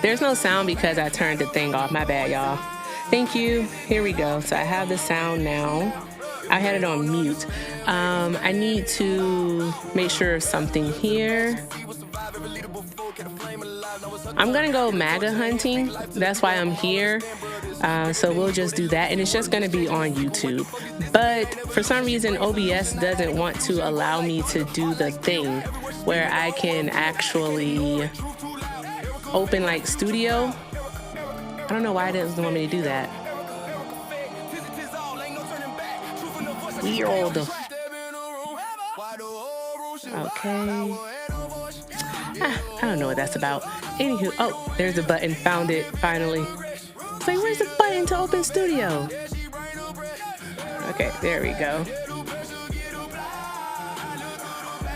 There's no sound because I turned the thing off. My bad, y'all. Thank you. Here we go. So I have the sound now. I had it on mute. I need to make sure of something here. I'm gonna go MAGA hunting. That's why I'm here. So we'll just do that, and it's just gonna be on YouTube. But for some reason, OBS doesn't want to allow me to do the thing where I can actually open like Studio. I don't know why it doesn't want me to do that. Weird. Okay. I don't know what that's about. Anywho, oh, there's a button. Found it, finally. It's like, where's the button to open Studio? Okay, there we go.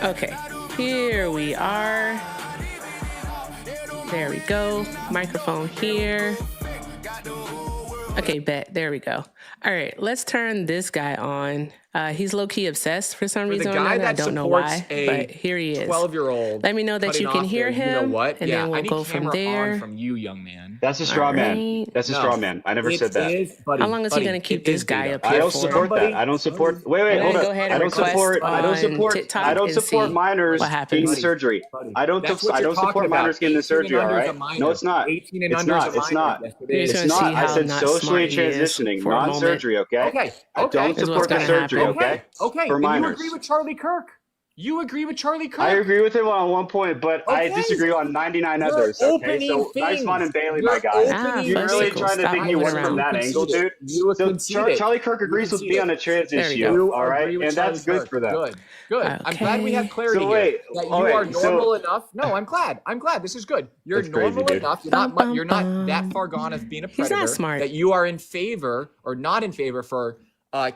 Okay, here we are. There we go. Microphone here. Okay, bet. There we go. All right, let's turn this guy on. He's low-key obsessed for some reason. I don't know why, but here he is. 12-year-old. Let me know that you can hear him. You know what? And then we'll go from there. From you, young man. That's a straw man. That's a straw man. I never said that. How long is he going to keep this guy up here I don't support that. I don't support. Wait, hold on. I don't support minors getting the surgery. I don't support minors getting the surgery. All right? No, it's not. It's not. It's not. It's not. I said socially transitioning, non-surgery. Okay. I don't support the surgery. Okay. For minors. You agree with Charlie Kirk? You agree with Charlie Kirk? I agree with him on one point, but I disagree on 99 others. Okay, so nice Vaughn and Bailey, my guy. You're really trying to think you work from that angle, dude? So Charlie Kirk agrees with me on a trans issue, all right? And that's good for them. Good. Okay. I'm glad we have clarity here. That you are normal enough. No, I'm glad. This is good. You're normal enough. You're not that far gone as being a predator. He's not smart. That you are in favor or not in favor for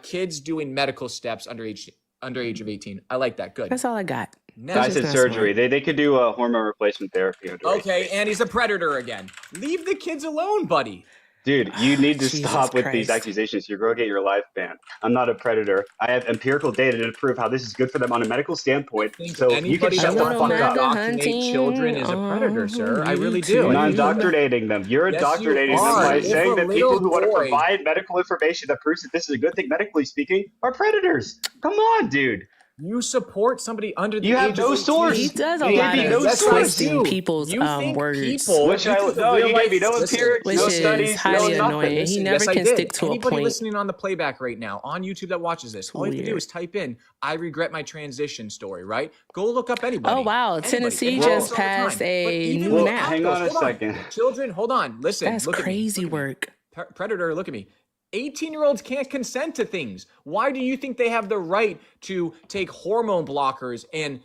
kids doing medical steps under age of 18. I like that. Good. That's all I got. I said surgery. They could do a hormone replacement therapy. Okay, and he's a predator again. Leave the kids alone, buddy. Dude, you need to stop with these accusations. You're going to get your life banned. I'm not a predator. I have empirical data to prove how this is good for them on a medical standpoint. So you can shut the fuck up. Indoctrinate children is a predator, sir. I really do. You're not indoctrinating them. You're indoctrinating them by saying that people who want to provide medical information that proves that this is a good thing, medically speaking, are predators. Come on, dude. You support somebody under the age of 18. You have no source. He does a lot of twisting people's words. Which I you gave me no empirics, no studies, is highly annoying. He never can stick to a point. Anybody listening on the playback right now on YouTube that watches this, all you have to do is type in "I regret my transition story." Right? Go look up anybody. Oh wow, Tennessee just passed a new map. Hang on a second. Children, hold on. Listen. That's crazy work. Predator, look at me. 18-year-olds can't consent to things. Why do you think they have the right to take hormone blockers and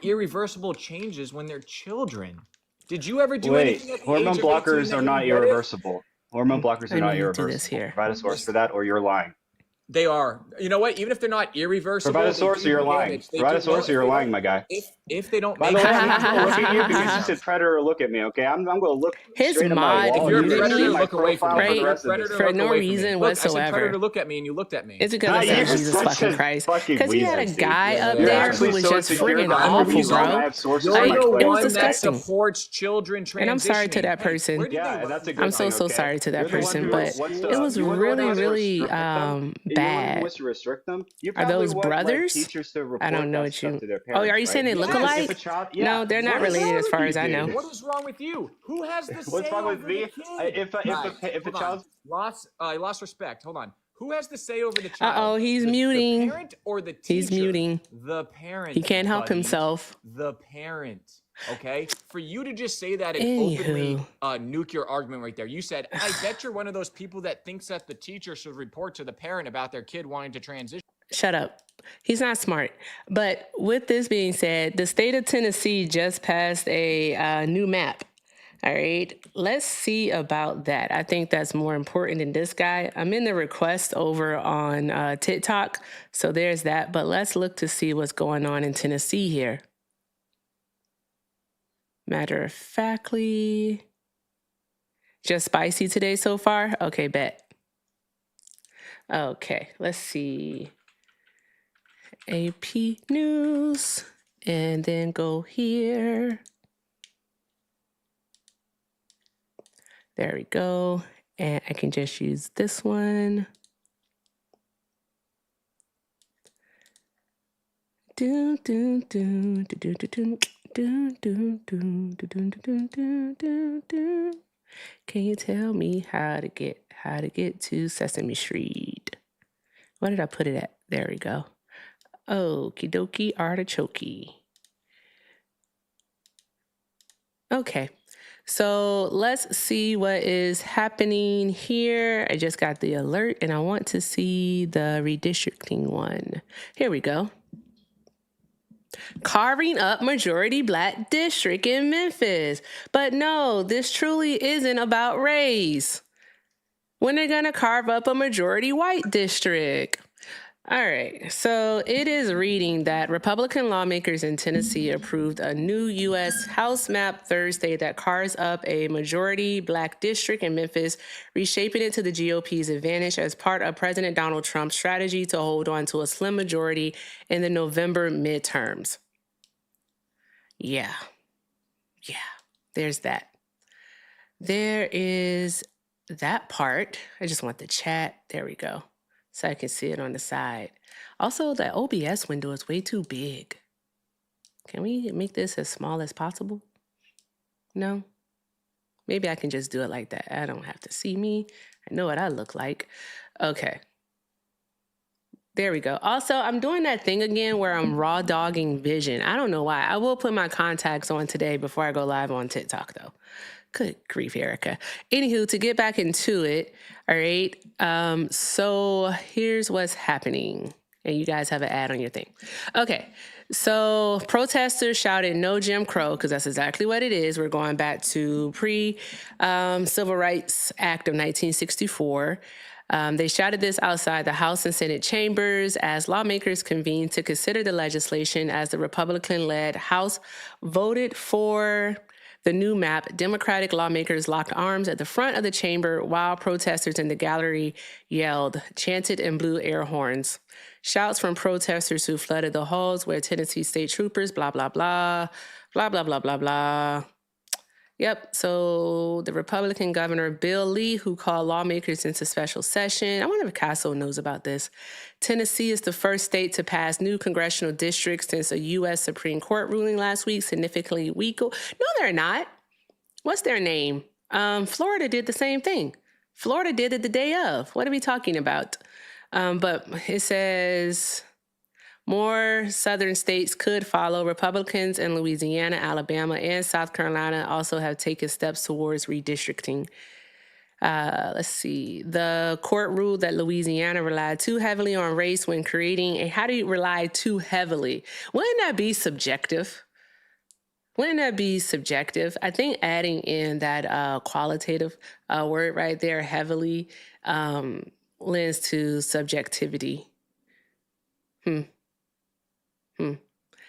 irreversible changes when they're children? Did you ever do anything at the hormone age of blockers 18 are not irreversible. Hormone blockers are not irreversible. Provide a source for that, or you're lying. They are. You know what? Even if they're not irreversible, provide a source or you're lying. Provide a source or you're lying, my guy. If they don't make it. I'm going to look at you because you said predator. Look at me, okay? I'm going to look his straight mod. At my wall. If you're a predator, look away from me. For no reason whatsoever. I said predator, look at me, and you looked at me. Is it going to say Jesus fucking Christ? Because he had a guy up there who was just friggin' awful, bro. Like, it was disgusting. Supports children transitioning. And I'm sorry to that person. I'm so sorry to that person, but it was really bad. Restrict them? Are those brothers? I don't know what you. Oh, are you saying they look alike? No, they're not related as far as I know. What is wrong with you? Who has the say? What's wrong with me? If a child lost respect. Hold on. Who has the say over the child? Uh-oh, he's muting. The parent or the teacher? He's muting. The parent. He can't help himself. The parent. Okay, for you to just say that and openly nuke your argument right there. You said, I bet you're one of those people that thinks that the teacher should report to the parent about their kid wanting to transition. Shut up. He's not smart. But with this being said, the state of Tennessee just passed a new map. All right, let's see about that. I think that's more important than this guy. I'm in the request over on TikTok, so there's that. But let's look to see what's going on in Tennessee here. Matter of factly, just spicy today so far? Okay, bet. Okay, let's see. AP News, and then go here. There we go. And I can just use this one. Can you tell me how to get to Sesame Street? Where did I put it at? There we go. Okie dokie artichoke. Okay, so let's see what is happening here. I just got the alert and I want to see the redistricting one. Here we go. Carving up majority Black district in Memphis. But no, this truly isn't about race. When they're gonna carve up a majority white district? All right, so it is reading that Republican lawmakers in Tennessee approved a new U.S. House map Thursday that carves up a majority Black district in Memphis, reshaping it to the GOP's advantage as part of President Donald Trump's strategy to hold on to a slim majority in the November midterms. Yeah, there's that. There is that part. I just want the chat. There we go. So I can see it on the side. Also, the OBS window is way too big. Can we make this as small as possible? No? Maybe I can just do it like that. I don't have to see me. I know what I look like. Okay. There we go. Also, I'm doing that thing again where I'm raw dogging vision. I don't know why. I will put my contacts on today before I go live on TikTok, though. Good grief, Erica. Anywho, to get back into it, all right, so here's what's happening. And you guys have an ad on your thing. Okay, so protesters shouted no Jim Crow, because that's exactly what it is. We're going back to pre-Civil Rights Act of 1964. They shouted this outside the House and Senate chambers as lawmakers convened to consider the legislation as the Republican-led House voted for the new map. Democratic lawmakers locked arms at the front of the chamber while protesters in the gallery yelled, chanted, and blew air horns. Shouts from protesters who flooded the halls where Tennessee state troopers, blah, blah, blah, blah, blah, blah, blah, blah. Yep, so the Republican Governor Bill Lee, who called lawmakers into special session. I wonder if Castle knows about this. Tennessee is the first state to pass new congressional districts since a U.S. Supreme Court ruling last week significantly weakened. No, they're not. What's their name? Florida did the same thing. Florida did it the day of. What are we talking about? But it says more southern states could follow. Republicans in Louisiana, Alabama, and South Carolina also have taken steps towards redistricting. Let's see. The court ruled that Louisiana relied too heavily on race when creating a, how do you rely too heavily? Wouldn't that be subjective? Wouldn't that be subjective? I think adding in that qualitative word right there, heavily, lends to subjectivity.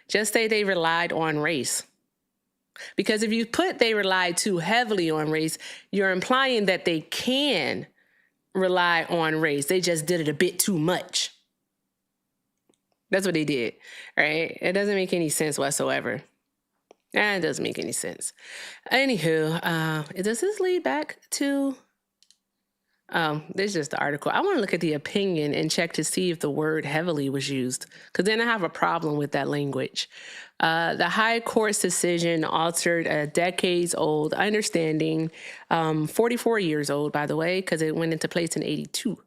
Just say they relied on race. Because if you put they relied too heavily on race, you're implying that they can rely on race. They just did it a bit too much. That's what they did, right? It doesn't make any sense whatsoever. It doesn't make any sense. Anywho, does this lead back to... This is just the article. I want to look at the opinion and check to see if the word heavily was used, because then I have a problem with that language. The High Court's decision altered a decades-old understanding, 44 years old, by the way, because it went into place in 82.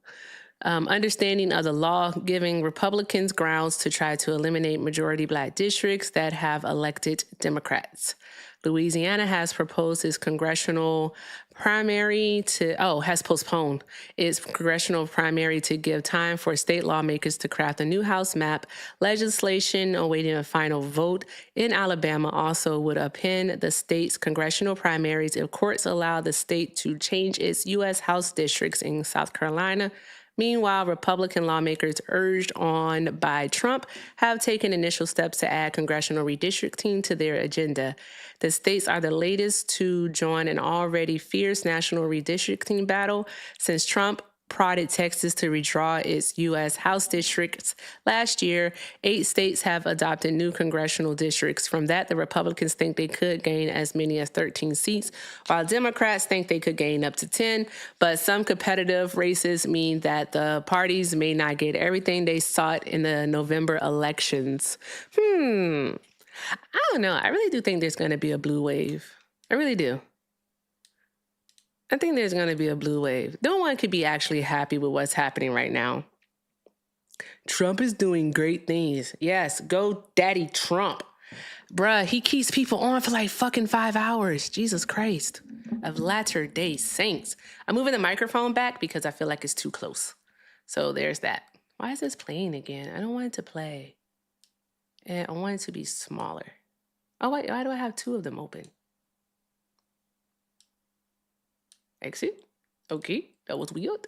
Understanding of the law, giving Republicans grounds to try to eliminate majority Black districts that have elected Democrats. Louisiana has proposed its congressional primary to, has postponed its congressional primary to give time for state lawmakers to craft a new House map. Legislation awaiting a final vote in Alabama also would append the state's congressional primaries if courts allow the state to change its U.S. House districts in South Carolina. Meanwhile, Republican lawmakers urged on by Trump have taken initial steps to add congressional redistricting to their agenda. The states are the latest to join an already fierce national redistricting battle since Trump prodded Texas to redraw its U.S. House districts last year. 8 states have adopted new congressional districts. From that, the Republicans think they could gain as many as 13 seats, while Democrats think they could gain up to 10. But some competitive races mean that the parties may not get everything they sought in the November elections. I don't know. I really do think there's going to be a blue wave. I really do. I think there's going to be a blue wave. No one could be actually happy with what's happening right now. Trump is doing great things. Yes, go Daddy Trump. Bruh, he keeps people on for like fucking 5 hours. Jesus Christ. Of Latter-day Saints. I'm moving the microphone back because I feel like it's too close. So there's that. Why is this playing again? I don't want it to play. And I want it to be smaller. Oh, wait, why do I have 2 of them open? Exit. Okay, that was weird.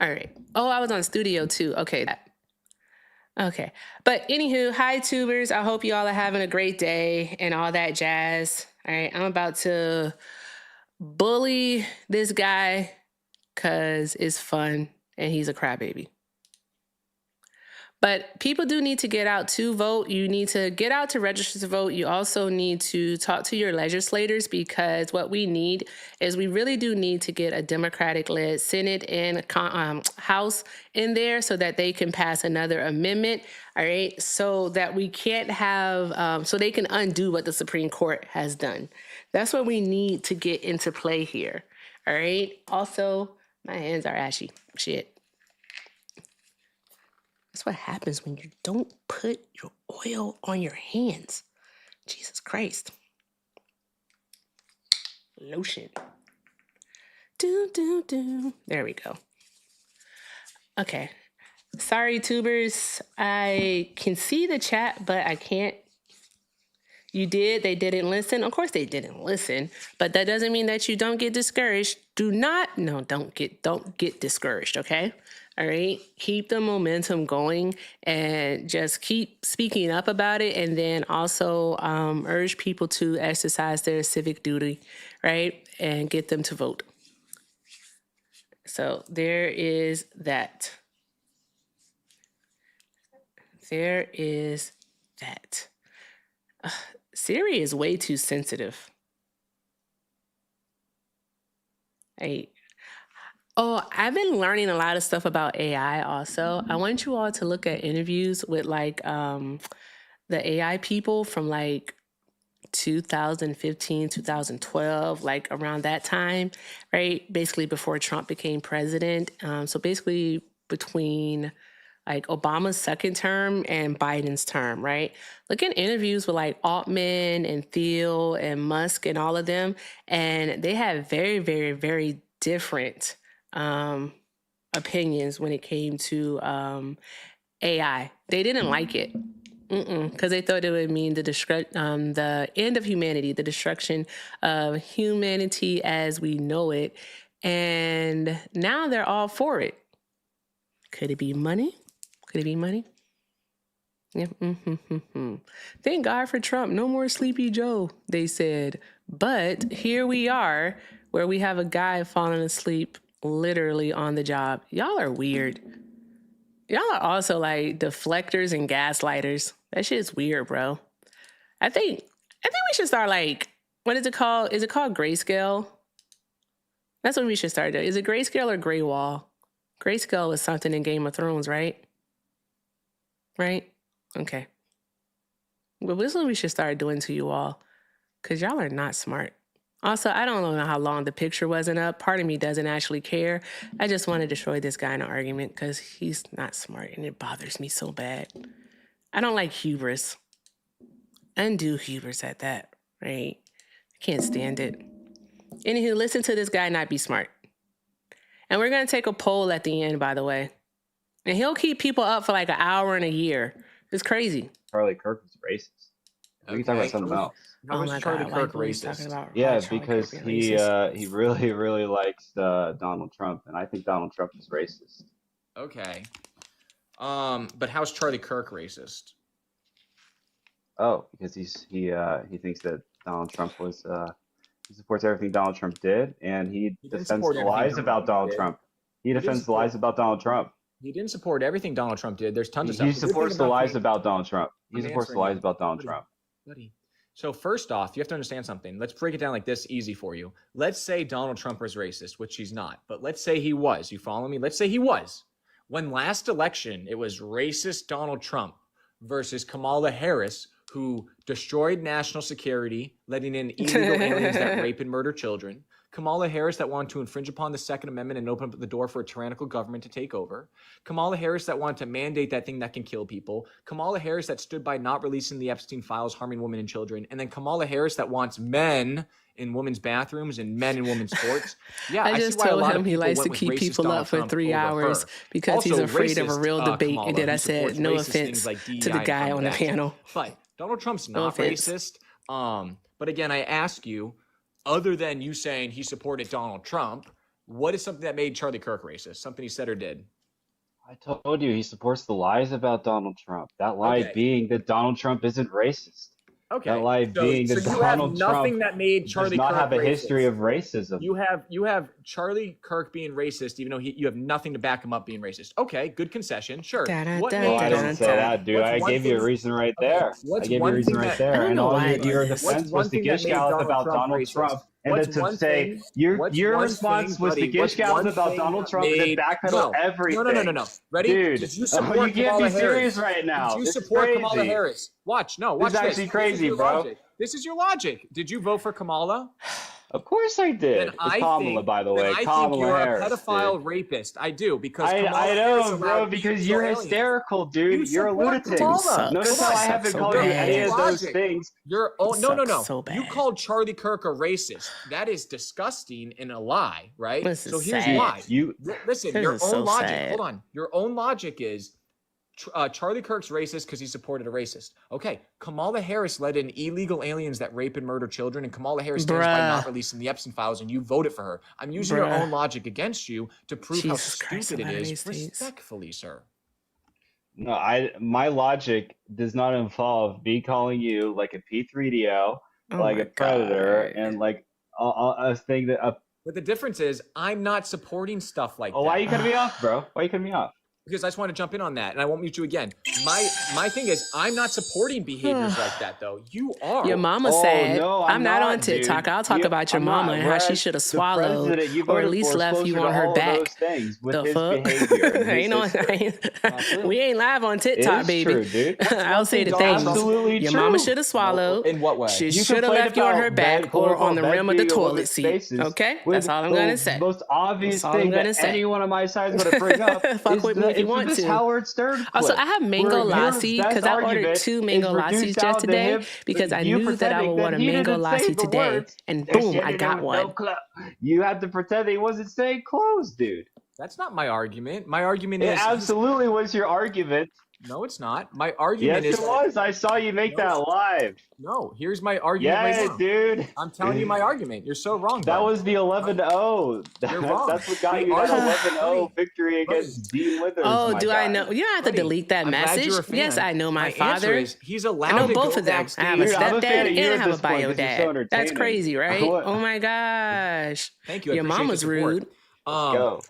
All right. Oh, I was on studio too. Okay. Okay. But anywho, hi tubers. I hope you all are having a great day and all that jazz. All right. I'm about to bully this guy because it's fun and he's a crybaby. But people do need to get out to vote. You need to get out to register to vote. You also need to talk to your legislators, because what we need is we really do need to get a Democratic-led Senate and House in there so that they can pass another amendment, all right, so that we can't have, so they can undo what the Supreme Court has done. That's what we need to get into play here, all right? Also, my hands are ashy. Shit. That's what happens when you don't put your oil on your hands. Jesus Christ. Lotion. There we go. Okay. Sorry, tubers. I can see the chat, but I can't. You did. They didn't listen. Of course they didn't listen, but that doesn't mean that you don't get discouraged. Don't get discouraged, okay? All right, keep the momentum going and just keep speaking up about it. And then also urge people to exercise their civic duty, right? And get them to vote. So there is that. There is that. Siri is way too sensitive. I've been learning a lot of stuff about AI also. I want you all to look at interviews with like the AI people from like 2015, 2012, like around that time, right? Basically before Trump became president. So basically between like Obama's second term and Biden's term, right? Look at interviews with like Altman and Thiel and Musk and all of them. And they have very, very, very different opinions when it came to AI. They didn't like it because they thought it would mean the end of humanity, the destruction of humanity as we know it. And now they're all for it. Could it be money? Could it be money? Yeah. Thank God for Trump. No more Sleepy Joe, they said. But here we are, where we have a guy falling asleep literally on the job. Y'all are weird. Y'all are also like deflectors and gaslighters. That shit's weird, bro. I think we should start like, what is it called? Is it called grayscale? That's what we should start doing. Is it grayscale or gray wall? Grayscale is something in Game of Thrones, right? Right? Okay. Well, this is what we should start doing to you all, because y'all are not smart. Also, I don't know how long the picture wasn't up. Part of me doesn't actually care. I just want to destroy this guy in an argument because he's not smart and it bothers me so bad. I don't like hubris. Undue hubris at that, right? I can't stand it. Anywho, listen to this guy not be smart. And we're going to take a poll at the end, by the way. And he'll keep people up for like an hour and a year. It's crazy. Charlie Kirk was racist. We can talk about something else. How was Charlie Kirk racist? Yeah, because he really, really likes Donald Trump, and I think Donald Trump is racist. Okay. But how's Charlie Kirk racist? Oh, because he thinks that Donald Trump was he supports everything Donald Trump did, and he defends the lies about Donald Trump. He defends the lies about Donald Trump. He didn't support everything Donald Trump did. There's tons of stuff. He supports the lies about Donald Trump. He supports the lies about Donald Trump. Buddy. So first off, you have to understand something. Let's break it down like this, easy for you. Let's say Donald Trump was racist, which he's not. But let's say he was. You follow me? Let's say he was. When last election, it was racist Donald Trump versus Kamala Harris, who destroyed national security, letting in illegal aliens that rape and murder children. Kamala Harris that wanted to infringe upon the Second Amendment and open up the door for a tyrannical government to take over. Kamala Harris that wanted to mandate that thing that can kill people. Kamala Harris that stood by not releasing the Epstein files, harming women and children. And then Kamala Harris that wants men in women's bathrooms and men in women's sports. Yeah, I just told him he likes to keep people up for 3 hours because he's afraid of a real debate. And then I said, no offense to the guy on the panel. But Donald Trump's not racist. But again, I ask you, other than you saying he supported Donald Trump, what is something that made Charlie Kirk racist? Something he said or did? I told you he supports the lies about Donald Trump. That lie being that Donald Trump isn't racist. Okay. That lie being that Donald Trump that made Charlie does not Kirk have a racist. history of racism. You have Charlie Kirk being racist, even though you have nothing to back him up being racist. Okay, good concession, sure. I didn't say that, dude. I gave you a reason right there. I gave you a reason right there. And all your defense was the gish gallop about Donald Trump. And then to say your response was the gish gallop about Donald Trump and then backpedal everything. No. Ready? Dude, you can't be serious right now. Did you support Kamala Harris? Watch this. This is actually crazy, bro. This is your logic. Did you vote for Kamala? Of course I did. It's Kamala, by the way. Kamala Harris. I think you're a pedophile rapist. I do, because I know, bro, because you're hysterical, dude. You're a lunatic. Notice how I haven't called you any of those things. No. You called Charlie Kirk a racist. That is disgusting and a lie, right? So here's why. Listen, your own logic. Hold on. Your own logic is Charlie Kirk's racist because he supported a racist. Okay, Kamala Harris let in illegal aliens that rape and murder children, and Kamala Harris stands by not releasing the Epstein files, and you voted for her. I'm using your own logic against you to prove how stupid it is. Respectfully, sir. No, my logic does not involve me calling you like a P3DO, like a predator, and like a thing that. But the difference is, I'm not supporting stuff like that. Why are you cutting me off, bro? Why are you cutting me off? Because I just want to jump in on that, and I won't mute you again. My thing is, I'm not supporting behaviors like that, though. You are. Your mama said, I'm not on TikTok. Dude. I'll talk about your mama and how she should have swallowed or at least left you on her back. The fuck? We ain't live on TikTok, baby. True, dude. I'll say the things. Your mama should have swallowed. In what way? She should have left you on her back or on the rim of the toilet seat. Okay? That's all I'm going to say. The most obvious thing that anyone on my side is going to bring up is you want to. Howard Stern clip. Also, I have mango lassi because I ordered 2 mango lassis just today because I knew that I would want a mango lassi today, and boom, I got one. You had to pretend he wasn't saying clothes, dude. That's not my argument. My argument is... It absolutely was your argument. No, it's not. My argument is... Yes, it was. I saw you make that live. No, here's my argument. Yeah, dude. I'm telling you my argument. You're so wrong. That was the 11-0. You're wrong. That's what got you that 11-0 victory against Dean Withers. Oh, do I know? You don't have to delete that message. Yes, I know my father. He's allowed I know to both go of them. I have a stepdad and I have a bio dad. That's crazy, right? Oh my gosh. Thank you. Your mama's rude. Let's go.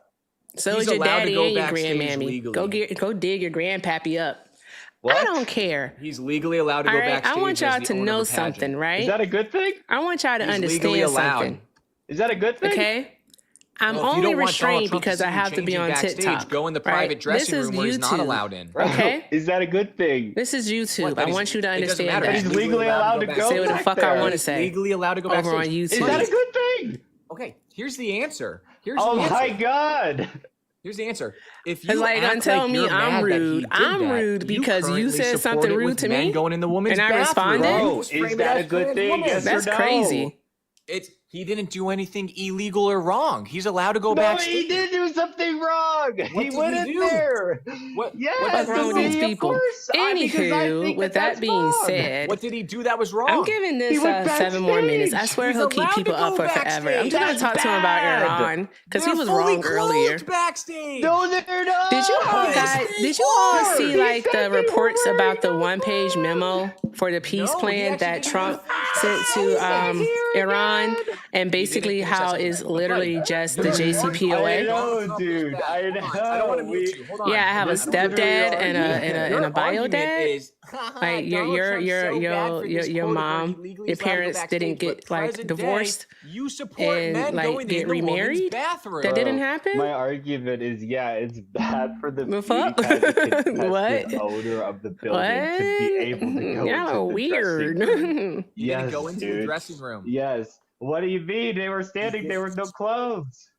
So is your daddy and your grandmammy. Go dig your grandpappy up. What? I don't care. He's legally allowed to go backstage. I want y'all to know something, right? Is that a good thing? I want y'all to understand something. Is that a good thing? Okay. I'm only restrained because I have to be on TikTok. Go in the private dressing room where he's not allowed in. Okay. Is that a good thing? This is YouTube. I want you to understand that. He's legally allowed to go. Say what the fuck I want to say. Legally allowed to go backstage over on YouTube. Is that a good thing? Okay. Here's the answer. Oh my God. Here's the answer. If you don't tell me I'm rude, I'm rude because you said something rude to me going in the woman's and I responded. Bro, is that a good thing? Yes That's or no? crazy. He didn't do anything illegal or wrong. He's allowed to go backstage. No, he did do something wrong. He went in there. What's wrong with these people? Anywho, with that being said, what did he do that was wrong? I'm giving this 7 more minutes. I swear he'll keep people up for forever. I'm just gonna talk to him about Iran because he was wrong earlier. Backstage. No, they're not. Did you all see like the reports about the 1-page memo for the peace plan that Trump sent to Iran, and basically how it's literally just the JCPOA. I know, dude. I know. I don't want to mute you. Hold on. Yeah, I have a stepdad and a bio dad. Like your mom, your parents didn't get like divorced you support and men like going get in the remarried. bathroom. That didn't happen. My argument is, yeah, it's bad for the fuck? the owner of the building to be able to go into the weird. dressing room. You didn't go into the dressing room. Yes. What do you mean? They were standing. There were no clothes.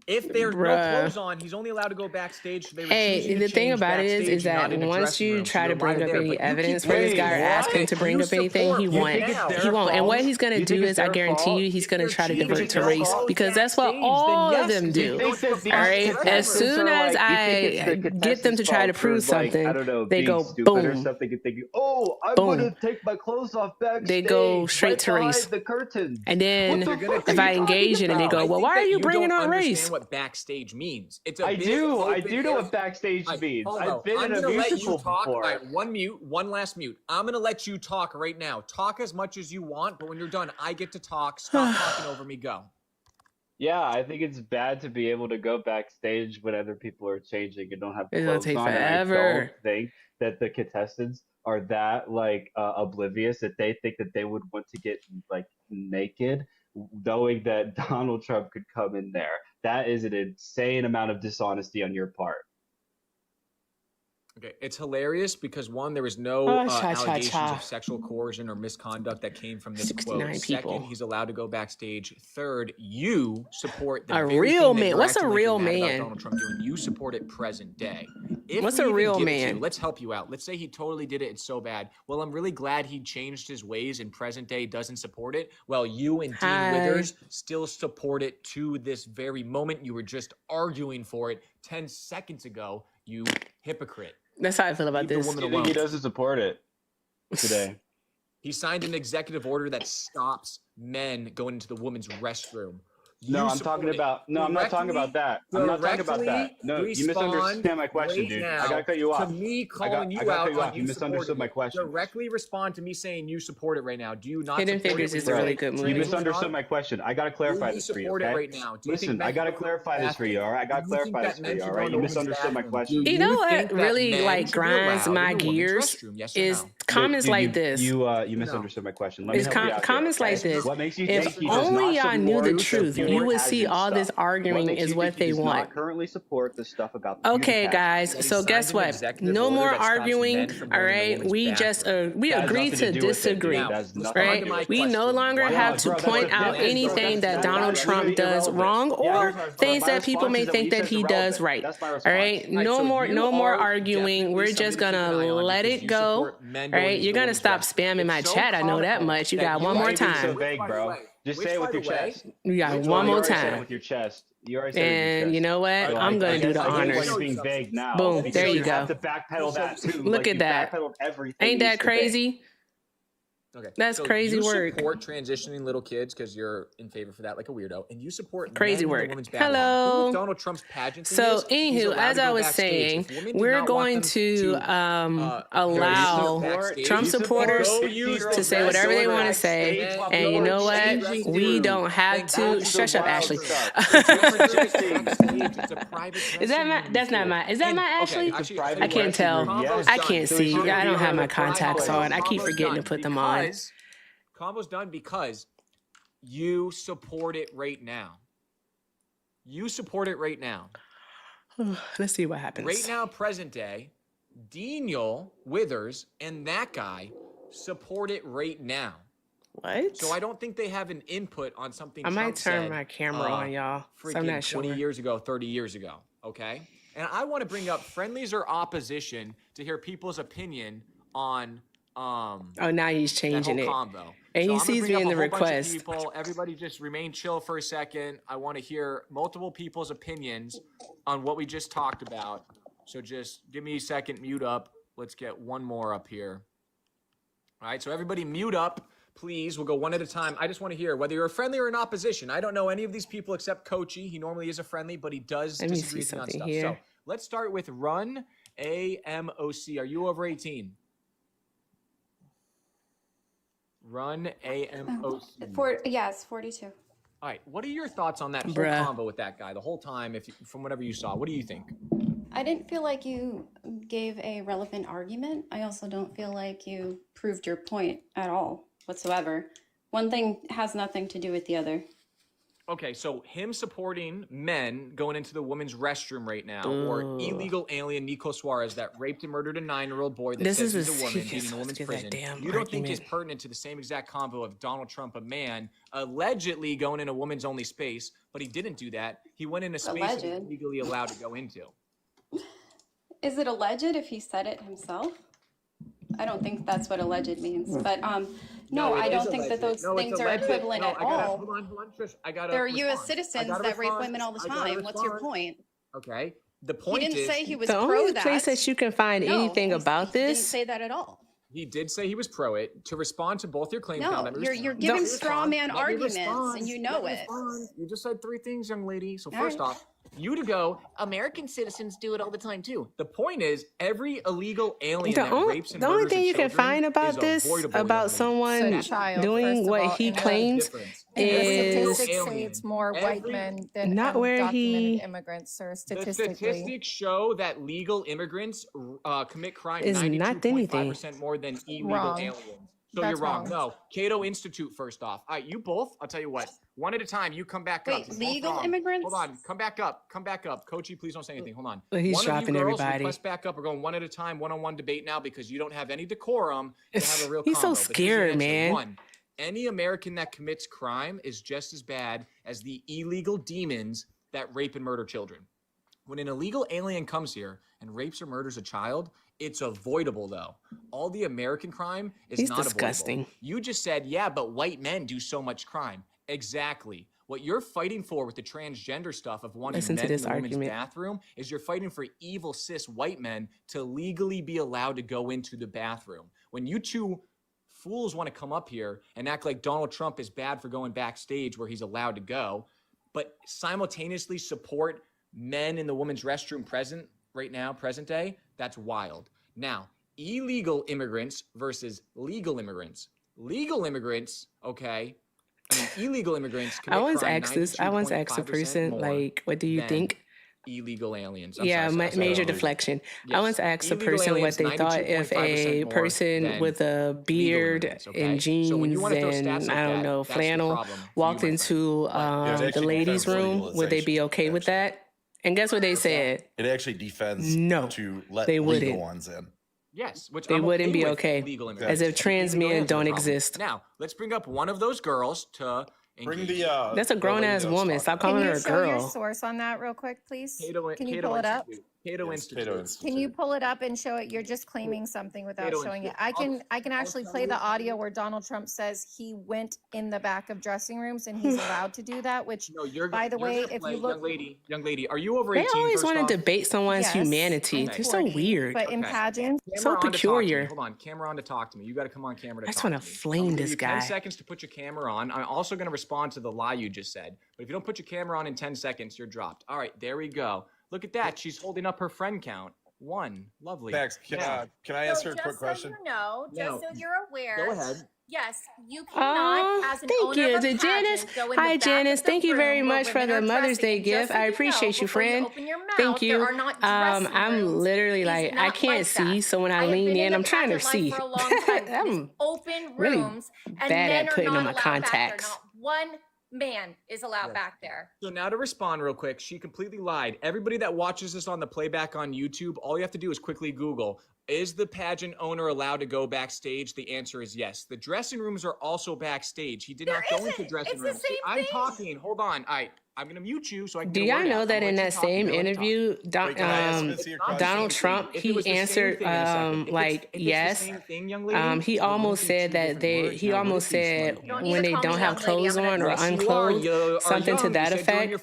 If there's no clothes on, he's only alled to go backstage. So the thing about it is that once you try to bring up any evidence for this guy or ask him to bring up anything, he won't. He won't. And what he's going to do is, I guarantee you, he's going to try to divert to race, because that's what all of them do. All right. As soon as I get them to try to prove something, they go boom. Oh, I'm going to take my clothes off backstage. They go straight to race. And then if I engage in it, they go, well, why are you bringing on race? What backstage means. I do know what backstage means. I've been in a musical before. Right, one last mute. I'm gonna let you talk right now. Talk as much as you want, but when you're done, I get to talk. Stop talking over me. Go. Yeah, I think it's bad to be able to go backstage when other people are changing and don't have clothes on. It'll take forever. I don't think that the contestants are that like oblivious that they think that they would want to get like naked, knowing that Donald Trump could come in there. That is an insane amount of dishonesty on your part. Okay, it's hilarious because one, there was no allegations of sexual coercion or misconduct that came from this quote. Second, he's allowed to go backstage. Third, you support the real man. What's a real man? Donald Trump doing. You support it present day. What's a real man? Let's help you out. Let's say he totally did it. It's so bad. Well, I'm really glad he changed his ways and present day doesn't support it. Well, you and Dean Withers still support it to this very moment. You were just arguing for it 10 seconds ago. You hypocrite. That's how I feel about this. He doesn't support it today. He signed an executive order that stops men going into the women's restroom. I'm talking about. I'm not talking about that. I'm not talking about that. No, you misunderstand my question, dude. I gotta cut you off. To me calling you out, you misunderstood my question. Directly respond to me saying you support it right now. Do you not? Hidden Figures is a really good movie. You misunderstood my question. I gotta clarify this for you. Okay? Right now. Listen, I gotta clarify this for you. All right, I gotta clarify this for you. All right, you misunderstood my question. You know what really like grinds my gears is comments like this. You misunderstood my question. Let me help you out. Comments like this. What makes you think he does only not y'all knew the truth, support you would see all this arguing is what they want. Not currently support the stuff about the okay, guys. So guess what? No more arguing. All right. We just we agree to disagree. Right. We no longer have to point out anything that Donald Trump does wrong or things that people may think that he does right. All right. No more arguing. We're just gonna let it go. All right. You're gonna stop spamming my chat. I know that much. You got one more time. Just say it with your chest. You got one more time. Say it with your chest. You already said it with your chest. And you know what? I'm going to do the honors. You're being vague now. Boom. There you go. Have to backpedal that too. Look at that. Ain't that crazy? Okay. That's crazy work. You support transitioning little kids because you're in favor for that like a weirdo, and you support crazy work. Hello. Donald Trump's pageant. So, anywho, as I was saying, we're going to allow Trump supporters to say whatever they want to say, and you know what? We don't have to. Shush up, Ashley. Is that my Ashley? I can't tell. I can't see. I don't have my contacts on. I keep forgetting to put them on. Combo's done because you support it right now. You support it right now. Let's see what happens. Right now, present day, Daniel Withers and that guy support it right now. What? So I don't think they have an input on something I Trump might turn said, my camera on, y'all. Freaking I'm not sure. 20 years ago, 30 years ago, okay? And I want to bring up friendlies or opposition to hear people's opinion on oh, now he's changing it. Combo. And he sees me in the request. Everybody just remain chill for a second. I want to hear multiple people's opinions on what we just talked about. So just give me a second, mute up. Let's get one more up here. All right, so everybody mute up, please. We'll go one at a time. I just want to hear whether you're a friendly or an opposition. I don't know any of these people except Kochi. He normally is a friendly, but he does disagree with me on stuff. Here. So let's start with Run AMOC. Are you over 18? Run AMOC. Yes, 42. All right. What are your thoughts on that whole convo with that guy the whole time? From whatever you saw, what do you think? I didn't feel like you gave a relevant argument. I also don't feel like you proved your point at all whatsoever. One thing has nothing to do with the other. Okay, so him supporting men going into the women's restroom right now, or illegal alien Nico Suarez that raped and murdered a 9-year-old boy that says he's a woman being in a women's prison, you don't think is pertinent to the same exact convo of Donald Trump, a man, allegedly going in a woman's only space, but he didn't do that. He went in a space that he was legally allowed to go into. Is it alleged if he said it himself? I don't think that's what alleged means, but no, I don't think that those things are equivalent at all. Hold on, Trish. There are U.S. citizens that rape women all the time. What's your point? Okay. The point is... He didn't say he was the pro only that. place that you can find anything about this... He didn't say that at all. He did say he was pro it. To respond to both your claims... No, you're giving straw man arguments, and you know it. You just said 3 things, young lady. So first off, you to go, American citizens do it all the time too. The point is, every illegal alien that rapes and murders the only thing you can children find about this, about someone doing what he claims, is statistics say it's more white men than not where he immigrants, sir. The statistics show that legal immigrants commit crime is not anything 92.5% more than illegal aliens. So you're wrong. No, Cato Institute. First off, all right, you both. I'll tell you what. One at a time. You come back up. Wait, legal immigrants? Hold on. Come back up. Come back up. Coachy, please don't say anything. Hold on. He's dropping everybody. Request back up. We're going one at a time, one-on-one debate now because you don't have any decorum to have a real He's so scared, man. One, any American that commits crime is just as bad as the illegal demons that rape and murder children. When an illegal alien comes here and rapes or murders a child, it's avoidable, though. All the American crime is not disgusting. Avoidable. You just said, yeah, but white men do so much crime. Exactly. What you're fighting for with the transgender stuff of wanting men in the women's bathroom is you're fighting for evil cis white men to legally be allowed to go into the bathroom. When you two fools want to come up here and act like Donald Trump is bad for going backstage where he's allowed to go, but simultaneously support men in the women's restroom present day, that's wild. Now, illegal immigrants versus legal immigrants. Legal immigrants, okay, illegal immigrants commit I once crime asked this. I once asked a person, like, what do you think? Illegal aliens. Major deflection. Yes. I once asked a person what they thought if a person with a beard and jeans and, I don't know, flannel walked into the ladies' room. Would they be okay with that? And guess what they said? It actually defends to let legal ones in. Yes, which they wouldn't be okay, as if trans men don't exist. Now, let's bring up one of those girls to bring the. That's a grown-ass woman. Stop calling her a girl. Can you show your source on that real quick, please? Can you pull it up? Cato Institute. Can you pull it up and show it? You're just claiming something without showing it. I can actually play the audio where Donald Trump says he went in the back of dressing rooms and he's allowed to do that, which, by the way, if you look... Young lady, are you over 18? They always want to debate someone's humanity. They're so weird. But in Pageant... So peculiar. Hold on, camera on to talk to me. You got to come on camera to talk to me. I just want to flame this guy. 10 seconds to put your camera on. I'm also going to respond to the lie you just said. But if you don't put your camera on in 10 seconds, you're dropped. All right, there we go. Look at that. She's holding up her friend count. 1. Lovely. Max, can I ask her a quick question? So you're aware. Go ahead. Yes, you cannot, as an owner of a Janice. pageant, go in the Hi, back Janice. of the Thank you very room where much for women the are Mother's Day dressing. gift. I appreciate you, friend. Thank you. I'm literally like, I can't see, so when I lean in, I'm trying to see. I'm open really rooms, and bad men at putting are on not my allowed back there. contacts. Not one man is allowed back there. So now to respond real quick, she completely lied. Everybody that watches this on the playback on YouTube, all you have to do is quickly Google, is the pageant owner allowed to go backstage? The answer is yes. The dressing rooms are also backstage. He did not go into dressing rooms. I'm talking. Hold on. All right. I'm going to mute you so I can Do y'all know that in that same interview, Donald Trump, he answered like yes. He almost said that he almost said when they don't have clothes on or unclothed, something to that effect.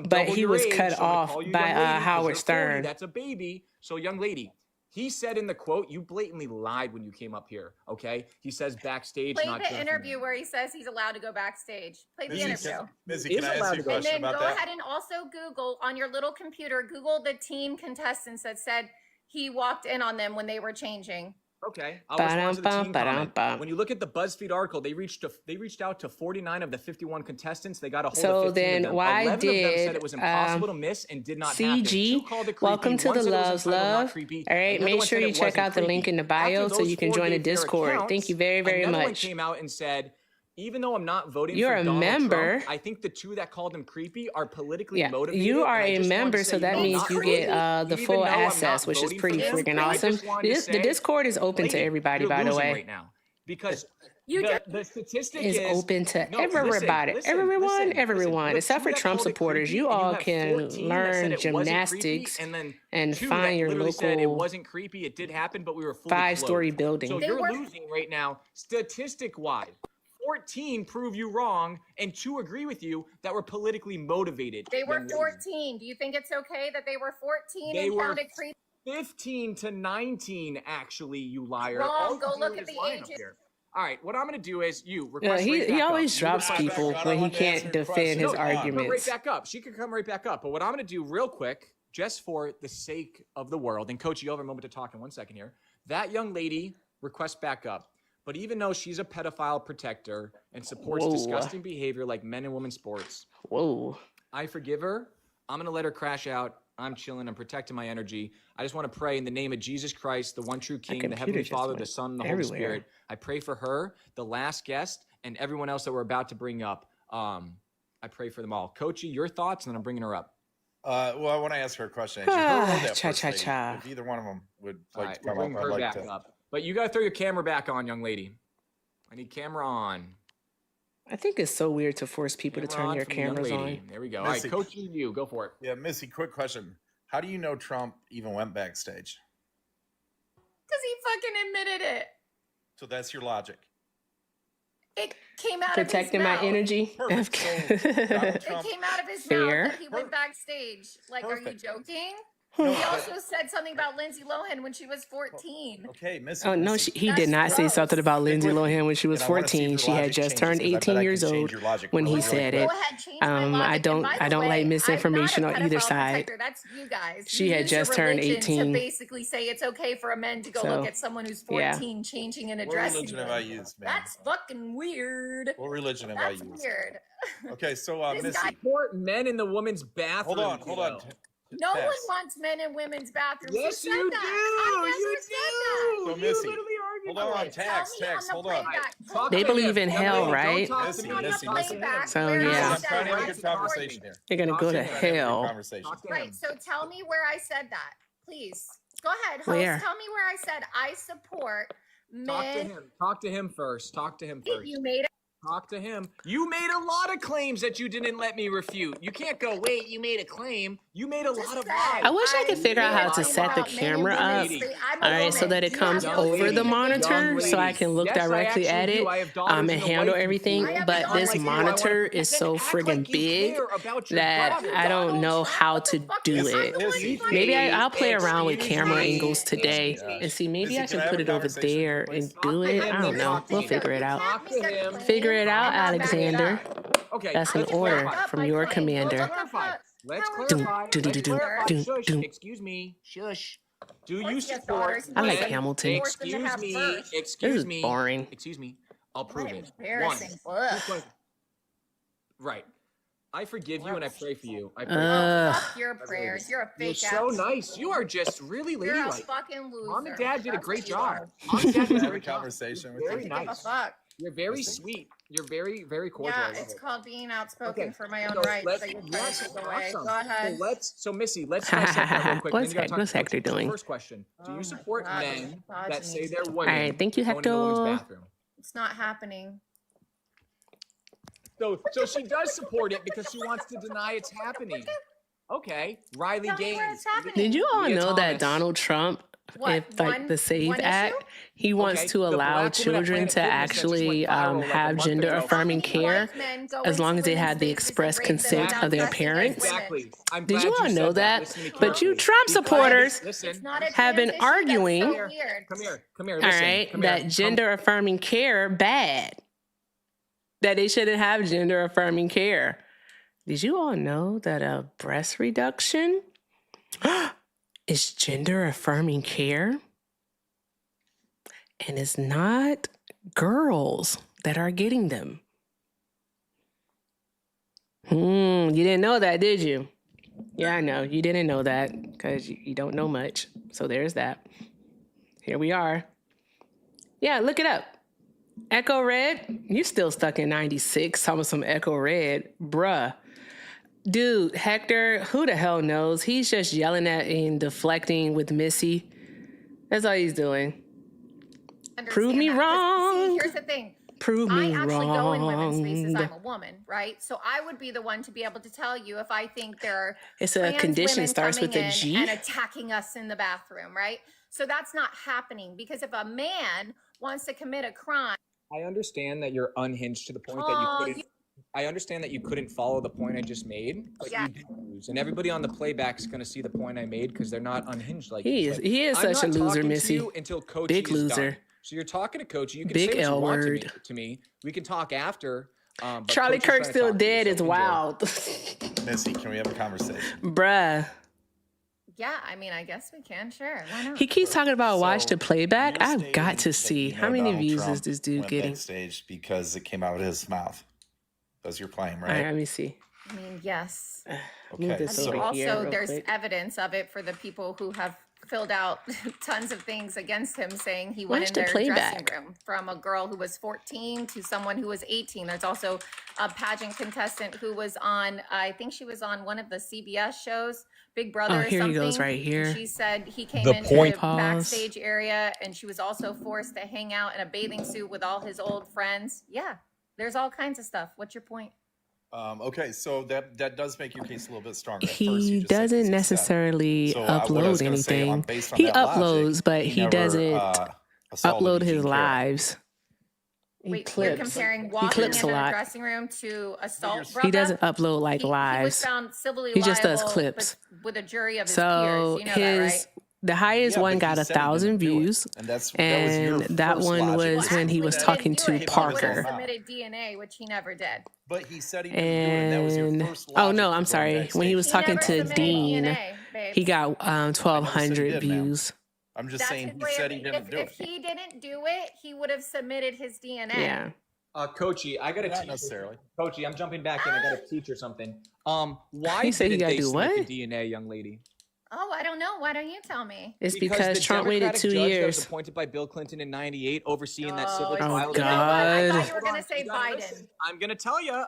But he was cut off by Howard Stern. That's a baby. So young lady. He said in the quote, you blatantly lied when you came up here, okay? He says backstage, Play the interview where he says he's allowed to go backstage. Play the interview. Mizzy, can I ask you a question and then about go that? ahead and also Google, on your little computer, Google the team contestants that said he walked in on them when they were changing. Okay, I'll respond to the teen comment. When you look at the BuzzFeed article, they reached out to 49 of the 51 contestants. They got a hold of 15 of them. Why 11 did of them said it was impossible to miss and did not CG, happen. 2 called it creepy. Welcome to One the said it was Loves entitled, Love. not creepy. All right, make sure you check out the link in the bio so you can join the Discord. Thank you very, very much. much. One came out and said, even though I'm not voting You're for a Donald member. Trump, I think the 2 that called him creepy are politically motivated. You are a member, so that means you get the full access, which is pretty freaking awesome. The Discord is open to everybody, by the way. Right now because the statistic is open to everybody, everyone, except for Trump supporters. You all can learn gymnastics and find your local. Said it wasn't creepy. It did happen, but we were fully 5-story building. So you're losing right now, statistic-wise. 14 prove you wrong, and 2 agree with you that were politically motivated. They were 14. Do you think it's okay that they were 14 they and were counted creepy? 15 to 19, actually, you liar. Wrong. Go look at the ages. All right, what I'm going to do is request he always drops people when he can't defend his arguments. Right back up. She could come right back up. But what I'm going to do real quick, just for the sake of the world, and Coach, you have a moment to talk in 1 second here. That young lady requests back up. But even though she's a pedophile protector and supports disgusting behavior like men and women's sports, I forgive her. I'm going to let her crash out. I'm chilling. I'm protecting my energy. I just want to pray in the name of Jesus Christ, the one true King, the Heavenly Father, the Son, and the Holy Spirit. I pray for her, the last guest, and everyone else that we're about to bring up. I pray for them all. Coachy, your thoughts, and then I'm bringing her up. Well, I want to ask her a question. If either one of them would like to come up, I'd like to. Up. But you got to throw your camera back on, young lady. I need camera on. I think it's so weird to force people to turn their cameras on. There we go. Missy, all right, Coach, you go for it. Yeah, Missy, quick question. How do you know Trump even went backstage? Because he fucking admitted it. So that's your logic. It came out protecting of his mouth. My energy. Perfect. So it came out of his mouth that he went backstage. Like, Perfect. Are you joking? No, he also said something about Lindsay Lohan when she was 14. Okay, Missy. Oh, no, he did not say something about Lindsay Lohan when she was 14. She had just turned 18 years old when he said it. I don't like misinformation on either side. That's you guys. She had just turned 18. To basically say it's okay for a man to go look at someone who's 14 changing in a dress. What religion have I used, man? That's fucking weird. What religion have I used? That's weird. Okay, so Missy. Support men in the women's bathroom. Hold on. No one wants men in women's bathrooms. Yes, you do. You do. So, Missy, hold on. Tax. Hold on. They believe in hell, right? Missy. So, yeah. I'm trying to have a good conversation here. They're going to go to hell. Right. So, tell me where I said that. Please. Go ahead. Host, where? Tell me where I said I support men. Talk to him first. You made it. Talk to him. You made a lot of claims that you didn't let me refute. You can't go, wait, you made a claim. You made a lot of lies. I wish I could figure out how to set the camera up. All right, so that it comes over the monitor so I can look directly at it and handle everything. But this monitor is so friggin' big that I don't know how to do it. Maybe I'll play around with camera angles today and see. Maybe I can put it over there and do it. I don't know. We'll figure it out. Figure it out, Alexander. Okay, that's an order from your commander. Let's clarify. Excuse me. Shush. Do you support? I like Hamilton. Excuse me. This is boring. Excuse me. I'll prove it. One. Right. I forgive you and I pray for you. I pray fuck your prayers. You're a fake ass. You're so nice. You are just really ladylike. You're a fucking loser. Mom and Dad did a great job. Mom and Dad did a great conversation with you. Very nice. You're very sweet. You're very, very cordial. Yeah, it's called being outspoken for my own rights. That you're trying to take away. Go ahead. So Missy, let's dissect that real quick. What's Hector doing? First question: do you support men that say they're women? All right, thank you, Hector. It's not happening. So she does support it because she wants to deny it's happening. Okay, Riley Gaines. Did you all know that Donald Trump, like the SAVE Act, he wants to allow children to actually have gender affirming care as long as they had the express consent of their parents? Exactly. Did you all know that? But you Trump supporters have been arguing, come here, all right, that gender affirming care bad. That they shouldn't have gender affirming care. Did you all know that a breast reduction is gender affirming care? And it's not girls that are getting them. You didn't know that, did you? Yeah, I know. You didn't know that because you don't know much. So there's that. Here we are. Yeah, look it up. Echo Red, you still stuck in 96, talking about some Echo Red. Bruh. Dude, Hector, who the hell knows? He's just yelling at and deflecting with Missy. That's all he's doing. Prove me wrong. See, here's the thing. Prove me wrong. I actually go in women's spaces. I'm a woman, right? So I would be the one to be able to tell you if I think there are it's a condition starts with a G and attacking us in the bathroom, right? So that's not happening because if a man wants to commit a crime, I understand that you're unhinged to the point that you couldn't. I understand that you couldn't follow the point I just made, but you did lose. And everybody on the playback is going to see the point I made because they're not unhinged like he is. He is such a loser, Missy. Until Coachy big loser. Done. So you're talking to Coachy. You can big say what L you want word to me. We can talk after. But Charlie Kirk's still dead is wild. Missy, can we have a conversation? Bruh. Yeah, I mean, I guess we can. Sure. Why not? He keeps talking about watch the playback. I've got to see how many views is this dude getting. Backstage because it came out of his mouth. That's your claim, right? All right, let me see. I mean, yes. Okay. So also, there's evidence of it for the people who have filled out tons of things against him, saying he went in their dressing room, from a girl who was 14 to someone who was 18. There's also a pageant contestant who was on, I think she was on one of the CBS shows, Big Brother or something. Here he goes right here. She said he came into the backstage area and she was also forced to hang out in a bathing suit with all his old friends. Yeah, there's all kinds of stuff. What's your point? Okay, so that does make your case a little bit stronger. He doesn't necessarily upload anything. He uploads, but he doesn't upload his lives. Wait, you're comparing walking in a dressing room to assault? He doesn't upload like lives. He was found civilly he just does clips with a jury of his peers. You know that, right? The highest one got 1,000 views, and that one was when he was talking to Parker. He submitted DNA, which he never did. But he said he didn't do it, and that was your first oh no, I'm sorry. When he was talking to Dean, DNA, he got 1,200 views. I'm just saying he said he didn't do it. If he didn't do it, he would have submitted his DNA. Yeah. Coachy, I gotta not necessarily. Coachy, I'm jumping back in. I gotta teach or something. Why he said he gotta do what? The DNA, young lady? Oh, I don't know. Why don't you tell me? It's because Trump waited 2 years. That was appointed by Bill Clinton in '98, overseeing that Civic trial. Oh, God. I thought you were going to say Biden. I'm going to tell you.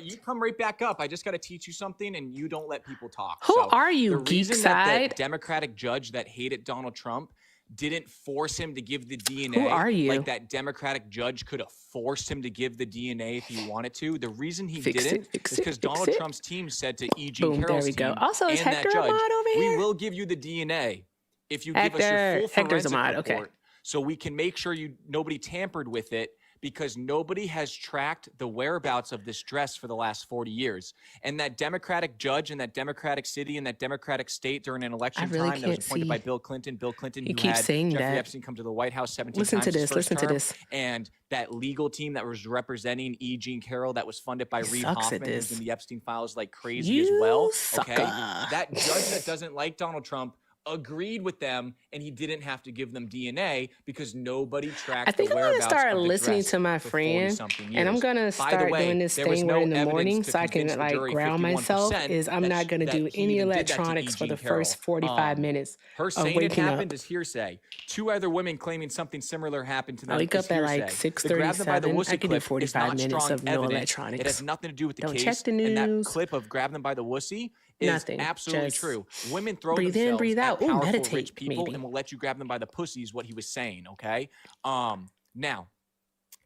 You come right back up. I just got to teach you something, and you don't let people talk. Who are you, geek side? That the Democratic judge that hated Donald Trump didn't force him to give the DNA. Who are you? Like that Democratic judge could have forced him to give the DNA if he wanted to. The reason he didn't is because Donald Trump's team said to E. Jean Carroll's team, go. Also, is Hector that judge, over here? we will give you the DNA if you give us your full forensic report, so we can make sure nobody tampered with it. Because nobody has tracked the whereabouts of this dress for the last 40 years. And that Democratic judge in that Democratic city and that Democratic state during an election time that was appointed by Bill Clinton, who had Jeffrey Epstein come to the White House 17 times. Listen to this. And that legal team that was representing E. Jean Carroll that was funded by Reid Hoffman, who's in the Epstein files like crazy as well. Okay, that judge that doesn't like Donald Trump agreed with them, and he didn't have to give them DNA because nobody tracked. I think I'm gonna start listening to my friend, and I'm gonna start doing this thing where in the morning, so I can like ground myself. Is I'm not gonna do any electronics for the first 45 minutes. Her saying it happened is hearsay. 2 other women claiming something similar happened to them. I wake up at like 6:37. I can do 45 minutes of no electronics. It has nothing to do with the case. Don't check the news. And that clip of grab them by the wussy is absolutely true. Women throw breathe themselves in, breathe out. at powerful Meditate, rich people maybe. and will let you grab them by the pussy is what he was saying, okay? Now,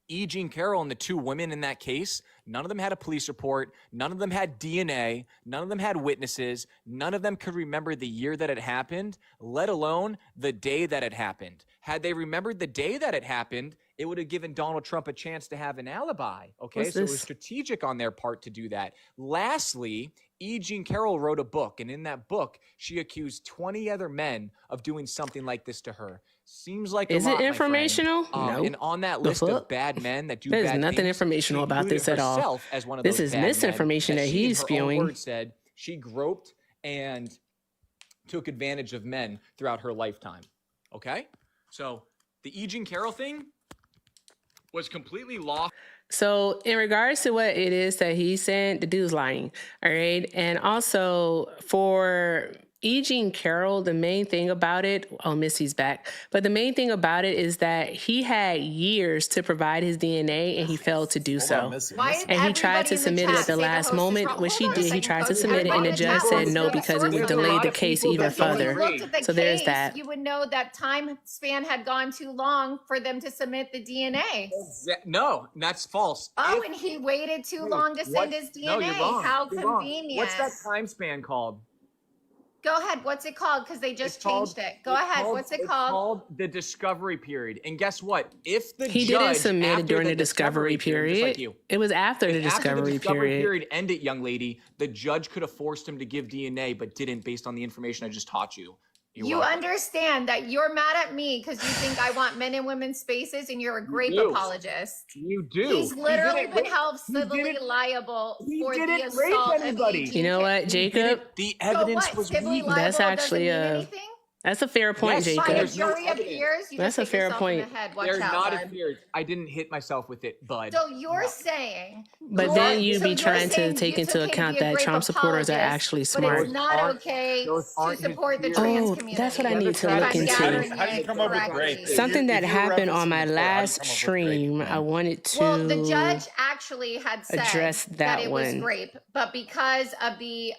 E. Jean Carroll and the 2 women in that case, none of them had a police report. None of them had DNA. None of them had witnesses. None of them could remember the year that it happened, let alone the day that it happened. Had they remembered the day that it happened, it would have given Donald Trump a chance to have an alibi, okay? So it was strategic on their part to do that. Lastly, E. Jean Carroll wrote a book, and in that book, she accused 20 other men of doing something like this to her. Seems like is it informational? No. And on that list of bad men that do bad things, there's nothing informational about this at all. As one of this those is misinformation that he's spewing. Word said she groped and took advantage of men throughout her lifetime. Okay, so The E. Jean Carroll thing was completely lost. So in regards to what it is that he said, the dude's lying. All right. And also for E. Jean Carroll, the main thing about it, oh, Missy's back. But the main thing about it is that he had years to provide his DNA and he failed to do so. And he tried to submit it at the last moment, which he did. He tried to submit it and the judge said no because it would delay the case even further. So there's that. You would know that time span had gone too long for them to submit the DNA. No, that's false. Oh, and he waited too long to send his DNA. No, you're wrong. How convenient. What's that time span called? Go ahead. What's it called? Because they just changed it. Go ahead. What's it called? It's called the discovery period. And guess what? If the he judge didn't submit it during the discovery period, like it was after the discovery period ended, young lady, the judge could have forced him to give DNA, but didn't based on the information I just taught you. You understand that you're mad at me because you think I want men and women's spaces and you're a grape apologist. You do. He's literally been held civilly liable for the assault of anybody. You know what, Jacob? The evidence was weak. That's actually that's a fair point, Jacob. That's a fair point. They're not a fear. I didn't hit myself with it, bud. So you're saying, but then you'd be trying to take into account that Trump supporters are actually smart. But it's not okay to support the trans community. That's what I need to look into. How do you come up with great? Something that happened on my last stream. I wanted to. Well, the judge actually had said that it was rape, but because of the,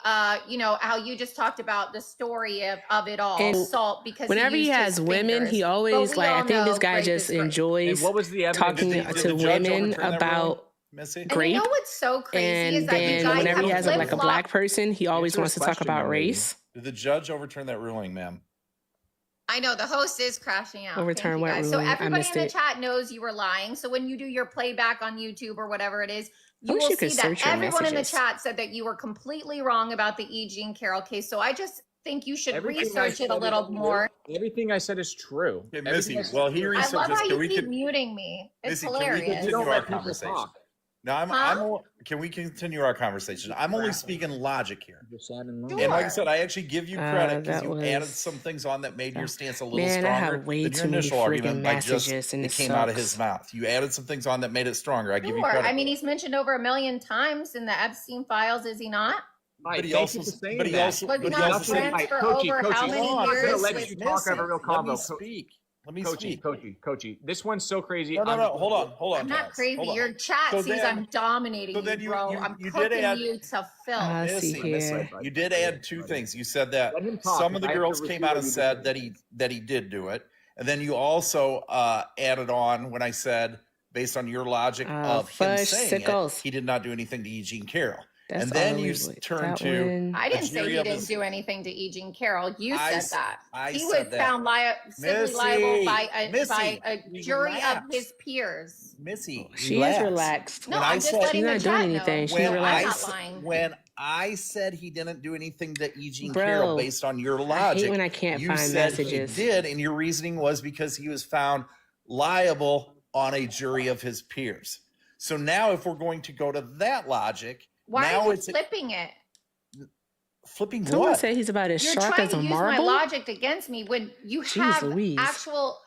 you know, how you just talked about the story of it all. Because whenever he has women, he always like. I think this guy just enjoys talking to women about grape. You know what's so crazy and is that then you guys whenever he has a black person, he always wants to talk about race. Did the judge overturn that ruling, ma'am? I know the host is crashing out. Overturn what ruling? So everybody in the chat knows you were lying. So when you do your playback on YouTube or whatever it is, you will see that everyone in the chat said that you were completely wrong about the E. Jean Carroll case. So I just think you should research it a little more. Everything I said is true. Okay, Missy, well, he researched I love how you keep muting me. It's hilarious. Can we continue our conversation? No, can we continue our conversation? I'm only speaking logic here. And like I said, I actually give you credit because you added some things on that made your stance a little stronger than your initial argument by just it came out of his mouth. You added some things on that made it stronger. I give you credit. I mean, he's mentioned over 1 million times in the Epstein files, is he not? But he also said, over how many years? Let you talk over real combo. Let me speak. Coachy. This one's so crazy. No, hold on. I'm not crazy. Your chat sees I'm dominating you, bro. I'm cooking you to filth. You did add two things. You said that some of the girls came out and said that he did do it, and then you also added on when I said, based on your logic of him saying it, he did not do anything to E. Jean Carroll. And then you turn to. I didn't say he didn't do anything to E. Jean Carroll. You said that. He was found civilly liable by a jury of his peers. Missy, she is relaxed. No, I'm just letting the chat know. She's relaxed. When I said he didn't do anything to E. Jean Carroll based on your logic, I hate when I can't find messages. He did, and your reasoning was because he was found liable on a jury of his peers. So now, if we're going to go to that logic. Why are you flipping it? Flipping Someone what? Say he's about as sharp as a marble. You're trying to use my logic against me when you have actual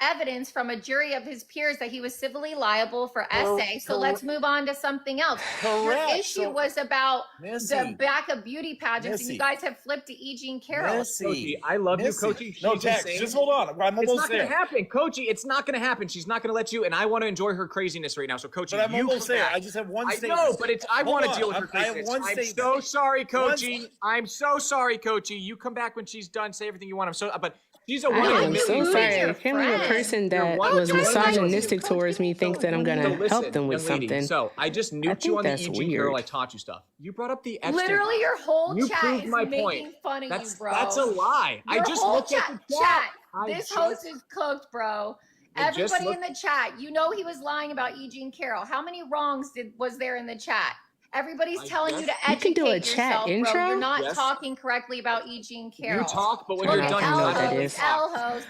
evidence from a jury of his peers that he was civilly liable for essay. So let's move on to something else. Correct. Your issue was about the back of beauty pageants, and you guys have flipped to E. Jean Carroll. Coachy, I love you, Coachy. No, Tex, just hold on. I'm almost there. It's not going to happen, Coachy. It's not going to happen. She's not going to let you, and I want to enjoy her craziness right now. So, Coachy, but I'm almost there. I just have one statement. I know, but I want to deal with her craziness. I'm so sorry, Coachy. I'm so sorry, Coachy. You come back when she's done. Say everything you want. But she's a woman. I'm so sorry. I can't believe a person that was misogynistic towards me thinks that I'm going to help them with something. So I just nuked you on the E. Jean Carroll. I taught you stuff. You brought up the Epstein. Literally, your whole chat is making fun of you, bro. That's a lie. I just looked at the chat. This host is cooked, bro. Everybody in the chat, you know he was lying about E. Jean Carroll. How many wrongs was there in the chat? Everybody's telling you to educate yourself, bro. You're not talking correctly about E. Jean Carroll. You talk, but when you're done, you know what that is. L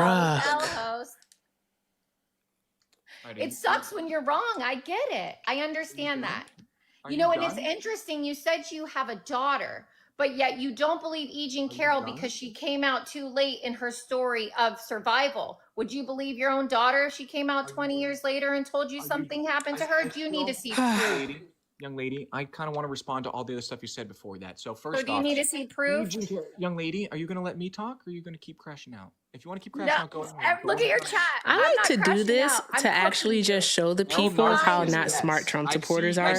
host. It sucks when you're wrong. I get it. I understand that. You know, and it's interesting. You said you have a daughter, but yet you don't believe E. Jean Carroll because she came out too late in her story of survival. Would you believe your own daughter if she came out 20 years later and told you something happened to her? Do you need to see proof? Young lady, I kind of want to respond to all the other stuff you said before that. So first off, do you need to see proof? Young lady, are you going to let me talk, or are you going to keep crashing out? If you want to keep crashing out, go ahead. Look at your chat. I like to do this to actually just show the people how not smart Trump supporters are.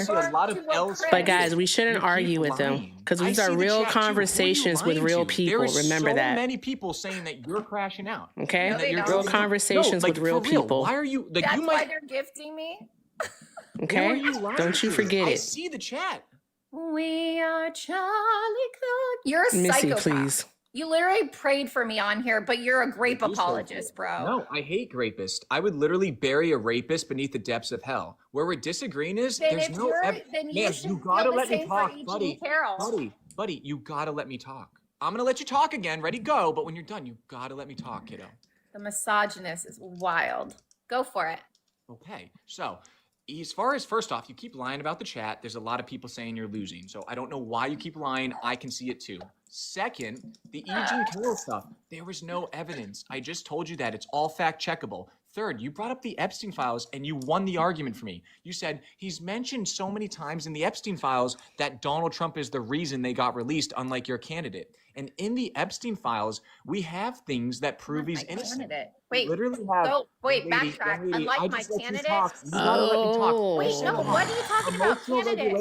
But guys, we shouldn't argue with them, because these are real conversations with real people. Remember that. There are so many people saying that you're crashing out. Okay? Real conversations with real people. Why are you? That's why they're gifting me. Okay? Don't you forget it. I see the chat. We are Charlie Cook. You're a Missy, psychopath. please. You literally prayed for me on here, but you're a grape apologist, bro. No, I hate rapists. I would literally bury a rapist beneath the depths of hell. Where we're disagreeing is there's no evidence. You gotta let me talk, buddy. Buddy, you gotta let me talk. I'm gonna let you talk again. Ready, go. But when you're done, you gotta let me talk, kiddo. The misogynist is wild. Go for it. Okay, so as far as first off, you keep lying about the chat. There's a lot of people saying you're losing. So I don't know why you keep lying. I can see it too. Second, the Eugene Carroll stuff. There was no evidence. I just told you that. It's all fact checkable. Third, you brought up the Epstein files and you won the argument for me. You said he's mentioned so many times in the Epstein files that Donald Trump is the reason they got released, unlike your candidate. And in the Epstein files, we have things that prove he's innocent. Wait, backtrack. Unlike my candidate. You gotta let me talk. Wait, no, what are you talking about? Candidate.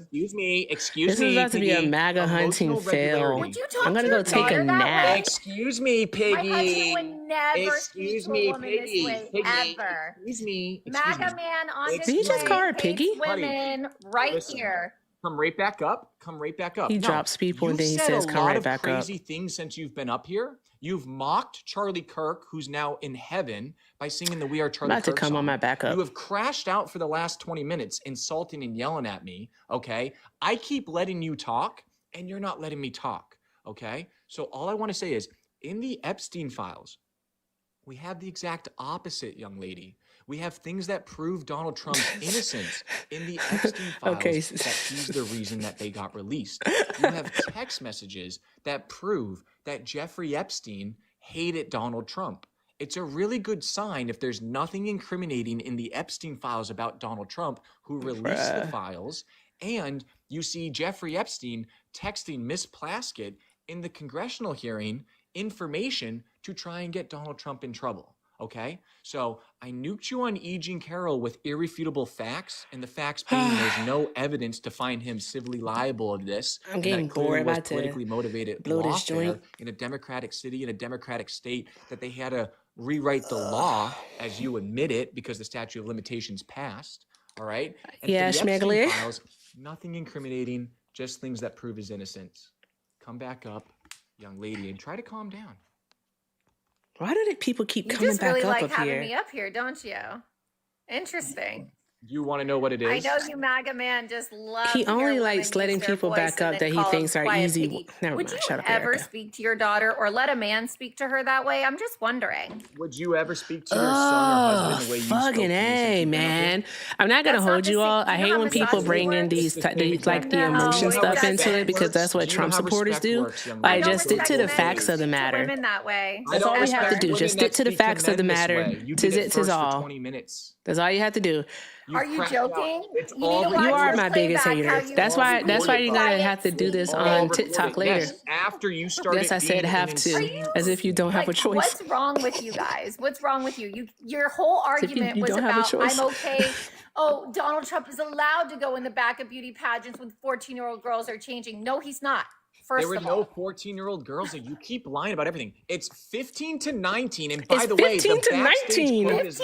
Excuse me. This is about to be a MAGA hunting fail. I'm gonna go take a nap. Excuse me, Piggy. My husband would never speak to a woman this way, ever. Excuse me. MAGA man on this. Did you just call her Piggy? Women right here. Come right back up. He drops people and then he says, come right back up. You've said a lot of crazy things since you've been up here. You've mocked Charlie Kirk, who's now in heaven, by singing the We Are Charlie Kirk song. About to come on my backup. You have crashed out for the last 20 minutes, insulting and yelling at me, okay? I keep letting you talk, and you're not letting me talk, okay? So all I want to say is, in the Epstein files, we have the exact opposite, young lady. We have things that prove Donald Trump's innocence in the Epstein files that he's the reason that they got released. You have text messages that prove that Jeffrey Epstein hated Donald Trump. It's a really good sign if there's nothing incriminating in the Epstein files about Donald Trump, who released the files, and you see Jeffrey Epstein texting Miss Plaskett in the congressional hearing information to try and get Donald Trump in trouble. Okay, so I nuked you on Eugene Carroll with irrefutable facts, and the facts being there's no evidence to find him civilly liable of this. I'm getting bored about politically motivated lawfare in a democratic city, in a democratic state, that they had to rewrite the law, as you admit it, because the statute of limitations passed. All right. And yeah, Schmegler. Nothing incriminating, just things that prove his innocence. Come back up, young lady, and try to calm down. Why do people keep coming back up here? You just really like having me up here, don't you? Interesting. You want to know what it is? I know you, MAGA man, just love. He only likes letting people back up that he thinks are easy. Never mind. Shut up, Erica. Would you ever speak to your daughter or let a man speak to her that way? I'm just wondering. Would you ever speak to your son or husband the way you spoke to fucking A, man. I'm not gonna hold you all. I hate when people bring in these like the emotion stuff into it, because that's what Trump supporters do. Like, just stick to the facts of the matter. Women that way. That's all we have to do. Just stick to the facts of the matter. Tis it, tis all. That's all you have to do. Are you joking? You are my biggest hater. That's why you're gonna have to do this on TikTok later. After you started. Yes, I said have to, as if you don't have a choice. What's wrong with you guys? What's wrong with you? Your whole argument was about I'm okay. Oh, Donald Trump is allowed to go in the back of beauty pageants when 14-year-old girls are changing. No, he's not. There were no 14-year-old girls. You keep lying about everything. It's 15 to 19. And by the way, the 15 to 19. 15 is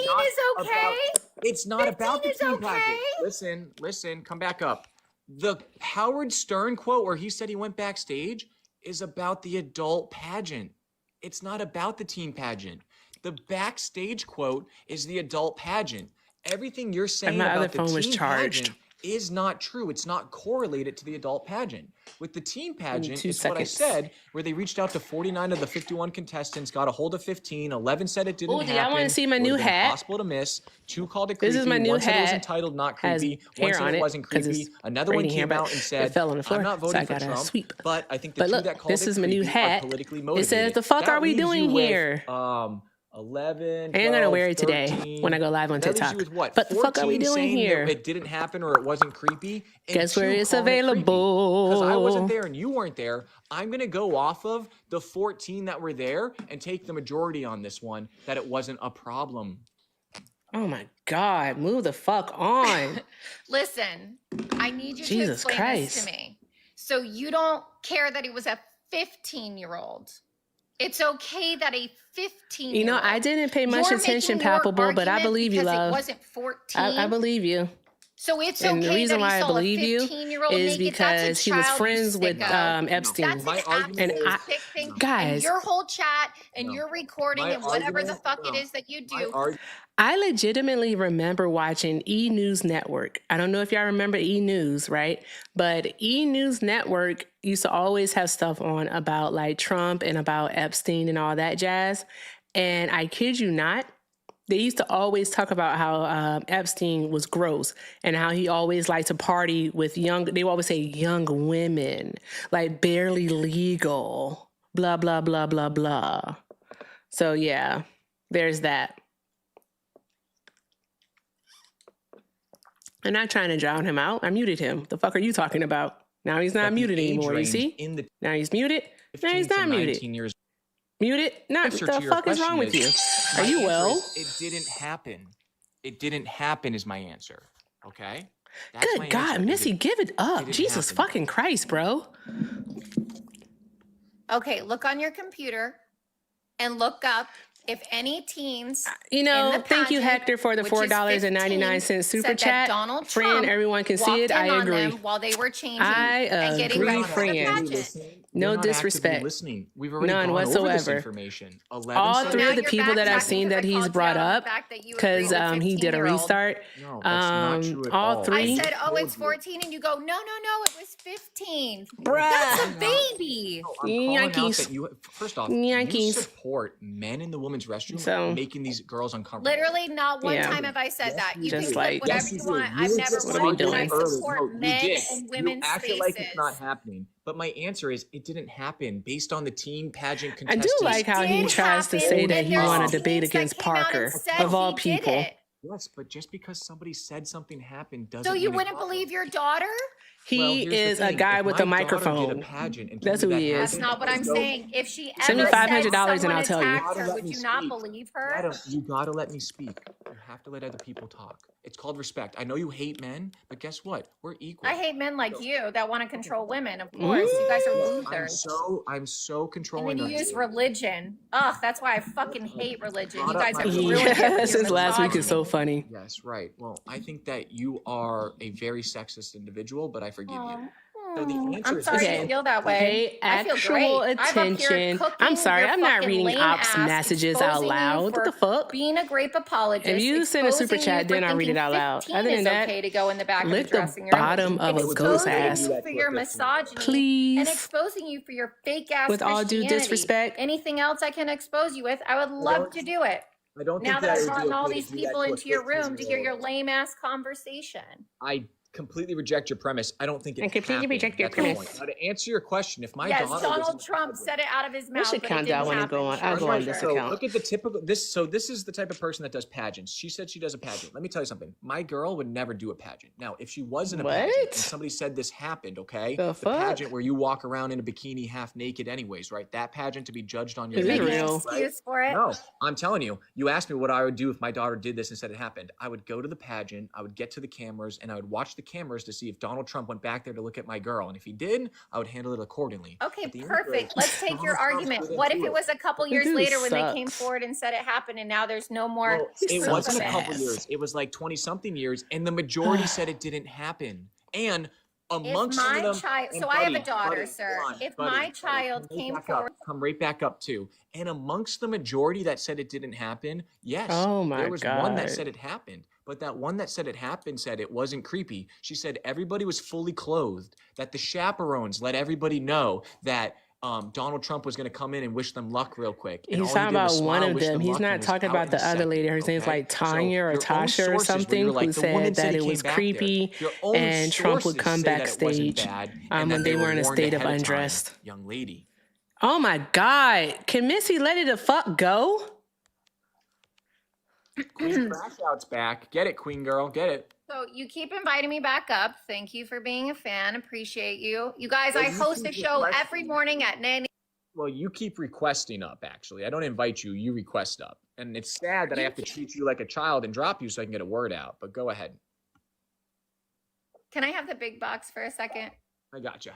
okay. It's not about the teen pageant. Listen, come back up. The Howard Stern quote where he said he went backstage is about the adult pageant. It's not about the teen pageant. The backstage quote is the adult pageant. Everything you're saying about the teen pageant is not true. It's not correlated to the adult pageant. With the teen pageant, it's what I said, where they reached out to 49 of the 51 contestants, got a hold of 15, 11 said it didn't happen. Oh, do y'all want to see my new hat? Impossible to miss. 2 called it creepy. This is my new hat. One said it was entitled not creepy. One said it wasn't creepy. Another one came out and said, it fell on the floor, I'm not voting for Trump, sweep. But I think the two that called this is my new hat. politically motivated. It says, the fuck are we doing here? 11, 12, I ain't gonna wear it 13. today when I go live on That leaves TikTok. you with what? What the fuck are we doing here? It didn't happen or it wasn't creepy. And Guess where it's calling it creepy. available. Because I wasn't there and you weren't there. I'm going to go off of the 14 that were there and take the majority on this one, that it wasn't a problem. Oh my God, move the fuck on. Listen, I need you Jesus to explain Christ. this to me. So you don't care that it was a 15-year-old. It's okay that a 15-year-old. You know, I didn't pay much attention, Palpable, but I believe you, love. It wasn't 14. I believe you. So it's And okay the reason that why he I saw believe a you 15-year-old is naked. because he was friends with Epstein. That's My an argument absolute is- sick thing. Guys. And your whole chat and No. your recording My and whatever the argument- fuck no. it is that you My do. argument- I legitimately remember watching E! News Network. I don't know if y'all remember E! News, right? But E! News Network used to always have stuff on about like Trump and about Epstein and all that jazz. And I kid you not, they used to always talk about how Epstein was gross and how he always liked to party with they always say young women, like barely legal, blah, blah, blah, blah, blah. So yeah, there's that. I'm not trying to drown him out. I muted him. The fuck are you talking about? Now he's not that the muted age anymore, you range see? in the Now he's muted. Now 15 he's to not muted. 19 years. Muted? Not Answer the to your fuck is wrong with question you? is- Are my you answer well? is, it didn't happen. It didn't happen is my answer. Okay? That's my Good God, answer. It Missy, didn't- give it up. didn't Jesus happen. fucking Christ, bro. Okay, look on your computer and look up if any teens. You know, in the thank you, pageant, Hector, for the which is $4.99 super said that chat. Donald Friend, Trump everyone can see walked it. in I on agree. them while they were changing I and getting agree, ready for the friend. pageant. No You're not actively disrespect. listening. We've already None gone over this whatsoever. information. 11 All seconds. three now of the you're people that I've backtracking seen because that I he's called brought you out on up, the fact that you agree because with he did a 15-year-old. restart. No, that's not true at all all. three. I said, oh, it's 14, and you go, no, it was 15. Bruh. That's a baby. No, I'm calling out Yankees. that you, first off, Yankees. you support men in the women's restroom So- making these girls uncomfortable. Literally, not one Yeah. time have I said that. You Just can like- click whatever Yes, you you want. did. I've You never just What are we said that I doing? support you men did. and women's You acted spaces. like it's not happening. But my answer is, it didn't happen based on the teen pageant I contestants. do like how he Did tries to happen, say that and he there's won a teens debate that against came out Parker, and said of all he did people. it. Yes, but just because somebody said something happened doesn't So you mean it wouldn't happened. believe your daughter? He Well, here's the is a thing. guy If with my a daughter microphone. did a pageant and That's told who me he that is. That's not what I'm saying. If she Send me ever said $500 and I'll someone tell you. attacked her, Let would me you not speak. believe her? Adam, you gotta let me speak. You have to let other people talk. It's called respect. I know you hate men, but guess what? We're equal. I hate men like you that want to control women. Of course, you guys are losers. I'm so And controlling. then you of use you. religion. Ugh, that's why I fucking hate religion. You Brought up guys my have religion. ruined it Yes, with your his last week is so misogyny. funny. Yes, right. Well, I think that you are a very sexist individual, but I forgive you. So the answer I'm is sorry Okay. you feel that way. Pay I feel actual great. I'm up here attention. cooking I'm sorry, your I'm not fucking reading lame ops ass, messages out exposing you loud. What the for fuck? Being a grape apologist. If you send a super exposing chat, you for then I'll read it thinking out loud. 15 Other than is that, okay to go in the back of the lick the dressing room. bottom of a goat's Exposing ass. you for your misogyny Please. and exposing you for your fake ass With all due Christianity. disrespect. Anything else I can expose you with, I would love to do it. I don't Now think that I've would be gotten all okay to these do that people to a into your room to hear 15-year-old. your lame ass conversation. I completely reject your premise. I don't think it I completely happened. reject your That's the point. premise. Now, to answer your question, if my Yes, daughter Donald was Trump said it out of his mouth, should but count it didn't that one and happen. go on. Sure, I'll go sure, on sure. this So account. look at the typical this is the type of person that does pageants. She said she does a pageant. Let me tell you something. My girl would never do a pageant. Now, if she was in a pageant What? and somebody said this happened, okay? The fuck? pageant where you walk around in a bikini half naked anyways, right? That pageant to be judged on your Is it ladies, real? right? Excuse for it. No, I'm telling you. You asked me what I would do if my daughter did this and said it happened. I would go to the pageant, I would get to the cameras, and I would watch the cameras to see if Donald Trump went back there to look at my girl. And if he did, I would handle it accordingly. Okay, At the end of the perfect. day, Let's take your Donald Trump argument. didn't What if do it was a couple years dude later when they came sucks. forward and said it happened and now there's no more Well, He it proof sucks wasn't of a it? couple years. It was like 20-something years, and the majority said it didn't happen. And If amongst some my of them, child, and so I have a buddy, daughter, buddy, sir. hold on, If buddy, my buddy, child come right came back up. forward, Come right back up too. And amongst the majority that said it didn't happen, yes, Oh my there was one that God. said it happened. But that one that said it happened said it wasn't creepy. She said everybody was fully clothed, that the chaperones let everybody know that Donald Trump was going to come in and wish them luck real quick. And He's all he talking did was about one smile, of wish them. them He's luck, and not was talking out about in the a other second, lady. Her name's okay? like So Tanya or your own Tasha or sources where something you're like, who the woman said that he it came was back there. creepy Your own and Trump would sources come say that it wasn't backstage bad and when that they were in a warned state of ahead time, undressed. young lady. Oh my God. Can Missy let it the fuck go? Queen Crash Out's back. Get it, Queen Girl. Get it. So you keep inviting me back up. Thank you for being a fan. Appreciate you. You guys, I host a show every morning at 9. Well, you keep requesting up, actually. I don't invite you. You request up. And it's sad that I have to treat you like a child and drop you so I can get a word out. But go ahead. Can I have the big box for a second? I gotcha.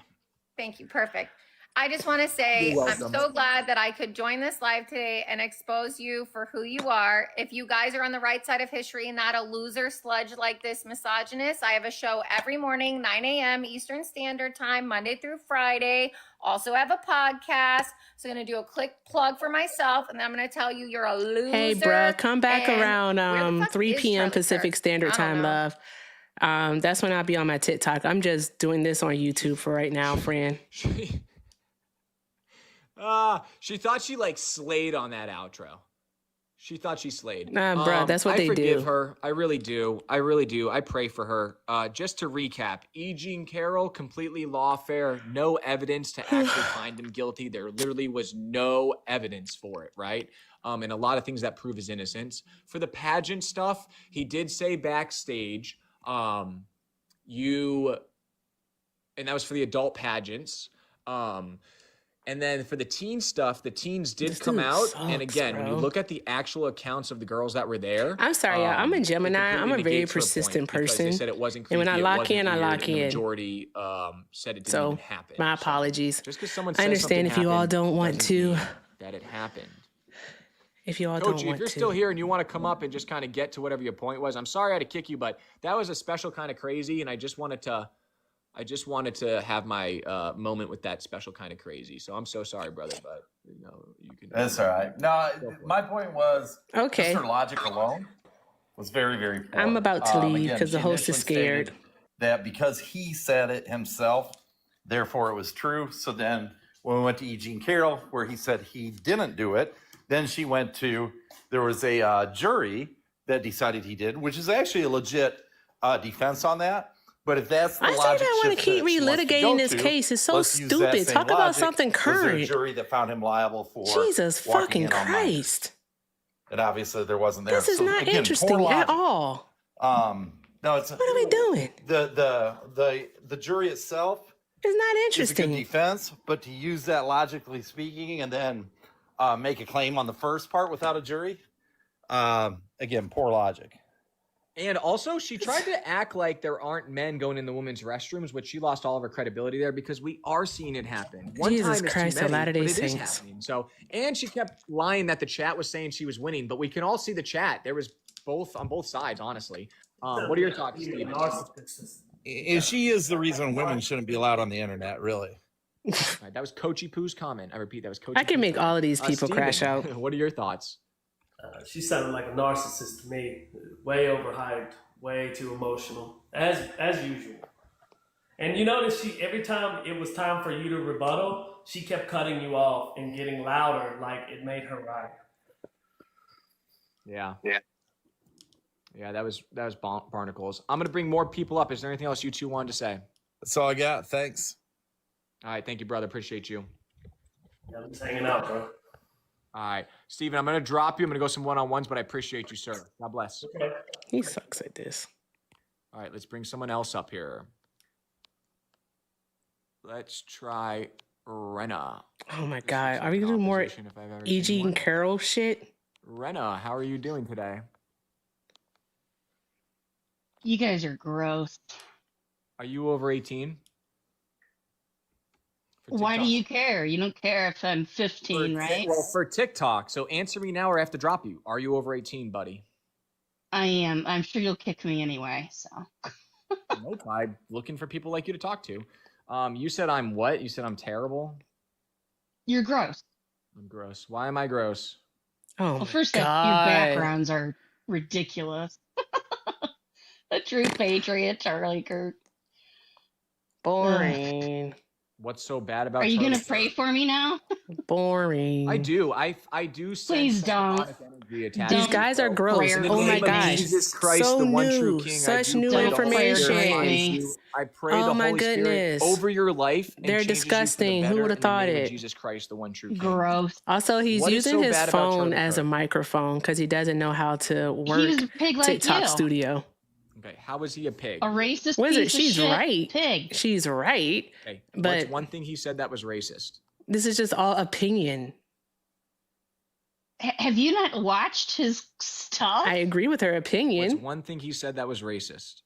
Thank you. Perfect. I just want to say I'm so glad that I could join this live today and expose you for who you are. If you guys are on the right side of history and not a loser sludge like this misogynist, I have a show every morning, 9 a.m. Eastern Standard Time, Monday through Friday. Also have a podcast. So I'm going to do a quick plug for myself, and then I'm going to tell you you're a loser. Hey, bruh, come back around 3 p.m. Pacific Standard Time, love. That's when I'll be on my TikTok. I'm just doing this on YouTube for right now, friend. She thought she like slayed on that outro. She thought she slayed. Nah, bro, that's what they do. I forgive her. I really do. I really do. I pray for her. Just to recap, E. Jean Carroll, completely lawfare, no evidence to actually find him guilty. There literally was no evidence for it, right? And a lot of things that prove his innocence. For the pageant stuff, he did say backstage, and that was for the adult pageants. And then for the teen stuff, the teens did come out. And again, when you look at the actual accounts of the girls that were there. I'm sorry, y'all. I'm a Gemini. I'm a very persistent person. They said it wasn't creepy, and when I lock in, I lock in. The majority said it didn't even happen. My apologies. Just because someone says I understand if you all don't want to. That it happened. If you all don't want to. If you're still here and you want to come up and just kind of get to whatever your point was, I'm sorry I had to kick you, but that was a special kind of crazy, and I just wanted to have my moment with that special kind of crazy. So I'm so sorry, brother, but you can. That's all right. No, my point was just her logic alone was very, very poor. I'm about to leave because the host is scared. That because he said it himself, therefore it was true. So then when we went to E. Jean Carroll, where he said he didn't do it, then she went to, there was a jury that decided he did, which is actually a legit defense on that. But if that's the logic, I want to keep relitigating this case. It's so stupid. Talk about something current. Was there a jury that found him liable for Jesus fucking Christ? And obviously there wasn't there. This is not interesting at all. No, it's what are we doing? The jury itself is not interesting. It's a good defense, but to use that logically speaking and then make a claim on the first part without a jury, again, poor logic. And also, she tried to act like there aren't men going in the women's restrooms, which she lost all of her credibility there because we are seeing it happen. Jesus Christ, a lot of these things. So, and she kept lying that the chat was saying she was winning, but we can all see the chat. There was both on both sides, honestly. What are your thoughts, Steve? She is the reason women shouldn't be allowed on the internet, really. Right, that was Coachy Poo's comment. I repeat, that was Coachy. I can make all of these people crash out. What are your thoughts? She sounded like a narcissist to me. Way overhyped, way too emotional, as usual. And you notice she every time it was time for you to rebuttal, she kept cutting you off and getting louder, like it made her right. Yeah. That was Barnacles. I'm gonna bring more people up. Is there anything else you two wanted to say? That's all I got. Thanks. All right, thank you, brother. Appreciate you. Yeah, I'm just hanging out, bro. All right, Steven, I'm going to drop you. I'm going to go some one-on-ones, but I appreciate you, sir. God bless. Okay. He sucks at this. All right, let's bring someone else up here. Let's try Renna. Oh, my God. Are we going to do more E. Jean Carroll shit? Renna, how are you doing today? You guys are gross. Are you over 18? Why do you care? You don't care if I'm 15, right? Well, for TikTok. So answer me now or I have to drop you. Are you over 18, buddy? I am. I'm sure you'll kick me anyway, so. Nope. I'm looking for people like you to talk to. You said I'm what? You said I'm terrible? You're gross. I'm gross. Why am I gross? Oh, well, first, your backgrounds are ridiculous. A true patriot, Charlie Kirk. Boring. What's so bad about? Are you gonna pray for me now? Boring. I do. I do. Please don't. These guys are gross. Oh my gosh. Jesus Christ, so the one new. true King. Such new information. I pray the Holy Spirit over your life. And they're disgusting. Who would have thought it? Jesus Christ, the one true King. Gross. Also, he's using his phone as a microphone because he doesn't know how to work TikTok Studio. Okay, how is he a pig? A racist piece of shit right. Pig. She's right. Okay, but what's one thing he said that was racist? This is just all opinion. Have you not watched his stuff? I agree with her opinion. What's one thing he said that was racist?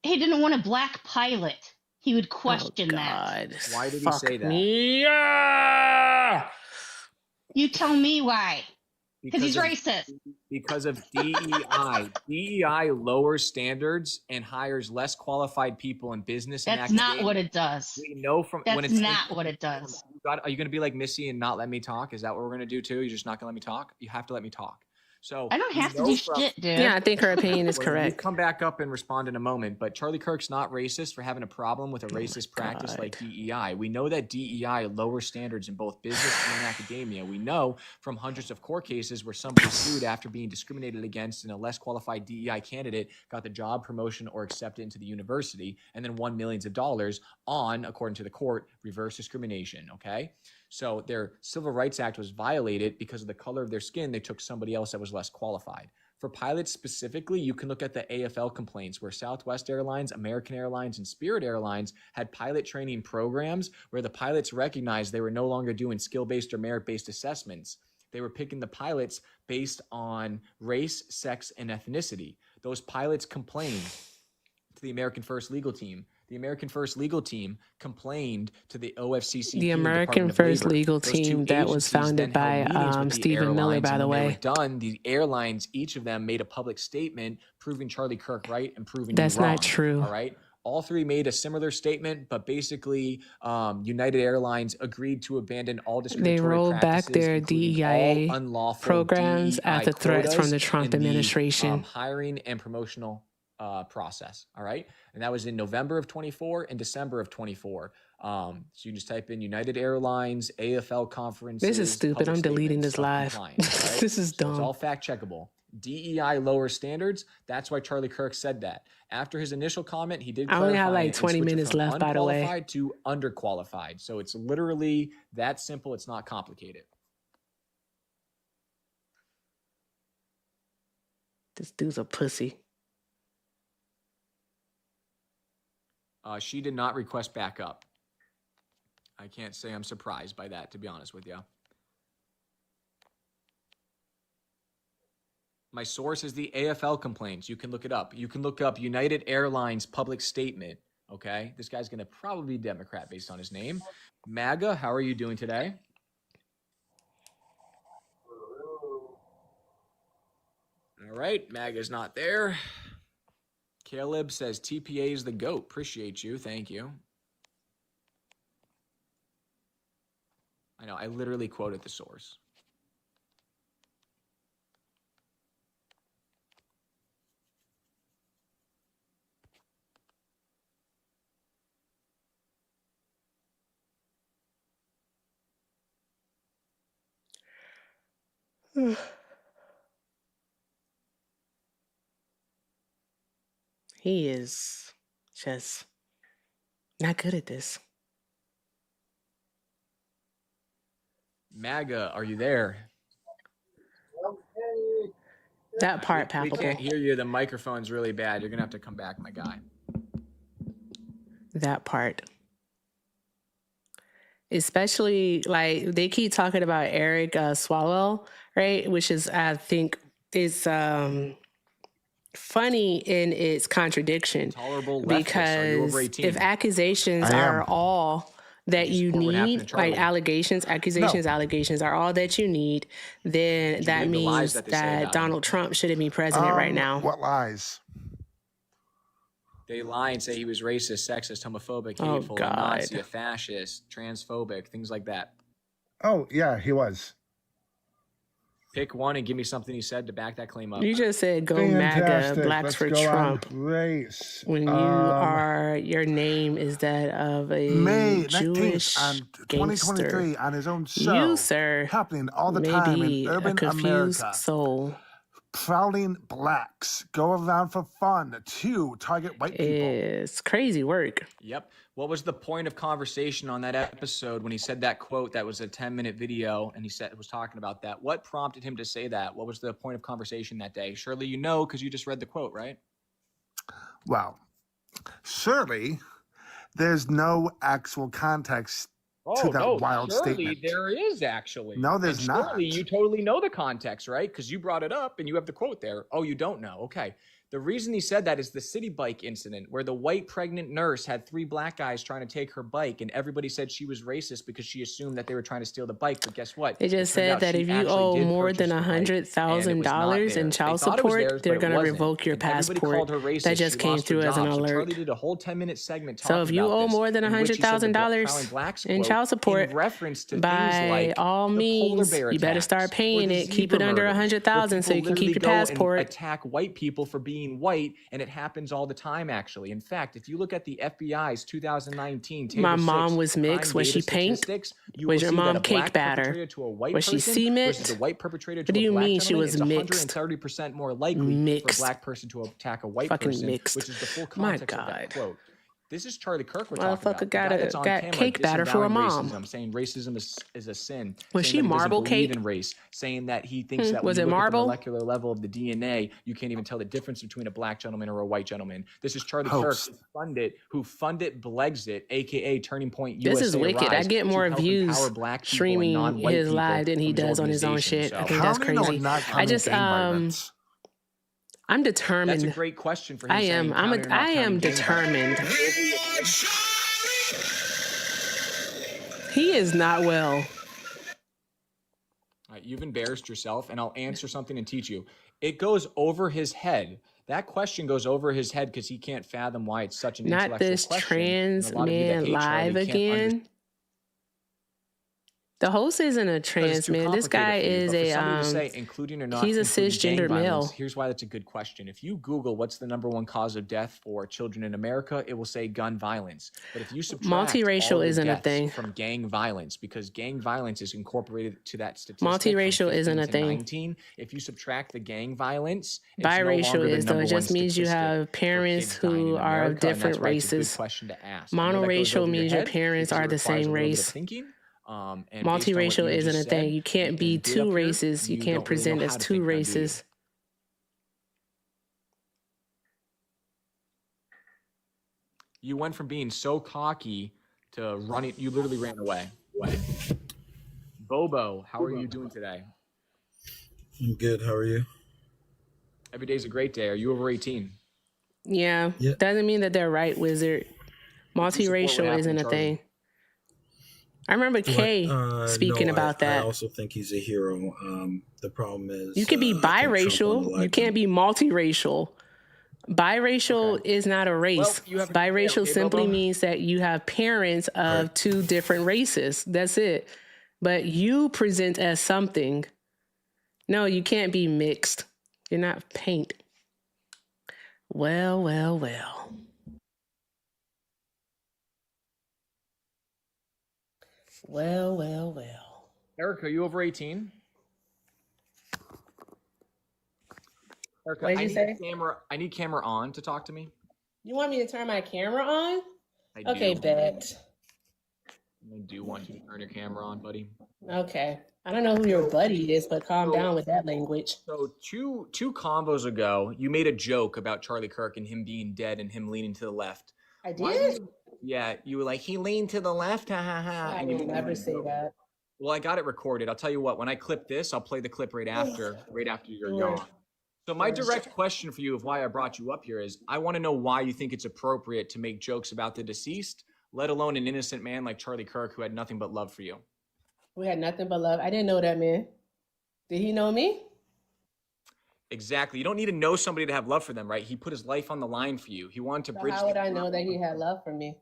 He didn't want a black pilot. He would question that. Why did he say that? You tell me why. Because he's racist. Because of DEI. DEI lowers standards and hires less qualified people in business and academia. That's not what it does. We know from when it's not what it does. Are you going to be like Missy and not let me talk? Is that what we're going to do too? You're just not going to let me talk? You have to let me talk. So I don't have to do shit, dude. Yeah, I think her opinion is correct. Come back up and respond in a moment. But Charlie Kirk's not racist for having a problem with a racist practice like DEI. We know that DEI lowers standards in both business and academia. We know from hundreds of court cases where somebody sued after being discriminated against and a less qualified DEI candidate got the job, promotion, or accepted into the university and then won millions of dollars on, according to the court, reverse discrimination, okay? So their Civil Rights Act was violated because of the color of their skin. They took somebody else that was less qualified. For pilots specifically, you can look at the AFL complaints where Southwest Airlines, American Airlines, and Spirit Airlines had pilot training programs where the pilots recognized they were no longer doing skill-based or merit-based assessments. They were picking the pilots based on race, sex, and ethnicity. Those pilots complained to the American First Legal Team. The American First Legal Team complained to the OFCC. The American First Legal Team that was founded by Stephen Miller, by the way. The airlines, each of them made a public statement proving Charlie Kirk right and proving that's you wrong. Not true. All right. All three made a similar statement, but basically United Airlines agreed to abandon all discriminatory practices. They rolled back their DEI programs at the threats from the Trump administration. Hiring and promotional process. All right. And that was in November of 24 and December of 24. So you can just type in United Airlines, AFL conferences. This is stupid. I'm deleting this live. Right? This is dumb. So it's all fact checkable. DEI lower standards. That's why Charlie Kirk said that. After his initial comment, he did clarify. I only have like 20 minutes left, by the way. Unqualified to underqualified. So it's literally that simple. It's not complicated. This dude's a pussy. She did not request backup. I can't say I'm surprised by that, to be honest with you. My source is the AFL complaints. You can look it up. You can look up United Airlines public statement. Okay, this guy's going to probably be Democrat based on his name. MAGA, how are you doing today? All right, MAGA's not there. Caleb says TPA is the GOAT. Appreciate you. Thank you. I know. I literally quoted the source. He is just not good at this. MAGA, are you there? That part, palpable. We can't hear you. The microphone's really bad. You're going to have to come back, my guy. That part. Especially, like, they keep talking about Eric Swalwell, right? Which is, I think, is... funny in its contradiction, because if accusations are all that you need, like accusations are all that you need, then that means that Donald Trump shouldn't be president right now. What lies? They lie and say he was racist, sexist, homophobic, hateful, a Nazi, a fascist, transphobic, things like that. Oh, yeah, he was. Pick one and give me something he said to back that claim up. You just said go Fantastic. MAGA, blacks Let's for go Trump. on race. When your name is that of a May Jewish 19th, gangster. 2023, on his own show, You, sir, happening all the may time be in urban a confused America. soul. Prowling blacks go around for fun to target white people. It's crazy work. Yep. What was the point of conversation on that episode when he said that quote? That was a 10-minute video, and he was talking about that. What prompted him to say that? What was the point of conversation that day? Surely you know, because you just read the quote, right? Well, surely there's no actual context to that wild statement. There is actually. No, there's not. Surely you totally know the context, right? Because you brought it up and you have the quote there. Oh, you don't know. Okay. The reason he said that is the city bike incident where the white pregnant nurse had 3 black guys trying to take her bike, and everybody said she was racist because she assumed that they were trying to steal the bike. But guess what? They just said that if you owe more than $100,000 in child support, they're going to revoke your passport. That just came through as an alert. Charlie did a whole 10-minute segment talking so if you owe more than $100,000 in child support, by all means, you better start paying it. Keep it under $100,000 so you can keep your passport. Attack white people for being white, and it happens all the time, actually. In fact, if you look at the FBI's 2019 my mom was mixed. Was she pink? Was your mom cake batter? Was she cement? What do you mean she was mixed? 130% more likely for a black person to attack a white person, mixed. Which is the full context of that quote. This is Charlie Kirk we're talking about. Motherfucker got cake batter for a mom. Racism, saying racism is a sin. Was she marble cake? In race, saying that he thinks that was when it you look marble? at the molecular level of the DNA, you can't even tell the difference between a black gentleman or a white gentleman. This is Charlie Kirk who funded Blexit, aka Turning Point USA. This is wicked. I get more views streaming his live than he does on his own shit. I think that's crazy. I just I'm determined. That's a great question for him. I am determined. He is not well. All right, you've embarrassed yourself, and I'll answer something and teach you. It goes over his head. That question goes over his head because he can't fathom why it's such an intellectual question. Not this trans man live again. The host isn't a trans man. This guy is he's a cisgender male. Here's why that's a good question. If you Google what's the #1 cause of death for children in America, it will say gun violence. But if you subtract multiracial isn't a thing from gang violence, because gang violence is incorporated to that statistic. Multiracial isn't a thing. If you subtract the gang violence, biracial is though. It just means you have parents who are of different races. Monoracial means your parents are the same race. Multiracial isn't a thing. You can't be two races. You can't present as two races. You went from being so cocky to running. You literally ran away. Bobo, how are you doing today? I'm good. How are you? Every day's a great day. Are you over 18? Yeah. Doesn't mean that they're right, wizard. Multiracial isn't a thing. I remember Kay speaking about that. I also think he's a hero. The problem is you can be biracial. You can't be multiracial. Biracial is not a race. Biracial simply means that you have parents of two different races. That's it. But you present as something. No, you can't be mixed. You're not paint. Well. Well. Erica, are you over 18? Erica, what did you say? I need camera on to talk to me. You want me to turn my camera on? Okay, bet. I do want you to turn your camera on, buddy. Okay. I don't know who your buddy is, but calm down with that language. So two combos ago, you made a joke about Charlie Kirk and him being dead and him leaning to the left. I did? Yeah, you were like, he leaned to the left, ha ha ha. I would never say that. Well, I got it recorded. I'll tell you what, when I clip this, I'll play the clip right after you're gone. So my direct question for you of why I brought you up here is, I want to know why you think it's appropriate to make jokes about the deceased, let alone an innocent man like Charlie Kirk who had nothing but love for you. We had nothing but love. I didn't know that man. Did he know me? Exactly. You don't need to know somebody to have love for them, right? He put his life on the line for you. He wanted to bridge. How would I know that he had love for me?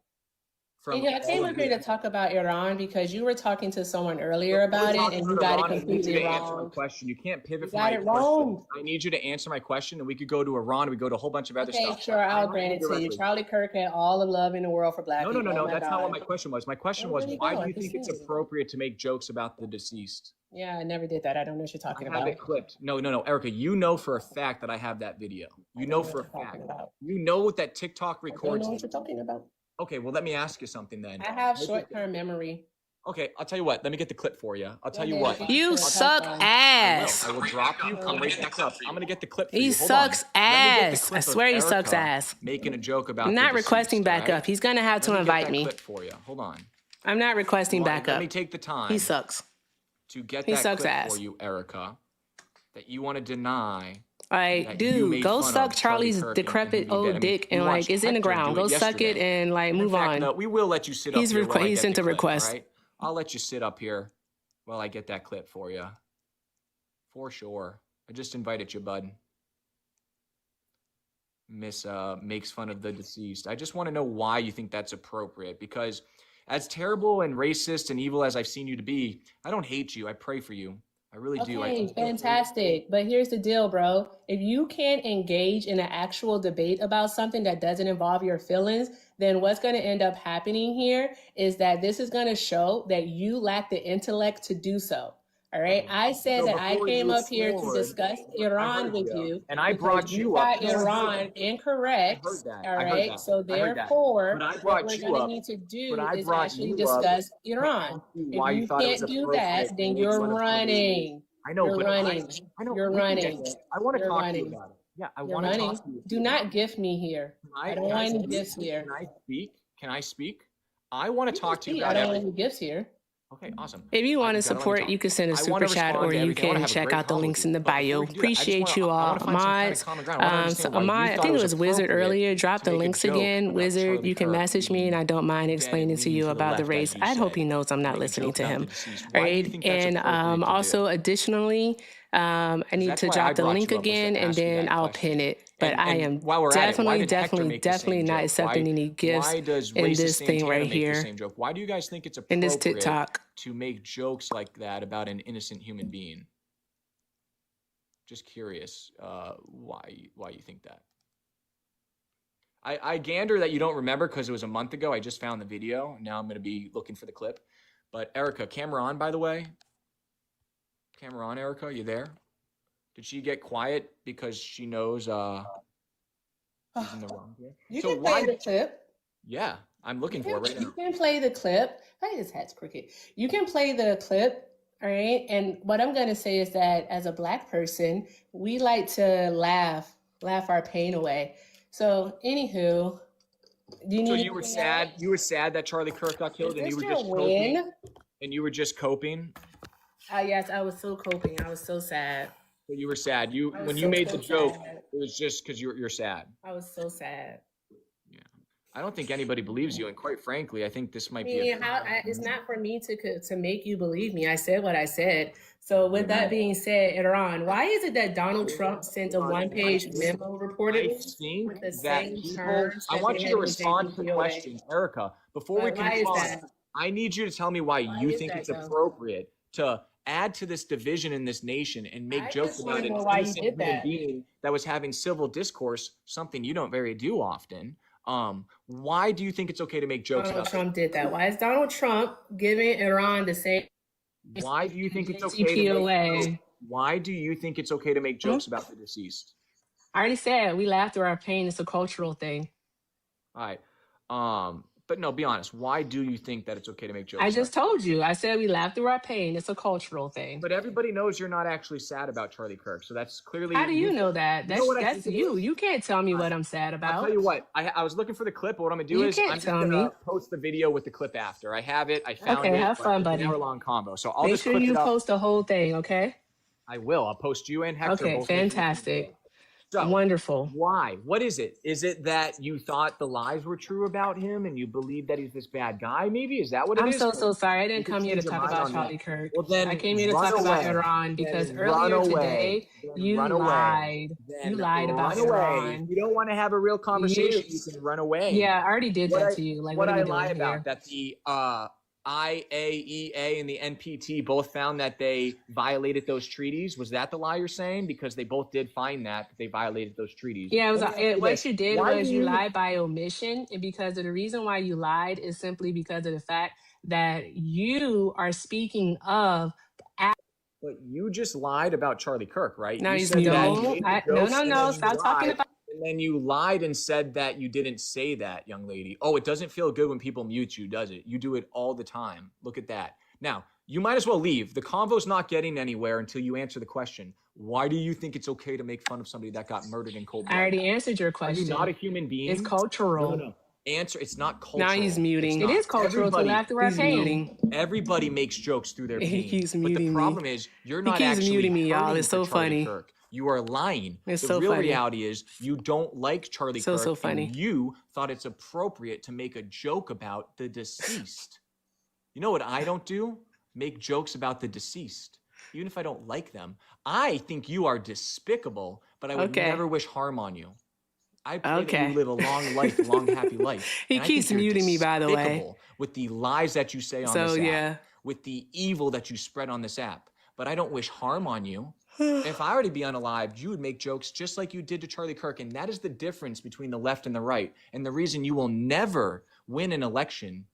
Yeah, I came up here to talk about Iran because you were talking to someone earlier about it and you got it completely wrong. Question. You can't pivot You from got my it wrong. question. I need you to answer my question, and we could go to Iran. We go to a whole bunch of other stuff. Okay, sure, I'll grant it to you. Charlie Kirk had all the love in the world for black people. No. That's not what my question was. My question was, why do you think it's appropriate to make jokes about the deceased? Yeah, I never did that. I don't know what you're talking about. I have it clipped. No, Erica, you know for a fact that I have that video. You know for a fact. You know that TikTok records. I don't know what you're talking about. Okay, well, let me ask you something then. I have short-term memory. Okay, I'll tell you what. Let me get the clip for you. I'll tell you what. You suck ass. I will drop you. Come right back up. I'm gonna get the clip for you. He sucks ass. I swear he sucks ass. Making a joke about. I'm not requesting back up. He's gonna have to invite me. Clip for you. Hold on. I'm not requesting back up. Let me take the time. He sucks. To get that clip for you, Erica, that you want to deny. Like, dude, go suck Charlie's decrepit old dick and like it's in the ground. Go suck it and like move on. No, we will let you sit up here. He sent a request. Right? I'll let you sit up here while I get that clip for you. For sure. I just invited you, bud. Miss makes fun of the deceased. I just want to know why you think that's appropriate, because as terrible and racist and evil as I've seen you to be, I don't hate you. I pray for you. I really do. Okay, fantastic. But here's the deal, bro. If you can't engage in an actual debate about something that doesn't involve your feelings, then what's going to end up happening here is that this is going to show that you lack the intellect to do so. All right. I said that I came up here to discuss Iran with you. And I brought you up. You got Iran incorrect. All right. So therefore, what we're going to need to do is actually discuss Iran. If you can't do that, then you're running. I know, you're running. You're running. I want to talk to you about it. Yeah, I want to talk to you. Do not gift me here. I don't want any gifts here. Can I speak? Can I speak? I want to talk to you about I don't want any gifts here. Okay, awesom. If you want to support, you can send a super chat or you can check out the links in the bio. Appreciate you all. Mods, I think it was Wizard earlier. Drop the links again. Wizard, you can message me and I don't mind explaining to you about the race. I'd hope he knows I'm not listening to him. Right? And also, additionally, I need to drop the link again and then I'll pin it. But I am definitely not accepting any gifts in this thing right here. Why do you guys think it's appropriate in this TikTok to make jokes like that about an innocent human being? Just curious why you think that. I gander that you don't remember because it was a month ago. I just found the video. Now I'm going to be looking for the clip. But Erica, camera on, by the way. Camera on, Erica. You there? Did she get quiet because she knows she's in the wrong here? You can play the clip. Yeah, I'm looking for it right now. You can play the clip. Hey, his hat's crooked. You can play the clip, all right? And what I'm going to say is that as a Black person, we like to laugh our pain away. So, anywho, you were sad. You were sad that Charlie Kirk got killed, and you were just coping. And you were just coping. Yes, I was so coping. I was so sad. So you were sad. When you made the joke, it was just because you're sad. I was so sad. Yeah, I don't think anybody believes you, and quite frankly, I think this might be. It's not for me to make you believe me. I said what I said. So with that being said, Iran, why is it that Donald Trump sent a one-page memo reportedly? I think that people. I want you to respond to the question, Erica. Before we can respond, I need you to tell me why you think it's appropriate to add to this division in this nation and make jokes about an innocent human being that was having civil discourse, something you don't very do often. Why do you think it's okay to make jokes about Trump did that? Why is Donald Trump giving Iran the same? Why do you think it's okay? Why do you think it's okay to make jokes about the deceased? I already said we laugh through our pain. It's a cultural thing. All right. But no, be honest. Why do you think that it's okay to make jokes? I just told you. I said we laugh through our pain. It's a cultural thing. But everybody knows you're not actually sad about Charlie Kirk. So that's clearly. How do you know that? That's you. You can't tell me what I'm sad about. I'll tell you what. I was looking for the clip. But what I'm gonna do is I'm just gonna post the video with the clip after. I have it. I found it. Okay, have fun, buddy. Hour-long combo. So I'll make just sure you post the whole thing. Okay. I will. I'll post you and Hector. Okay, fantastic. So, wonderful. Why? What is it? Is it that you thought the lies were true about him and you believe that he's this bad guy? Maybe is that what it is? I'm so sorry. I didn't come here to talk about Charlie Kirk. Well, then I came here to talk about Iran because earlier today you lied. You lied about Iran. If you don't want to have a real conversation, you can run away. Yeah, I already did that to you. Like, what are we doing about? That the IAEA and the NPT both found that they violated those treaties. Was that the lie you're saying? Because they both did find that they violated those treaties. Yeah, what you did was you lied by omission, and because of the reason why you lied is simply because of the fact that you are speaking of. But you just lied about Charlie Kirk, right? No, you said no. Stop talking about. And then you lied and said that you didn't say that, young lady. Oh, it doesn't feel good when people mute you, does it? You do it all the time. Look at that. Now, you might as well leave. The convo's not getting anywhere until you answer the question. Why do you think it's okay to make fun of somebody that got murdered in cold blood? I already answered your question. Are you not a human being? It's cultural. No. Answer. It's not cultural. Now he's muting. It is cultural to laugh through our pain. Everybody makes jokes through their pain. He keeps muting me. But the problem is you're not actually muting me, y'all. It's so funny. Kirk. You are lying. It's the real reality is you don't like Charlie Kirk. So funny. And you thought it's appropriate to make a joke about the deceased. You know what I don't do? Make jokes about the deceased. Even if I don't like them. I think you are despicable, but I would never wish harm on you. I pray that you live a long life, a long, happy life. He keeps muting me, by the way. With the lies that you say on this app. With the evil that you spread on this app. But I don't wish harm on you. If I were to be unalived, you would make jokes just like you did to Charlie Kirk. And that is the difference between the left and the right. And the reason you will never win an election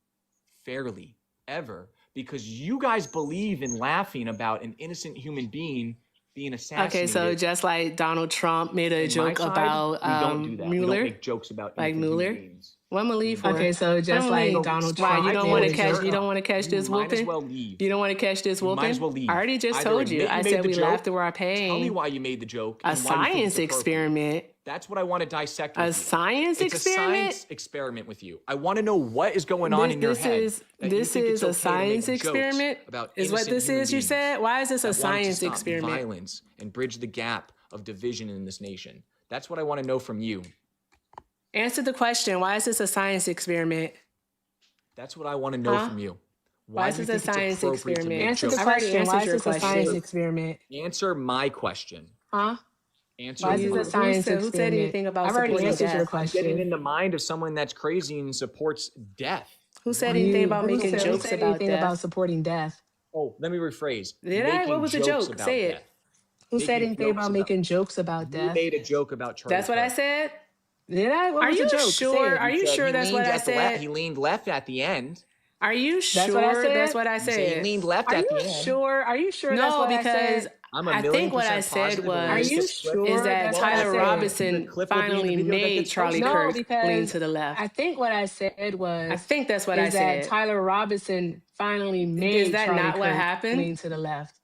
fairly, ever. Because you guys believe in laughing about an innocent human being being assassinated. Okay, so just like Donald Trump made a joke about we don't do that. Mueller. We don't make jokes about like Mueller. Beings. What am I leave for? Okay, so just like Donald Trump. You don't want to catch. You don't want to catch this whooping. Might as well leave. You don't want to catch this whooping. Might as well leave. I already just told you. I said we laughed through our pain. Tell me why you made the joke. A science experiment. That's what I want to dissect. A science experiment. It's a science experiment with you. I want to know what is going on in your head. This is a science experiment. Is what this is? You said. Why is this a science experiment? Violence and bridge the gap of division in this nation. That's what I want to know from you. Answer the question. Why is this a science experiment? That's what I want to know from you. Why is this a science experiment? Answer the question. Why is this a science experiment? Answer my question. Answer. Why is this a science experiment? Who said anything about supporting death? I've already answered your question. Getting in the mind of someone that's crazy and supports death. Who said anything about making jokes about death? About supporting death? Oh, let me rephrase. Did I? What was the joke? Say it. Who said anything about making jokes about death? You made a joke about Charlie. That's what I said. Did I? What was the joke? Sure? Are you sure that's what I said? He leaned left at the end. Are you sure that's what I said? He leaned left at the end. Are you sure that's what I said? No, because I think what I said was, are you sure is that Tyler Robinson finally made Charlie Kirk lean to the left. I think what I said was, I think that's what I said. That Tyler Robinson finally made Charlie Kirk what happened? Lean to the left.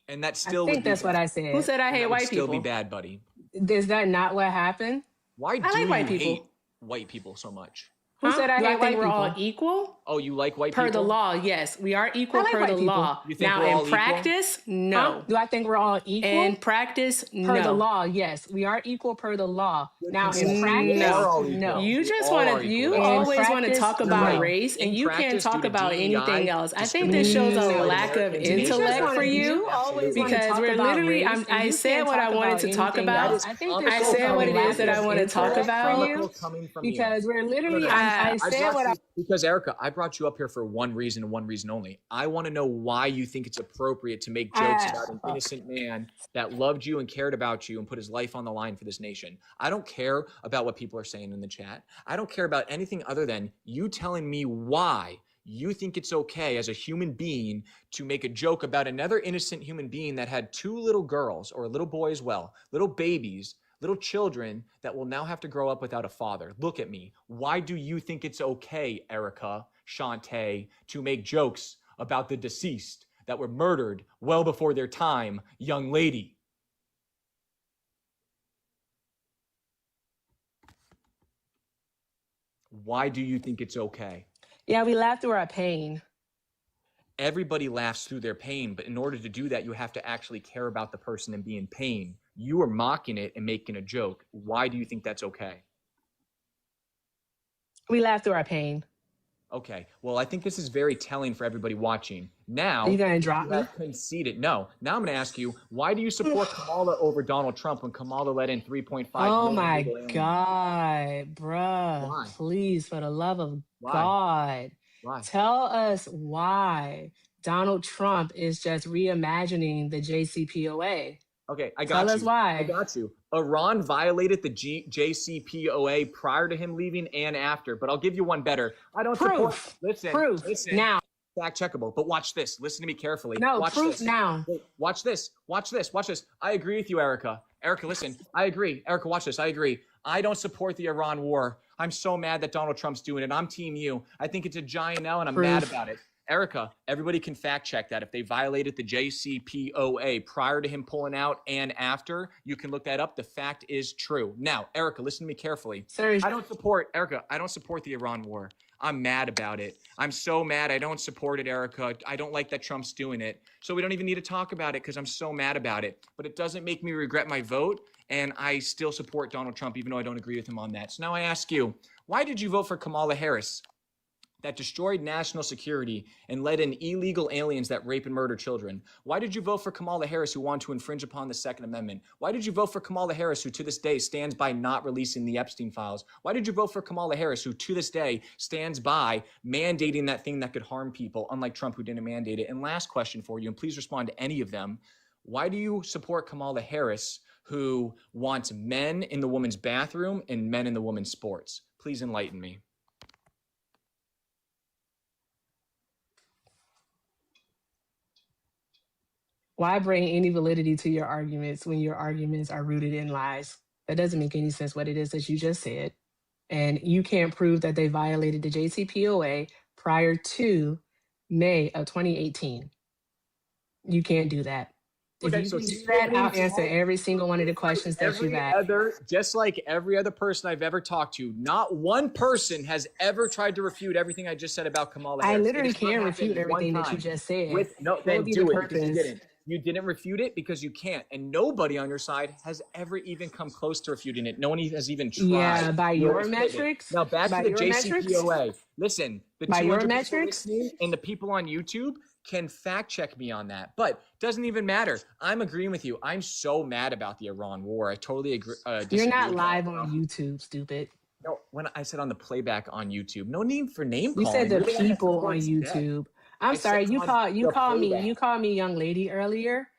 And that still I think that's what I said. Who said I hate white people? Still be bad, buddy. Is that not what happened? Why do you hate white people so much? Who said I hate white people? We're all equal? Oh, you like white people? Per the law, yes. We are equal per the law. Now, in practice, no. Do I think we're all equal? In practice, no. Per the law, yes. We are equal per the law. Now, in practice, no. You just want to, you always want to talk about race, and you can't talk about anything else. I think this shows a lack of intellect for you, because we're literally, I said what I wanted to talk about. I said what it is that I want to talk about you, because we're literally, because Erica, I brought you up here for one reason and one reason only. I want to know why you think it's appropriate to make jokes about an innocent man that loved you and cared about you and put his life on the line for this nation. I don't care about what people are saying in the chat. I don't care about anything other than you telling me why you think it's okay as a human being to make a joke about another innocent human being that had two little girls, or a little boy as well, little babies, little children that will now have to grow up without a father. Look at me. Why do you think it's okay, Erica, Shantae, to make jokes about the deceased that were murdered well before their time, young lady? Why do you think it's okay? Yeah, we laughed through our pain. everybody laughs through their pain, but in order to do that, you have to actually care about the person and be in pain. You are mocking it and making a joke. Why do you think that's okay? We laugh through our pain. Okay. Well, I think this is very telling for everybody watching. Now, you gonna drop me? Conceded. No. Now I'm going to ask you, why do you support Kamala over Donald Trump when Kamala let in 3.5 Oh million my people in? God, bruh. Why? Please, for the love of Why? God, Why? tell us why Donald Trump is just reimagining the JCPOA. Okay, I got Tell you. us why. I got you. Iran violated the JCPOA prior to him leaving and after, but I'll give you one better. I don't support. Listen. Now. Fact checkable, but watch this. Listen to me carefully. No, watch proof this. now. Wait, watch this. Watch this. Watch this. I agree with you, Erica. Erica, listen. I agree. Erica, watch this. I agree. I don't support the Iran war. I'm so mad that Donald Trump's doing it. I'm Team You. I think it's a giant L, and I'm mad about it. Erica, everybody can fact check that. If they violated the JCPOA prior to him pulling out and after, you can look that up. The fact is true. Now, Erica, listen to me carefully. Sorry. I don't support the Iran war. I'm mad about it. I'm so mad. I don't support it, Erica. I don't like that Trump's doing it. So we don't even need to talk about it because I'm so mad about it. But it doesn't make me regret my vote. And I still support Donald Trump, even though I don't agree with him on that. So now I ask you, why did you vote for Kamala Harris? That destroyed national security and let in illegal aliens that rape and murder children? Why did you vote for Kamala Harris, who wanted to infringe upon the Second Amendment? Why did you vote for Kamala Harris, who to this day stands by not releasing the Epstein files? Why did you vote for Kamala Harris, who to this day stands by mandating that thing that could harm people, unlike Trump, who didn't mandate it? And last question for you, and please respond to any of them. Why do you support Kamala Harris, who wants men in the women's bathroom and men in the women's sports? Please enlighten me. Why bring any validity to your arguments when your arguments are rooted in lies? That doesn't make any sense what it is that you just said. And you can't prove that they violated the JCPOA prior to May of 2018. You can't do that. If you do that, I'll answer every single one of the questions that you've asked. Just like every other person I've ever talked to, not one person has ever tried to refute everything I just said about Kamala Harris. I literally can't refute everything that you just said. Then do it because you didn't. You didn't refute it because you can't. And nobody on your side has ever even come close to refuting it. No one has even tried. Yeah, by your metrics. Now back to the JCPOA. Listen, the by your 200 metrics and the people on YouTube can fact check me on that, but doesn't even matter. I'm agreeing with you. I'm so mad about the Iran war. I totally agree. You're not live on YouTube, stupid. No, when I said on the playback on YouTube, no need for name calling. You said the people on YouTube. I'm sorry. You called me young lady earlier,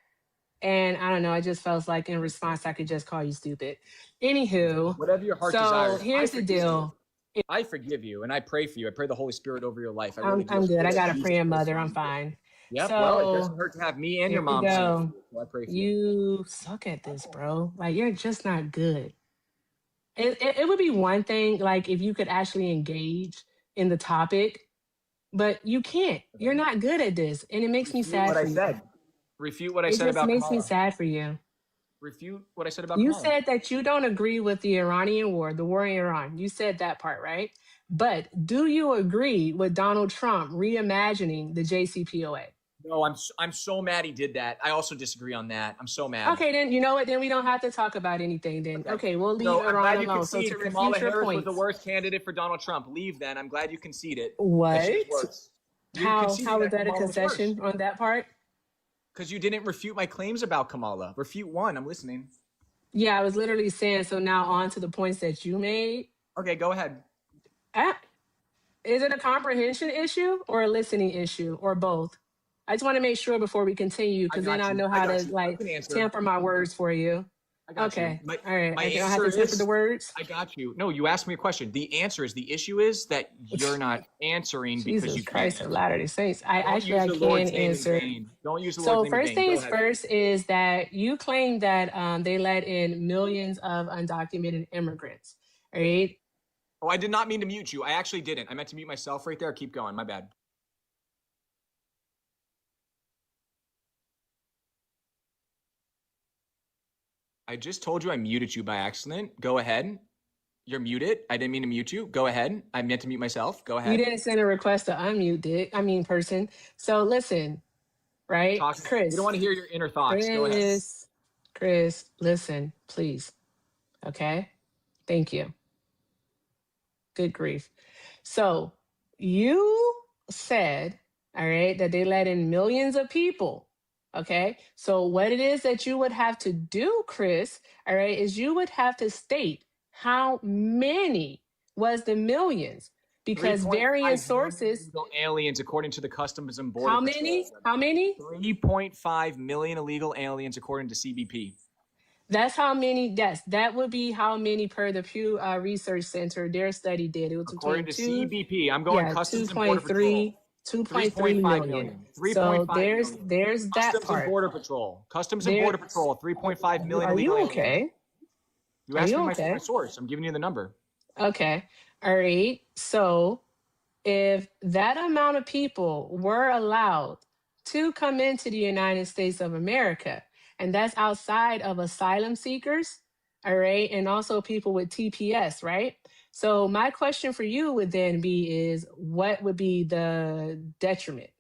and I don't know. I just felt like in response I could just call you stupid. Anywho, whatever your heart desires. So here's the deal. I forgive you and I pray for you. I pray the Holy Spirit over your life. I'm good. I got a praying mother. I'm fine. Yep. So, well, it doesn't hurt to have me and your mom. So I pray for you. You suck at this, bro. Like, you're just not good. It would be one thing, like, if you could actually engage in the topic, but you can't. You're not good at this, and it makes me sad for you. Refute what I said about Kamala. It just makes me sad for you. Refute what I said about You Kamala. said that you don't agree with the Iranian war, the war in Iran. You said that part, right? But do you agree with Donald Trump reimagining the JCPOA? No, I'm so mad he did that. I also disagree on that. I'm so mad. Okay, then you know what? Then we don't have to talk about anything. Then okay, we'll leave Iran alone. So to Kamala Harris points, was the worst candidate for Donald Trump. Leave then. I'm glad you conceded. What? How was that a concession on that part? Because you didn't refute my claims about Kamala. Refute one. I'm listening. Yeah, I was literally saying, so now on to the points that you made. Okay, go ahead. Is it a comprehension issue or a listening issue or both? I just want to make sure before we continue, because then I know how to temper my words for you. Okay. All right. I don't have to temper the words. I got you. No, you asked me a question. The answer is the issue is that you're not answering because you Christ of Latter-day Saints. I can answer. Don't use the Lord's name in vain. So first things first is that you claim that they let in millions of undocumented immigrants, right? Oh, I did not mean to mute you. I actually didn't. I meant to mute myself right there. Keep going. My bad. I just told you I muted you by accident. Go ahead. You're muted. I didn't mean to mute you. Go ahead. I meant to mute myself. Go ahead. You didn't send a request to unmute person. So listen, right? Chris. We don't want to hear your inner thoughts. Go ahead. Chris, listen, please. Okay? Thank you. Good grief. So you said, all right, that they let in millions of people. Okay? So what it is that you would have to do, Chris, all right, is you would have to state how many was the millions. Because various sources, aliens, according to the Customs and Border Patrol. How many? 3.5 million illegal aliens, according to CBP. That's how many. Yes, that would be how many per the Pew Research Center. Their study did. It was according to CBP. I'm going Customs and Border Patrol. 2.3 million. 3.5 so there's that Customs part. And Border Patrol. Customs and Border Patrol. 3.5 million. Are illegal you okay? Aliens. You asked me my source. I'm giving you the number. Okay. All right. So if that amount of people were allowed to come into the United States of America, and that's outside of asylum seekers, all right, and also people with TPS, right? So my question for you would then be is what would be the detriment?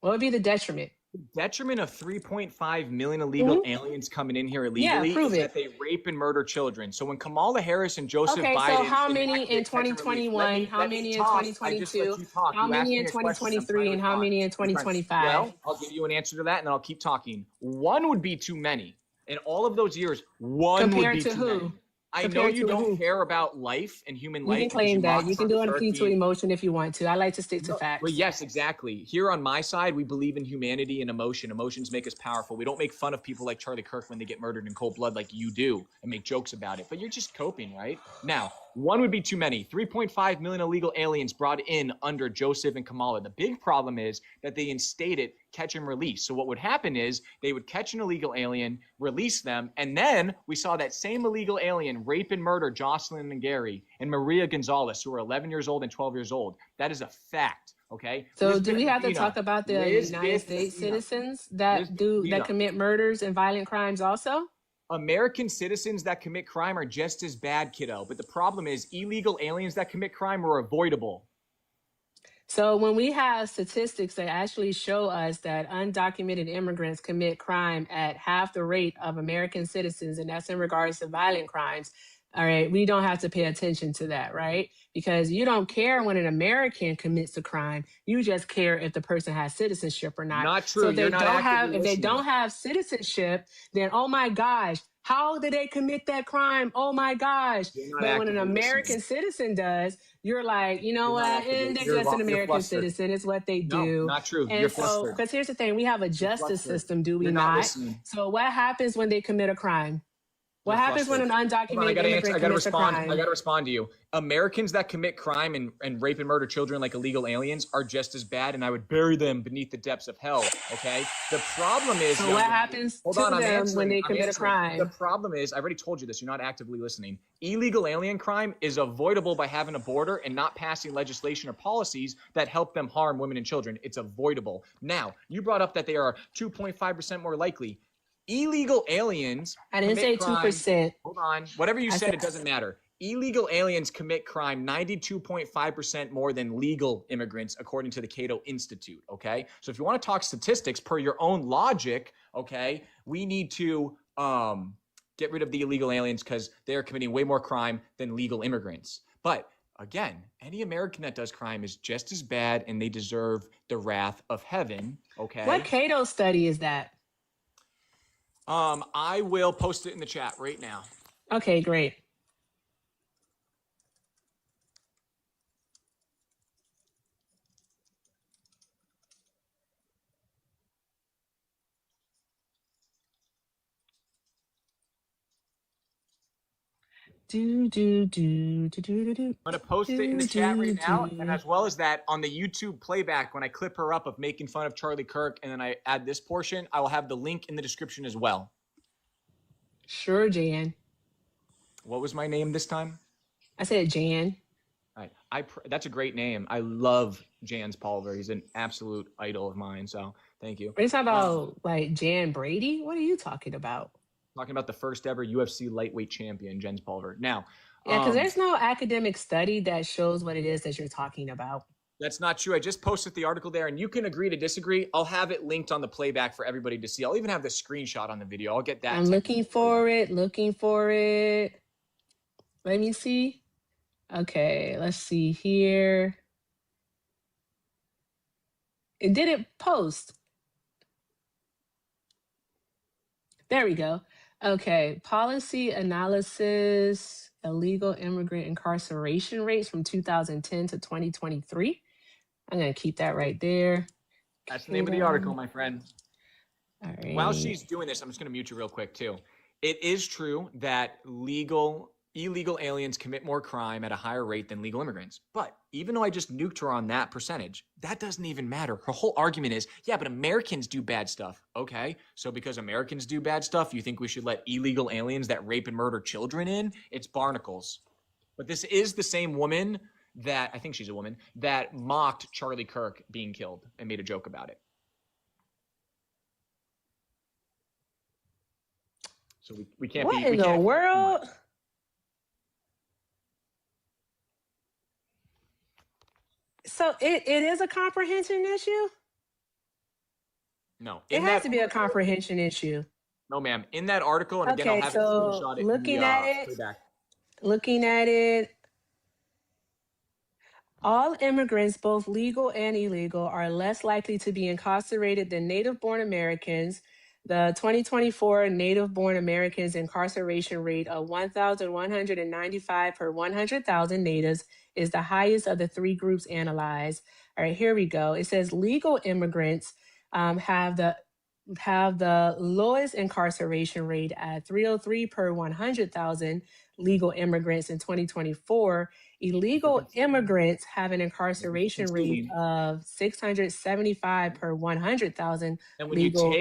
What would be the detriment? The detriment of 3.5 million illegal aliens coming in here illegally is that they rape and murder children. So when Kamala Harris and Joseph Biden... Okay, so how many in 2021, how many in 2022, how many in 2023, and how many in 2025? Well, I'll give you an answer to that, and then I'll keep talking. One would be too many. In all of those years, one would be too many. I know you don't care about life and human life. You can claim that. You can do an appeal to emotion if you want to. I like to stick to facts. Well, yes, exactly. Here on my side, we believe in humanity and emotion. Emotions make us powerful. We don't make fun of people like Charlie Kirk when they get murdered in cold blood like you do and make jokes about it. But you're just coping, right? Now, one would be too many. 3.5 million illegal aliens brought in under Joseph and Kamala. The big problem is that they instated catch and release. So what would happen is they would catch an illegal alien, release them, and then we saw that same illegal alien rape and murder Jocelyn and Gary and Maria Gonzalez, who are 11 years old and 12 years old. That is a fact. Okay. So do we have to talk about the United States citizens that commit murders and violent crimes also? American citizens that commit crime are just as bad, kiddo. But the problem is illegal aliens that commit crime are avoidable. So when we have statistics that actually show us that undocumented immigrants commit crime at half the rate of American citizens, and that's in regards to violent crimes, all right, we don't have to pay attention to that, right? Because you don't care when an American commits a crime. You just care if the person has citizenship or not. Not true. So if they don't have citizenship, then, oh my gosh, how did they commit that crime? Oh my gosh. But when an American citizen does, you're like, you know what? They're just an American citizen. It's what they do. No, not true. And so, because here's the thing, we have a justice system, do we not? So what happens when they commit a crime? What happens when an undocumented immigrant commits a crime? I got to respond to you. Americans that commit crime and rape and murder children like illegal aliens are just as bad, and I would bury them beneath the depths of hell, okay? The problem is... So what happens to them when they commit a crime? The problem is, I already told you this, you're not actively listening. Illegal alien crime is avoidable by having a border and not passing legislation or policies that help them harm women and children. It's avoidable. Now, you brought up that they are 2.5% more likely. Illegal aliens. I didn't say 2%. Hold on. Whatever you said, it doesn't matter. Illegal aliens commit crime 92.5% more than legal immigrants, according to the Cato Institute. Okay. So if you want to talk statistics per your own logic, okay, we need to get rid of the illegal aliens because they're committing way more crime than legal immigrants. But again, any American that does crime is just as bad and they deserve the wrath of heaven. Okay. What Cato study is that? I will post it in the chat right now. Okay, great. I'm going to post it in the chat right now, and as well as that, on the YouTube playback, when I clip her up of making fun of Charlie Kirk, and then I add this portion, I will have the link in the description as well. Sure, Jan. What was my name this time? I said Jan. All right. That's a great name. I love Jan's Pulver. He's an absolute idol of mine, so thank you. Are you talking about, like, Jan Brady? What are you talking about? Talking about the first ever UFC lightweight champion, Jens Pulver. Now, Yeah, because there's no academic study that shows what it is that you're talking about. That's not true. I just posted the article there, and you can agree to disagree. I'll have it linked on the playback for everybody to see. I'll even have the screenshot on the video. I'll get that. I'm looking for it. Let me see. Okay, let's see here. It didn't post. There we go. Okay, policy analysis, illegal immigrant incarceration rates from 2010 to 2023. I'm going to keep that right there. That's the name of the article, my friend. All right. While she's doing this, I'm just going to mute you real quick, too. It is true that illegal aliens commit more crime at a higher rate than legal immigrants. But even though I just nuked her on that percentage, that doesn't even matter. Her whole argument is, yeah, but Americans do bad stuff. Okay, so because Americans do bad stuff, you think we should let illegal aliens that rape and murder children in? It's barnacles. But this is the same woman that, I think she's a woman, that mocked Charlie Kirk being killed and made a joke about it. So we can't be... What in the world? So it is a comprehension issue? No. It has to be a comprehension issue. No, ma'am. In that article, and again, I'll have it screenshot it. Looking at it, all immigrants, both legal and illegal, are less likely to be incarcerated than native-born Americans. The 2024 native-born Americans incarceration rate of 1,195 per 100,000 natives is the highest of the three groups analyzed. All right, here we go. It says legal immigrants have the lowest incarceration rate at 303 per 100,000 legal immigrants in 2024. Illegal immigrants have an incarceration rate of 675 per 100,000 illegal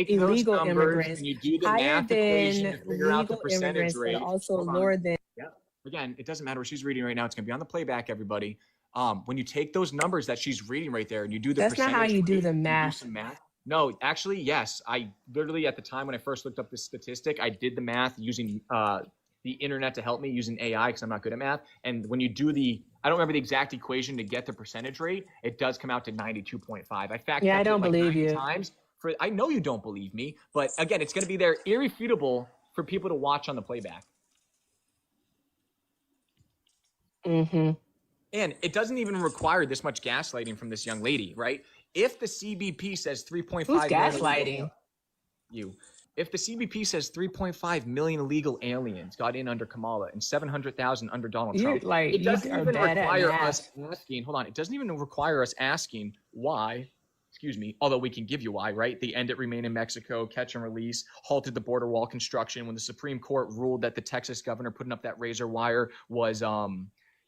immigrants, and you do the math equation to figure out the percentage rate, also lower than. Yeah. Again, it doesn't matter what she's reading right now. It's going to be on the playback, everybody. When you take those numbers that she's reading right there and you do the That's not how you do the math. No, actually, yes. I literally, at the time when I first looked up this statistic, I did the math using the internet to help me, using AI, because I'm not good at math. And when you do I don't remember the exact equation to get the percentage rate, it does come out to 92.5. I don't believe you. I know you don't believe me, but again, it's going to be there irrefutable for people to watch on the playback. Mm-hmm. And it doesn't even require this much gaslighting from this young lady, right? If the CBP says 3.5 Who's gaslighting? If the CBP says 3.5 million illegal aliens got in under Kamala and 700,000 under Donald Trump, it doesn't even require us asking, it doesn't even require us asking why, although we can give you why, right? The end it remain in Mexico, catch and release, halted the border wall construction when the Supreme Court ruled that the Texas governor putting up that razor wire was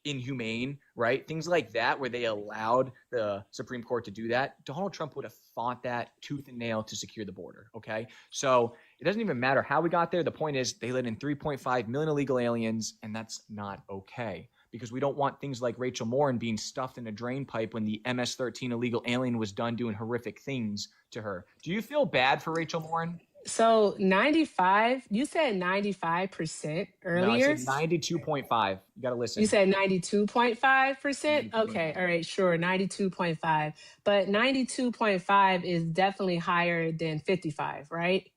inhumane, right? Things like that, where they allowed the Supreme Court to do that. Donald Trump would have fought that tooth and nail to secure the border, okay? So it doesn't even matter how we got there. The point is they let in 3.5 million illegal aliens, and that's not okay, because we don't want things like Rachel Morin being stuffed in a drain pipe when the MS-13 illegal alien was done doing horrific things to her. Do you feel bad for Rachel Morin? So 95, you said 95% earlier. No, I said 92.5. You got to listen. You said 92.5%? Okay, all right, sure, 92.5. But 92.5 is definitely higher than 55, right?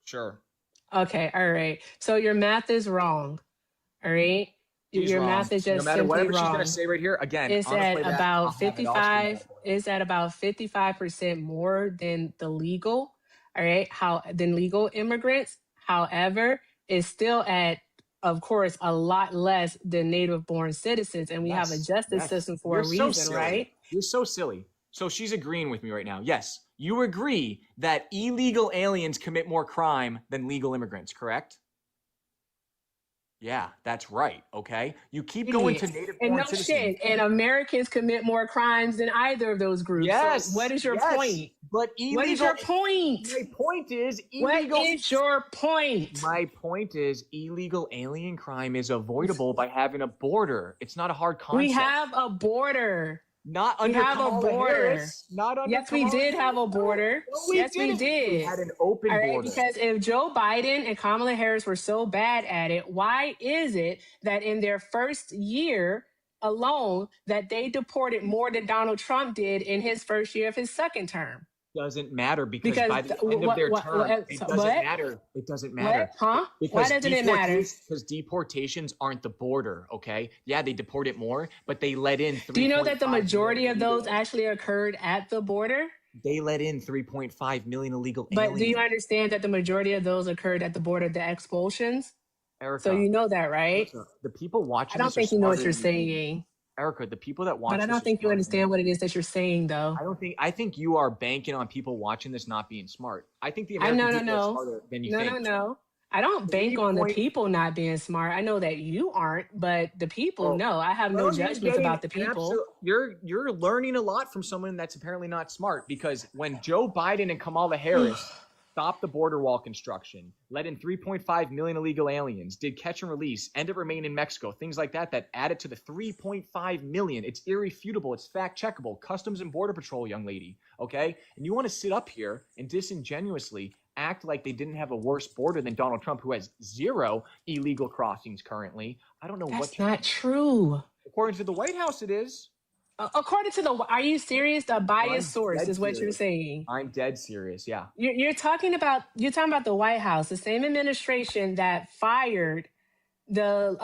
Sure. Okay, all right. So your math is wrong, all right? Your math is just simply wrong. No matter whatever she's going to say right here, again, it's at about 55. It's at about 55% more than the legal. All right, than legal immigrants. However, it's still at, of course, a lot less than native-born citizens, and we have a justice system for a reason, right? You're so silly. So she's agreeing with me right now. Yes, you agree that illegal aliens commit more crime than legal immigrants, correct? Yeah, that's right. Okay, you keep going to native-born citizens. Shit, and Americans commit more crimes than either of those groups. Yes. So what is your point? But illegal, what is your point? My point is illegal. What is your point? My point is illegal alien crime is avoidable by having a border. It's not a hard concept. We have a border. Not under Kamala Harris. Not under Yes, we did have a border. Yes, we did. We had an open border. Because if Joe Biden and Kamala Harris were so bad at it, why is it that in their first year alone that they deported more than Donald Trump did in his first year of his second term? Doesn't matter because by the end of their term, it doesn't matter. It doesn't matter. Huh? Why doesn't it matter? Because deportations aren't the border, okay? Yeah, they deport it more, but they let in 3.5 Do you know that the majority of those actually occurred at the border? They let in 3.5 million illegal aliens. But do you understand that the majority of those occurred at the border, the expulsions? Erica, so you know that, right? The people watching I don't think you know what you're saying. Erica, the people that watch But I don't think you understand what it is that you're saying, though. I think you are banking on people watching this not being smart. I think the American people are smarter than you think. No. I don't bank on the people not being smart. I know that you aren't, but the people know. I have no judgments about the people. You're learning a lot from someone that's apparently not smart, because when Joe Biden and Kamala Harris stopped the border wall construction, let in 3.5 million illegal aliens, did catch and release, end of remain in Mexico, things like that, that added to the 3.5 million. It's irrefutable. It's fact checkable. Customs and Border Patrol, young lady. Okay. And you want to sit up here and disingenuously act like they didn't have a worse border than Donald Trump, who has 0 illegal crossings currently. I don't know what. That's not true. According to the White House, it is. According to are you serious? The biased source is what you're saying. I'm dead serious. Yeah. You're talking about the White House, the same administration that fired the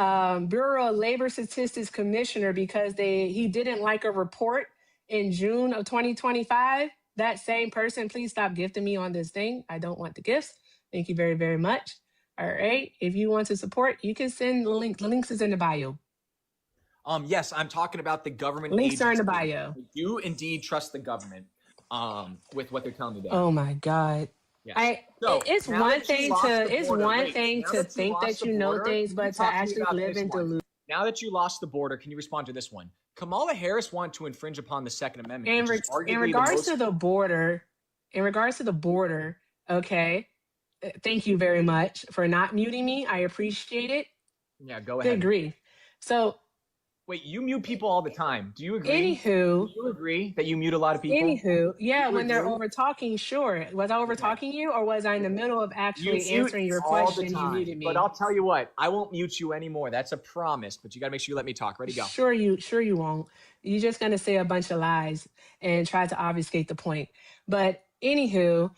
Bureau of Labor Statistics commissioner because he didn't like a report in June of 2025. That same person, please stop gifting me on this thing. I don't want the gifts. Thank you very, very much. All right. If you want to support, you can send the link. The links is in the bio. Yes, I'm talking about the government. Links are in the bio. You indeed trust the government with what they're telling me. Oh my God. Yes. It's one thing to think that you know things, but to actually live in delusion. Now that you lost the border, can you respond to this one? Kamala Harris wanted to infringe upon the Second Amendment. In regards to the border, okay. Thank you very much for not muting me. I appreciate it. Yeah, go ahead. I agree. So. Wait, you mute people all the time. Do you agree? Anywho. Do you agree that you mute a lot of people? Anywho, yeah, when they're over talking, sure. Was I over talking you, or was I in the middle of actually answering your question and you muted me? But I'll tell you what, I won't mute you anymore. That's a promise, but you got to make sure you let me talk. Ready, go. Sure you won't. You're just going to say a bunch of lies and try to obfuscate the point. But anywho,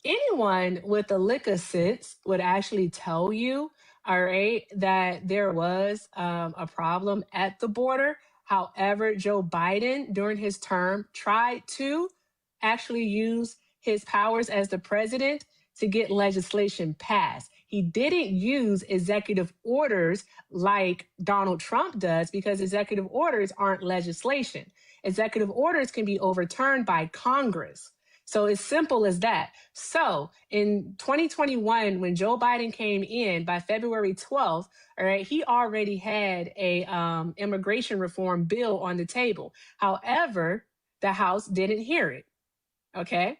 anyone with a lick of sense would actually tell you, all right, that there was a problem at the border. However, Joe Biden, during his term, tried to actually use his powers as the president to get legislation passed. He didn't use executive orders like Donald Trump does, because executive orders aren't legislation. Executive orders can be overturned by Congress. So it's simple as that. So in 2021, when Joe Biden came in by February 12th, all right, he already had a immigration reform bill on the table. However, the House didn't hear it. Okay.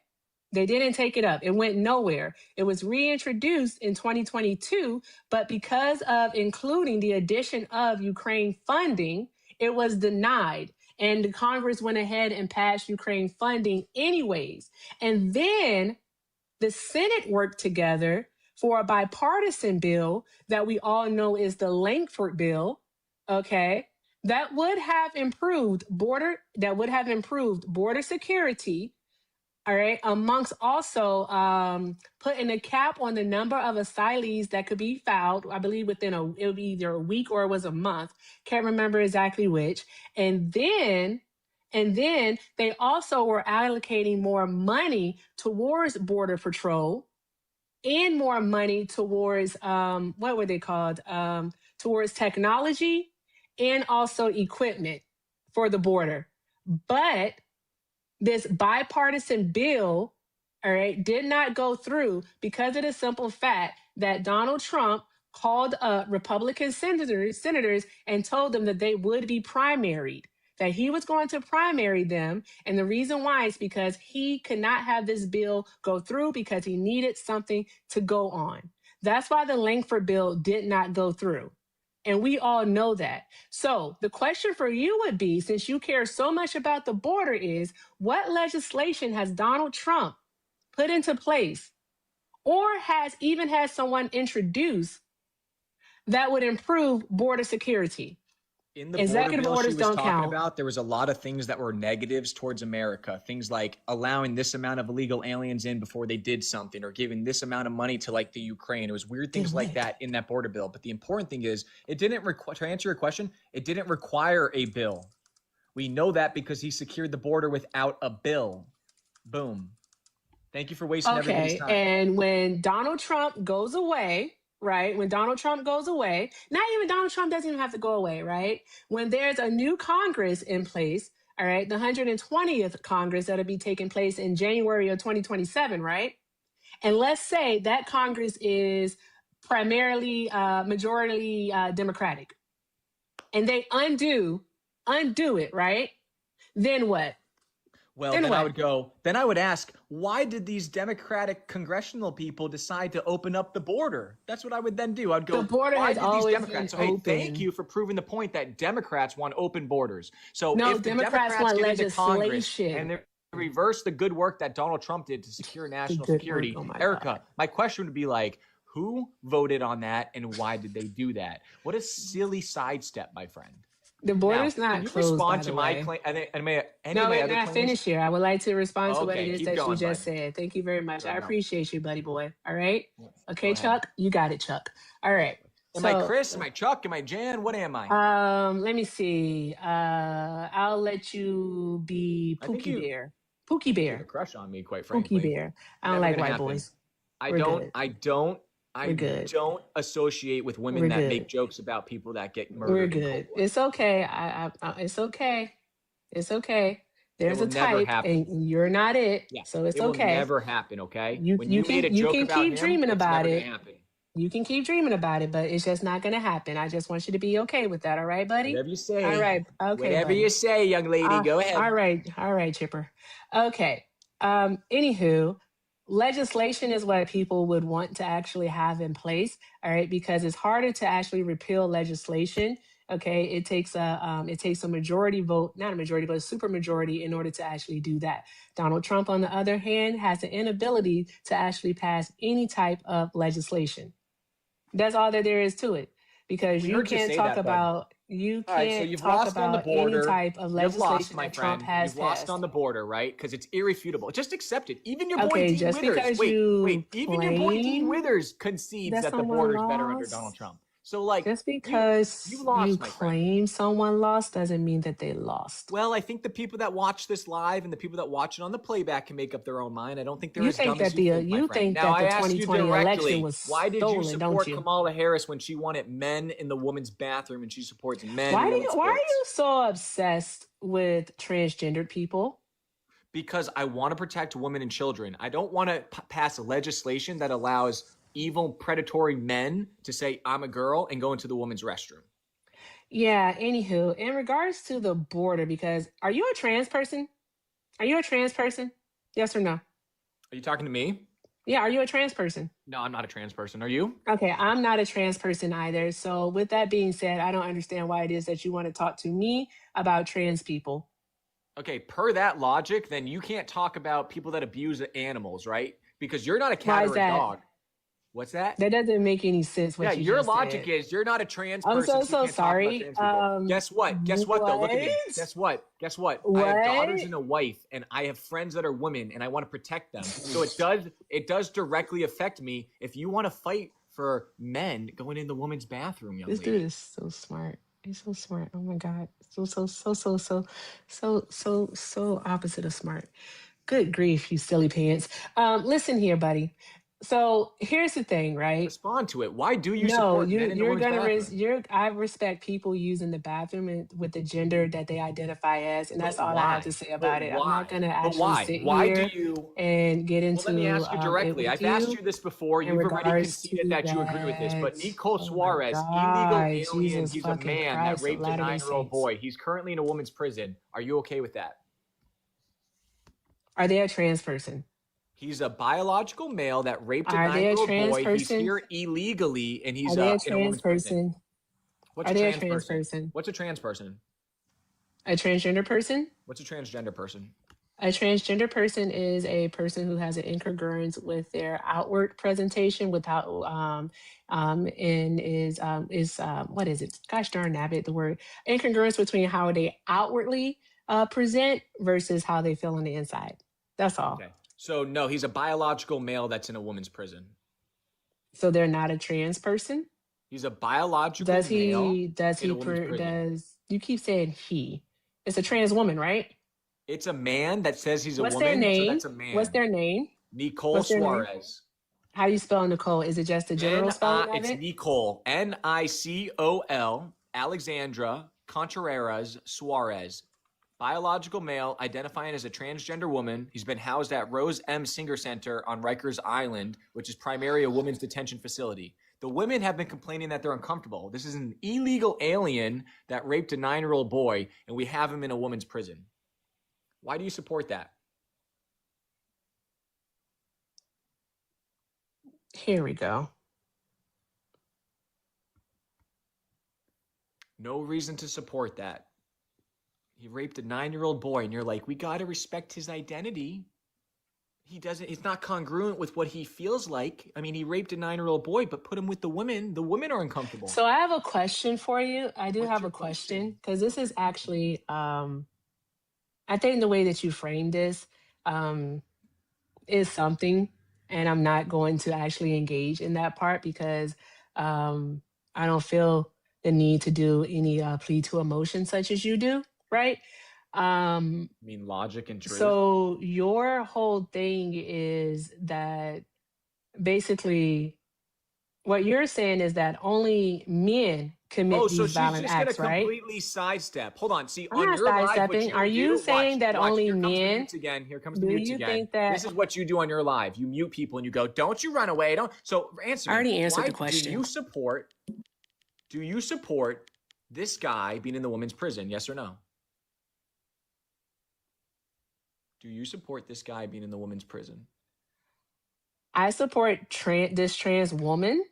They didn't take it up. It went nowhere. It was reintroduced in 2022, but because of including the addition of Ukraine funding, it was denied. And the Congress went ahead and passed Ukraine funding anyways. And then the Senate worked together for a bipartisan bill that we all know is the Langford bill, okay, that would have improved border security, all right, amongst also putting a cap on the number of asylees that could be filed, I believe it would be either a week or it was a month. Can't remember exactly which. And then they also were allocating more money towards Border Patrol and more money towards, what were they called? Towards technology and also equipment for the border. But this bipartisan bill, all right, did not go through because of the simple fact that Donald Trump called up Republican senators and told them that they would be primaried, that he was going to primary them. And the reason why is because he could not have this bill go through because he needed something to go on. That's why the Langford bill did not go through. And we all know that. So the question for you would be, since you care so much about the border, is what legislation has Donald Trump put into place or has someone introduced that would improve border security? In the border bill she was talking about, there was a lot of things that were negatives towards America. Things like allowing this amount of illegal aliens in before they did something, or giving this amount of money to like the Ukraine. It was weird things like that in that border bill. But the important thing is, it didn't require, to answer your question, it didn't require a bill. We know that because he secured the border without a bill. Boom. Thank you for wasting everybody's time. And when Donald Trump goes away, right? When Donald Trump goes away, not even Donald Trump doesn't even have to go away, right? When there's a new Congress in place, all right, the 120th Congress that'll be taking place in January of 2027, right? And let's say that Congress is primarily majority Democratic, and they undo it, right? Then what? Well, then I would ask, why did these Democratic congressional people decide to open up the border? That's what I would then do. I'd go, the border why has did always these Democrats? been open. Thank you for proving the point that Democrats want open borders. So no, if the Democrats want get into Congress legislation. and they reverse the good work that Donald Trump did to secure national security, Erica, my question would be like, who voted on that and why did they do that? What a silly sidestep, my friend. The border's not can you closed, respond by to the my way. claim? No, we're not finished here. I would like to respond to what it is keep that going, you just bud. said. Thank you very much. I appreciate you, buddy boy. All right? Okay, Go ahead. Chuck? You got it, Chuck. All right. Am I Chris? Am I Chuck? Am I Jan? What am I? Let me see. I'll let you be Pookie Bear. Pookie You have a Bear. crush on me, quite frankly. Pookie Bear. I don't Never like gonna white happen. boys. I We're don't good. associate with women We're that good. make jokes about people that get murdered. We're in good. cold blood. It's okay. It's okay. It's okay. There's a will never type, happen. and you're not it. Yeah, So it's it will okay. never happen, okay? You When you made a can joke about keep him, dreaming it's about never it. gonna happen. You can keep dreaming about it, but it's just not going to happen. I just want you to be okay with that. All right, buddy? Whatever you say. All right. Okay. Whatever buddy. you say, young lady. Go ahead. All right, Chipper. Okay. Anywho, legislation is what people would want to actually have in place. All right, because it's harder to actually repeal legislation. Okay, it takes a majority vote, not a majority, but a super majority in order to actually do that. Donald Trump, on the other hand, has the inability to actually pass any type of legislation. That's all that there is to it, because you can't talk about any type of legislation that Trump has You've lost passed. on the border, right? Because it's irrefutable. Just accept it. Even your boy Okay, Dean just Withers. because Even your boy Dean Withers concedes that the someone border is better under lost? Donald Trump. So, like, Just because you lost, you my friend. claim someone lost doesn't mean that they lost. Well, I think the people that watch this live and the people that watch it on the playback can make up their own mind. I don't think they're You as think dumb that as you think, my you friend. think Now, that the I asked you 2020 directly, election was why did stolen, you don't support you? Kamala Harris when she wanted men in the women's bathroom and she supports men Why in are women's you sports? so obsessed with transgendered people? Because I want to protect women and children. I don't want to pass legislation that allows evil, predatory men to say, I'm a girl, and go into the women's restroom. Yeah, anywho, in regards to the border, because are you a trans person? Are you a trans person? Yes or no? Are you talking to me? Yeah, are you a trans person? No, I'm not a trans person. Are you? Okay, I'm not a trans person either. So with that being said, I don't understand why it is that you want to talk to me about trans people. Okay, per that logic, then you can't talk about people that abuse animals, right? Because you're not a cat or a dog. What's that? That doesn't make any sense. What your just logic said. is you're not a trans I'm person. so sorry. Guess what? Guess what though? Look at me. Guess what? I have daughters and a wife, and I have friends that are women, and I want to protect them. So it does directly affect me. If you want to fight for men going in the woman's bathroom, young This lady. dude is so smart. He's so smart. Oh my God. So opposite of smart. Good grief, you silly pants. Listen here, buddy. So here's the thing, right? Respond to it. Why do you support men in the women's bathroom? I respect people using the bathroom with the gender that they identify as, and that's all I have to say about it. I'm not going to actually sit here and get into. Well, let me ask you directly. I've asked you this before. You've already conceded that you agree with this. But Nicole Suarez, illegal alien, he's a man that raped a 9-year-old boy. He's currently in a woman's prison. Are you okay with that? Are they a trans person? He's a biological male that raped a 9-year-old boy. He's here illegally, and he's in a woman's prison. What's Are they a trans person? What's a trans person? A transgender person? What's a transgender person? A transgender person is a person who has an incongruence with their outward presentation without and is what is it? Gosh darn nabbit, the word incongruence between how they outwardly present versus how they feel on the inside. That's all. Okay. So no, he's a biological male that's in a woman's prison. So they're not a trans person? He's a biological male. You keep saying he. It's a trans woman, right? It's a man that says he's a woman. What's their name? So that's a man. What's their name? Nicole Suarez. How do you spell Nicole? Is it just a general spelling of it? It's Nicole. Nicol. Alexandra Contreras Suarez. Biological male identifying as a transgender woman. He's been housed at Rose M. Singer Center on Rikers Island, which is primarily a women's detention facility. The women have been complaining that they're uncomfortable. This is an illegal alien that raped a 9-year-old boy, and we have him in a woman's prison. Why do you support that? Here we go. No reason to support that. He raped a 9-year-old boy, and you're like, we got to respect his identity. It's not congruent with what he feels like. I mean, he raped a 9-year-old boy, but put him with the women. The women are uncomfortable. So I have a question for you. What's a question because this is actually, I think the way that you framed this is something, and I'm not going to actually engage in that part because I don't feel the need to do any plea to emotion such as you do, right? I mean, logic and truth. So your whole thing is that basically what you're saying is that only men commit these violent acts, right? Completely sidestep. Hold on. See, I'm on not your live, sidestepping. Are you saying that only men? Here comes the mutes again. This is what you do on your live. You mute people and you go, "Don't you run away!" Don't. So answer me. I already answered the question. Do you support this guy being in the women's prison? Yes or no? Do you support this guy being in the women's prison? I support this trans woman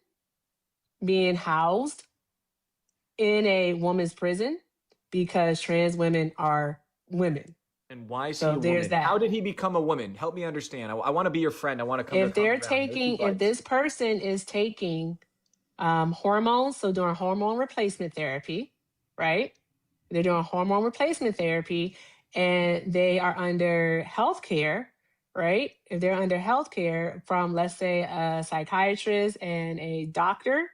being housed in a woman's prison because trans women are women. And why is he a woman? How did he become a woman? Help me understand. I want to be your friend. I want to come. If this person is taking hormones, so doing hormone replacement therapy, right? They're doing hormone replacement therapy and they are under health care, right? If they're under health care from, let's say, a psychiatrist and a doctor,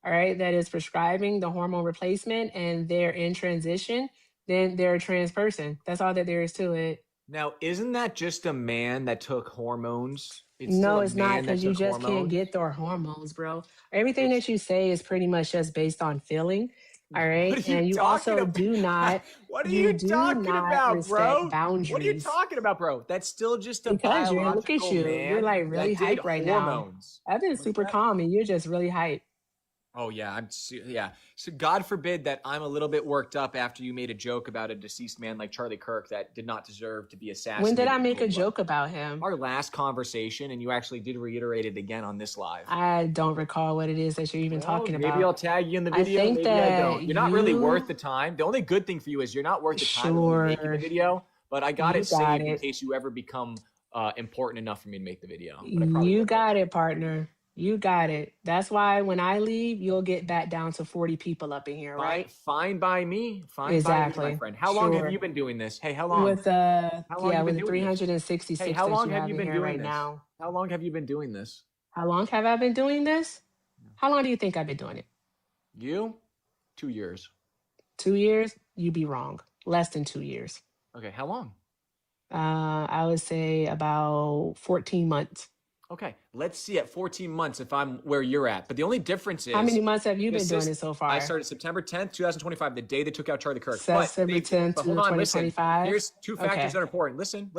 all right, that is prescribing the hormone replacement and they're in transition, then they're a trans person. That's all that there is to it. Now, isn't that just a man that took hormones? No, it's not, because you just can't get their hormones, bro. Everything that you say is pretty much just based on feeling. All right. And you also do not. What are you talking about, bro? Boundaries. What are you talking about, bro? That's still just a biological look at you. Man. You're like really hype right hormones. now. I've been super calm and you're just really hype. Oh yeah, So God forbid that I'm a little bit worked up after you made a joke about a deceased man like Charlie Kirk that did not deserve to be assassinated. When did I make a joke about him? Our last conversation, and you actually did reiterate it again on this live. I don't recall what it is that you're even talking about. Maybe I'll tag you in the video. Maybe I don't. You're not really worth the time. The only good thing for you is you're not worth the time of making the video. But I got it saved in case you ever become important enough for me to make the video. You got it, partner. You got it. That's why when I leave, you'll get back down to 40 people up in here, right? Fine by me. Fine by me, my friend. How long have you been doing this? Hey, how long? With 366 hey, how long have you been doing right this? Now. How long have you been doing this? How long have I been doing this? How long do you think I've been doing it? You? 2 years. 2 years? You'd be wrong. Less than 2 years. Okay, how long? I would say about 14 months. Okay, let's see at 14 months if I'm where you're at. But the only difference is... How many months have you been doing it so far? I started September 10th, 2025. The day they took out Charlie Kirk. September 10th, 2025. Here's two factors that are important. Listen.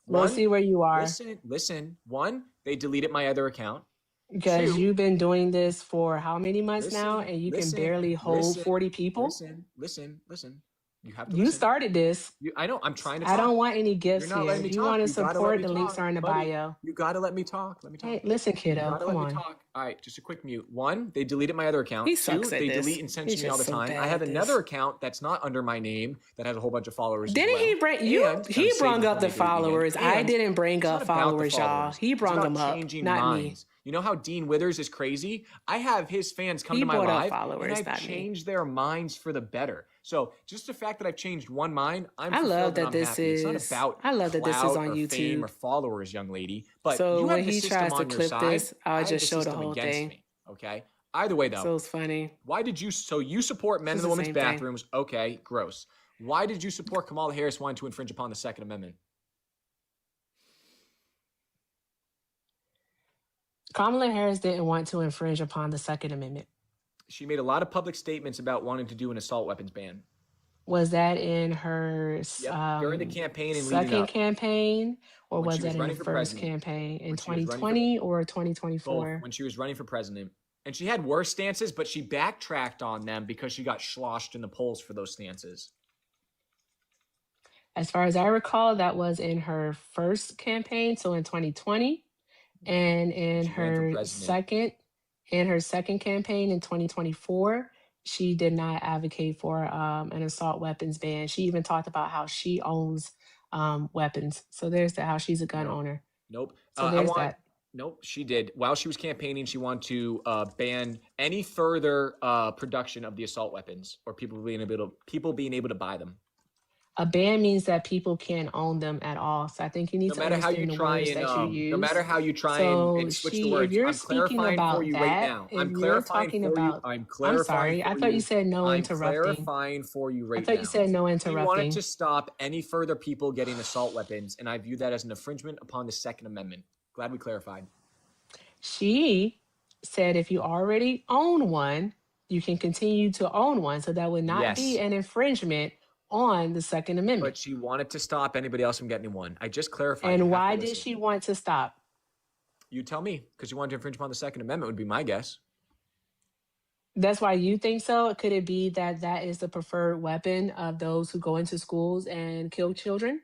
We'll see where you are. Listen. One, they deleted my other account. Because you've been doing this for how many months now? And you can barely hold 40 people? Listen. You have to. You started this. I know. I'm trying to talk. I don't want any gifts You're not here. letting me If you talk. want to You gotta support, let me the links talk, are in the buddy. bio. You got to let me talk. Let me talk. Hey, listen, kiddo. Come on. Talk. All right, just a quick mute. One, they deleted my other account. He Two, sucks at they this. delete and censor He's me all the just so time. bad I have at another this. account that's not under my name that has a whole bunch of followers. Didn't he bring you? He brought up the followers. I didn't bring up followers, y'all. He brought them up, not me. You know how Dean Withers is crazy? I have his fans come to my live, and I've changed their minds for the better. So just the fact that I've changed one mind, I love that this is. It's not about I love that this is on YouTube. Fame or followers, young lady. But so you when have the he system tries to on your clip side, this, I'll just show the whole thing. Me, okay. Either way, though. So it's funny. Why did you? So you support men in the women's bathrooms? Okay, gross. Why did you support Kamala Harris wanting to infringe upon the Second Amendment? Kamala Harris didn't want to infringe upon the Second Amendment. She made a lot of public statements about wanting to do an assault weapons ban. Was that in her during the campaign and second campaign, or was that in her first campaign in 2020 or 2024? Both, when she was running for president. And she had worse stances, but she backtracked on them because she got sloshed in the polls for those stances. As far as I recall, that was in her first campaign, so in 2020. And in her second campaign in 2024, she did not advocate for an assault weapons ban. She even talked about how she owns weapons. So there's how she's a gun owner. Nope. So there's that. Nope, she did. While she was campaigning, she wanted to ban any further production of the assault weapons or people being able to buy them. A ban means that people can't own them at all. So I think you need to understand the words that you use. No matter how you try and switch the words, if you're I'm speaking clarifying about for you that, right now. I'm clarifying for you. I'm sorry. I thought you said no interrupting. I'm clarifying for you right now. I thought you said no interrupting. You wanted to stop any further people getting assault weapons, and I view that as an infringement upon the Second Amendment. Glad we clarified. She said if you already own one, you can continue to own one. So that would not be an infringement on the Second Amendment. But she wanted to stop anybody else from getting one. I just clarified. And why did she want to stop? You tell me, because you wanted to infringe upon the Second Amendment would be my guess. That's why you think so? Could it be that that is the preferred weapon of those who go into schools and kill children?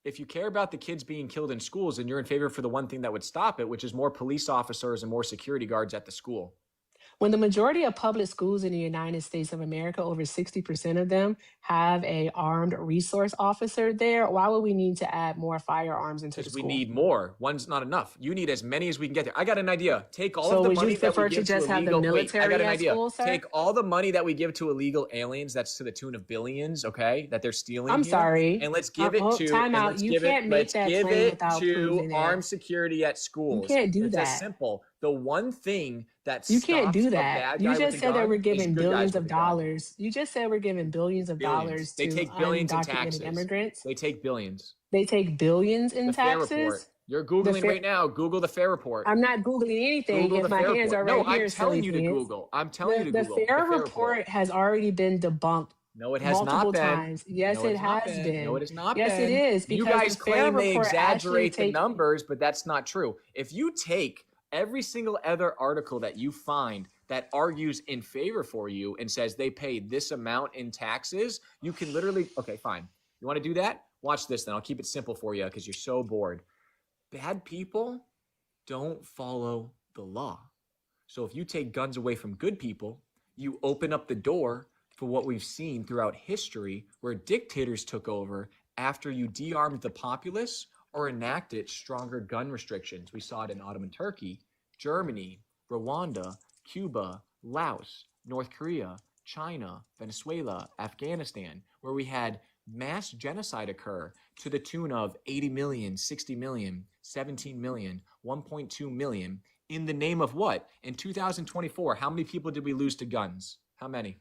If you care about the kids being killed in schools, and you're in favor for the one thing that would stop it, which is more police officers and more security guards at the school. When the majority of public schools in the United States of America, over 60% of them have a armed resource officer there, why would we need to add more firearms into the school? Because we need more. One's not enough. You need as many as we can get there. I got an idea. Take all of the money that we give to illegal... I got an idea. Take all the money that we give to illegal aliens, that's to the tune of billions, okay, that they're stealing. I'm sorry. And let's give it to... Time out. You can't make that claim without proving it. Armed security at schools. You can't do that. It's as simple. The one thing that you can't do that. You just said that we're giving billions of dollars. You just said we're giving billions of dollars to undocumented immigrants. They take billions. They take billions in taxes. You're Googling right now. Google the FAIR report. I'm not Googling anything if my hands are right here. I'm telling you to Google. I'm telling you to Google. The FAIR report has already been debunked. No, it has not been. Times. Yes, it has been. No, it has not been. Yes, it is. You guys claim they exaggerate the numbers, but that's not true. If you take every single other article that you find that argues in favor for you and says they pay this amount in taxes, you can literally, okay, fine. You want to do that? Watch this then. I'll keep it simple for you because you're so bored. Bad people don't follow the law. So if you take guns away from good people, you open up the door for what we've seen throughout history where dictators took over after you de-armed the populace or enacted stronger gun restrictions. We saw it in Ottoman Turkey, Germany, Rwanda, Cuba, Laos, North Korea, China, Venezuela, Afghanistan, where we had mass genocide occur to the tune of 80 million, 60 million, 17 million, 1.2 million. In the name of what? In 2024, how many people did we lose to guns? How many?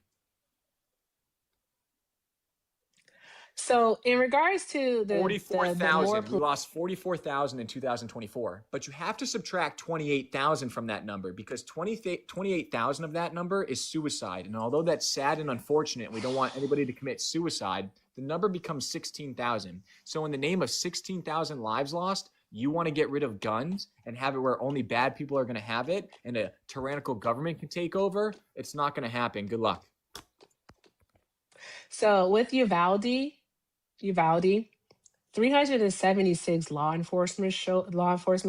So in regards to the 44,000, we lost 44,000 in 2024, but you have to subtract 28,000 from that number because 28,000 of that number is suicide. And although that's sad and unfortunate, and we don't want anybody to commit suicide, the number becomes 16,000. So in the name of 16,000 lives lost, you want to get rid of guns and have it where only bad people are going to have it and a tyrannical government can take over? It's not going to happen. Good luck. So with Uvalde, 376 law enforcement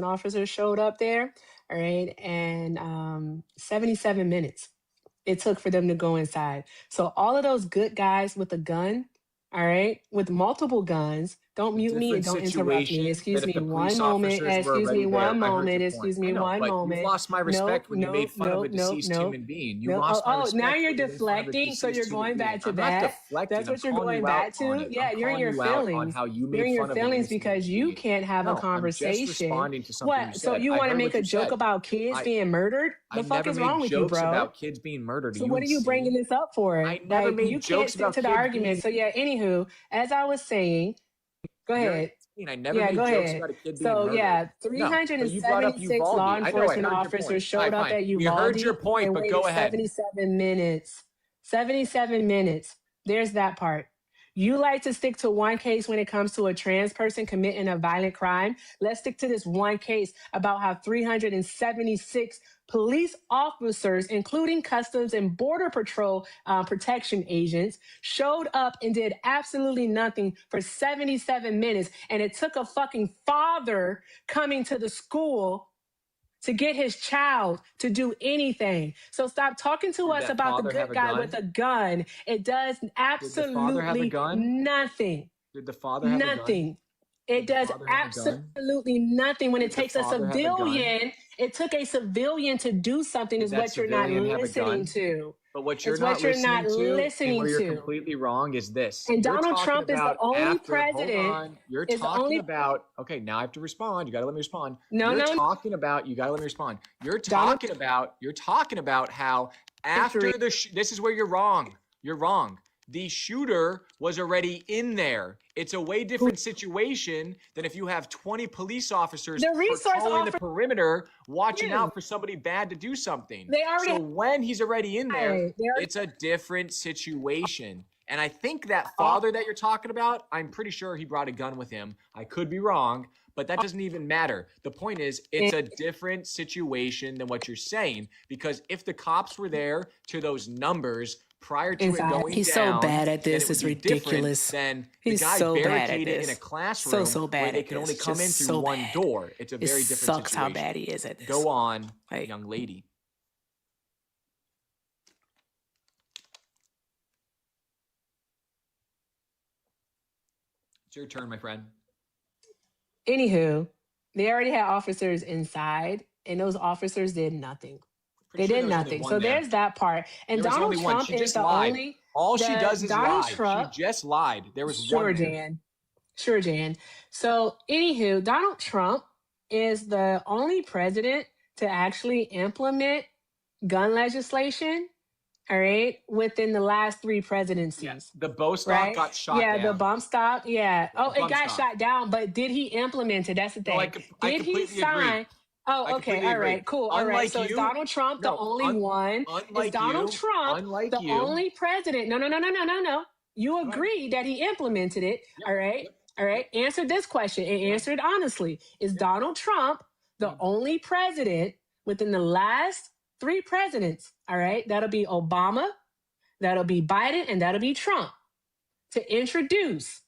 officers showed up there, all right, and 77 minutes it took for them to go inside. So all of those good guys with a gun, all right, with multiple guns, don't mute me and don't interrupt me. Excuse me one moment. Excuse me one moment. Excuse me one moment. You lost my respect when you made fun of a deceased human being. You lost my respect. Now you're deflecting, so you're going back to that. That's what you're going back to. Yeah, you're in your feelings. You're in your feelings because you can't have a conversation. What? So you want to make a joke about kids being murdered? The fuck is wrong with you, bro? About kids being murdered. So what are you bringing this up for? I never made jokes about kids. You can't stick to the argument. So yeah. Anywho, as I was saying. Go ahead. I never made jokes about a kid being murdered. So yeah, 376 law enforcement officers showed up at Uvalde. We heard your point, but go ahead. 77 minutes. 77 minutes. There's that part. You like to stick to one case when it comes to a trans person committing a violent crime. Let's stick to this one case about how 376 police officers, including Customs and Border Patrol protection agents, showed up and did absolutely nothing for 77 minutes. And it took a fucking father coming to the school to get his child to do anything. So stop talking to us about the good guy with a gun. It does absolutely nothing. Did the father have nothing? A gun? It does absolutely nothing when it takes a civilian. It took a civilian to do something is what you're not listening to. But what you're not listening to, where you're completely wrong, is this. And Donald Trump is the only president. You're talking about, okay, now I have to respond. You got to let me respond. You're talking about how after this is where you're wrong. You're wrong. The shooter was already in there. It's a way different situation than if you have 20 police officers patrolling the perimeter, watching out for somebody bad to do something. So when he's already in there, it's a different situation. And I think that father that you're talking about, I'm pretty sure he brought a gun with him. I could be wrong, but that doesn't even matter. The point is, it's a different situation than what you're saying, because if the cops were there to those numbers prior to it going he's down, so bad at this, it's ridiculous. Then he's the guy so barricaded in a classroom where they can only come in through one door. It's a very different situation. It sucks how bad he is at this. Go on, young lady. It's your turn, my friend. Anywho, they already had officers inside, and those officers did nothing. They did nothing. So there's that part. And Donald Trump is the only. All she does is lie. She just lied. There was one. Sure, Jan. So, anywho, Donald Trump is the only president to actually implement gun legislation. All right, within the last 3 presidencies. Yes. The Bostock got shot down. Yeah, the bump stock. Yeah. It got shot down, but did he implement it? That's the thing. Did he sign? Oh, okay. All right. Cool. All right. So is Donald Trump the only one? Is Donald Trump the only president? No. You agree that he implemented it. All right. All right. Answer this question and answer it honestly. Is Donald Trump the only president within the last 3 presidents? All right. That'll be Obama, that'll be Biden, and that'll be Trump to introduce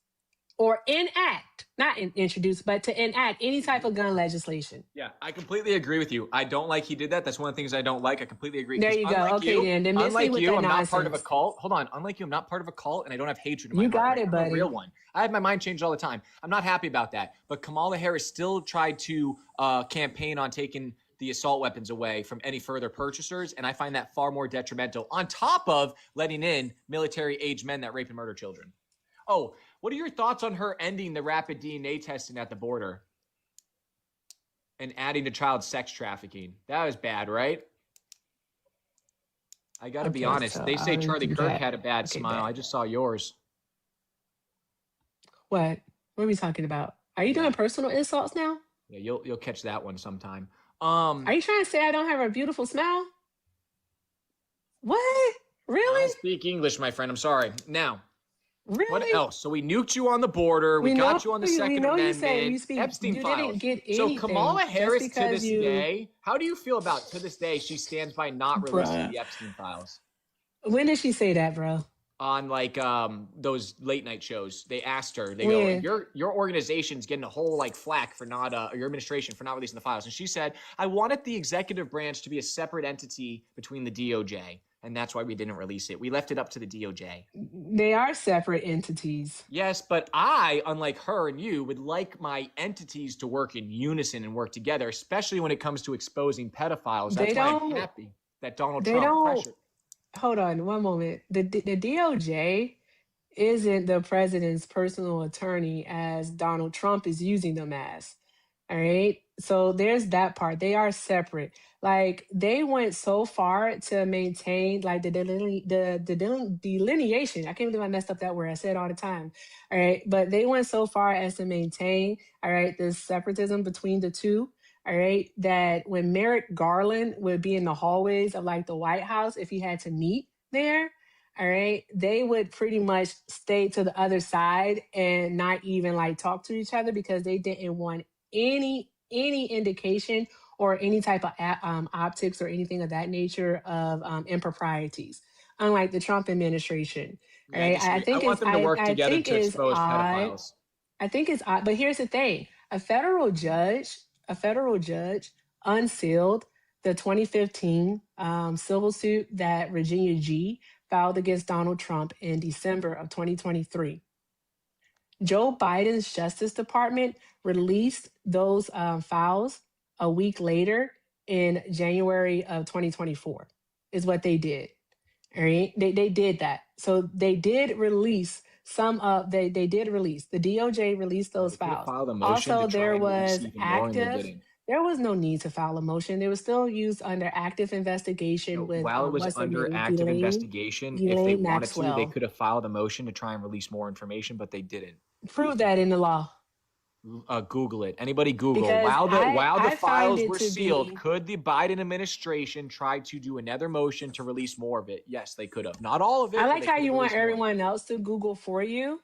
or enact, not introduce, but to enact any type of gun legislation. Yeah, I completely agree with you. I don't like he did that. That's one of the things I don't like. I completely agree. There you go. Okay, then. Unlike you, I'm not part of a cult. Hold on. Unlike you, I'm not part of a cult, and I don't have hatred in my heart. You got it, buddy. I'm a real one. I have my mind changed all the time. I'm not happy about that. But Kamala Harris still tried to campaign on taking the assault weapons away from any further purchasers, and I find that far more detrimental, on top of letting in military-age men that rape and murder children. Oh, what are your thoughts on her ending the rapid DNA testing at the border and adding to child sex trafficking? That was bad, right? I got to be honest. They say Charlie Kirk had a bad smile. I just saw yours. What? What are we talking about? Are you doing personal insults now? Yeah, you'll catch that one sometime. Are you trying to say I don't have a beautiful smile? What? Really? I speak English, my friend. I'm sorry. Now, really? What else? So we nuked you on the border. We got you on the Second Amendment. You speak, Epstein files. So Kamala Harris to this day, how do you feel about to this day she stands by not releasing the Epstein files? When did she say that, bro? on like those late night shows. They asked her, they go, your organization's getting a whole like flack for not your administration for not releasing the files. And she said, I wanted the executive branch to be a separate entity between the DOJ. And that's why we didn't release it. We left it up to the DOJ. They are separate entities. Yes, but I, unlike her and you, would like my entities to work in unison and work together, especially when it comes to exposing pedophiles. That's why I'm happy that Donald Trump pressured. Hold on one moment. The DOJ isn't the president's personal attorney as Donald Trump is using them as. All right. So there's that part. They are separate. Like they went so far to maintain like the delineation. I can't believe I messed up that word. I say it all the time. All right. But they went so far as to maintain, all right, the separatism between the two. All right. That when Merrick Garland would be in the hallways of like the White House, if he had to meet there, all right, they would pretty much stay to the other side and not even like talk to each other because they didn't want any indication or any type of optics or anything of that nature of improprieties, unlike the Trump administration. Right? I want them to work together to expose pedophiles. I think it's odd, but here's the thing: a federal judge unsealed the 2015 civil suit that Virginia G filed against Donald Trump in December of 2023. Joe Biden's Justice Department released those files a week later in January of 2024 is what they did. All right. They did that. So they did release some of, they did release, the DOJ released those files. Also, there was there was no need to file a motion. It was still used under active investigation with while it was under active investigation, if they wanted to, they could have filed a motion to try and release more information, but they didn't. Prove that in the law. Google it. Anybody Google. While the files were sealed, could the Biden administration try to do another motion to release more of it? Yes, they could have. Not all of it. I like how you want everyone else to Google for you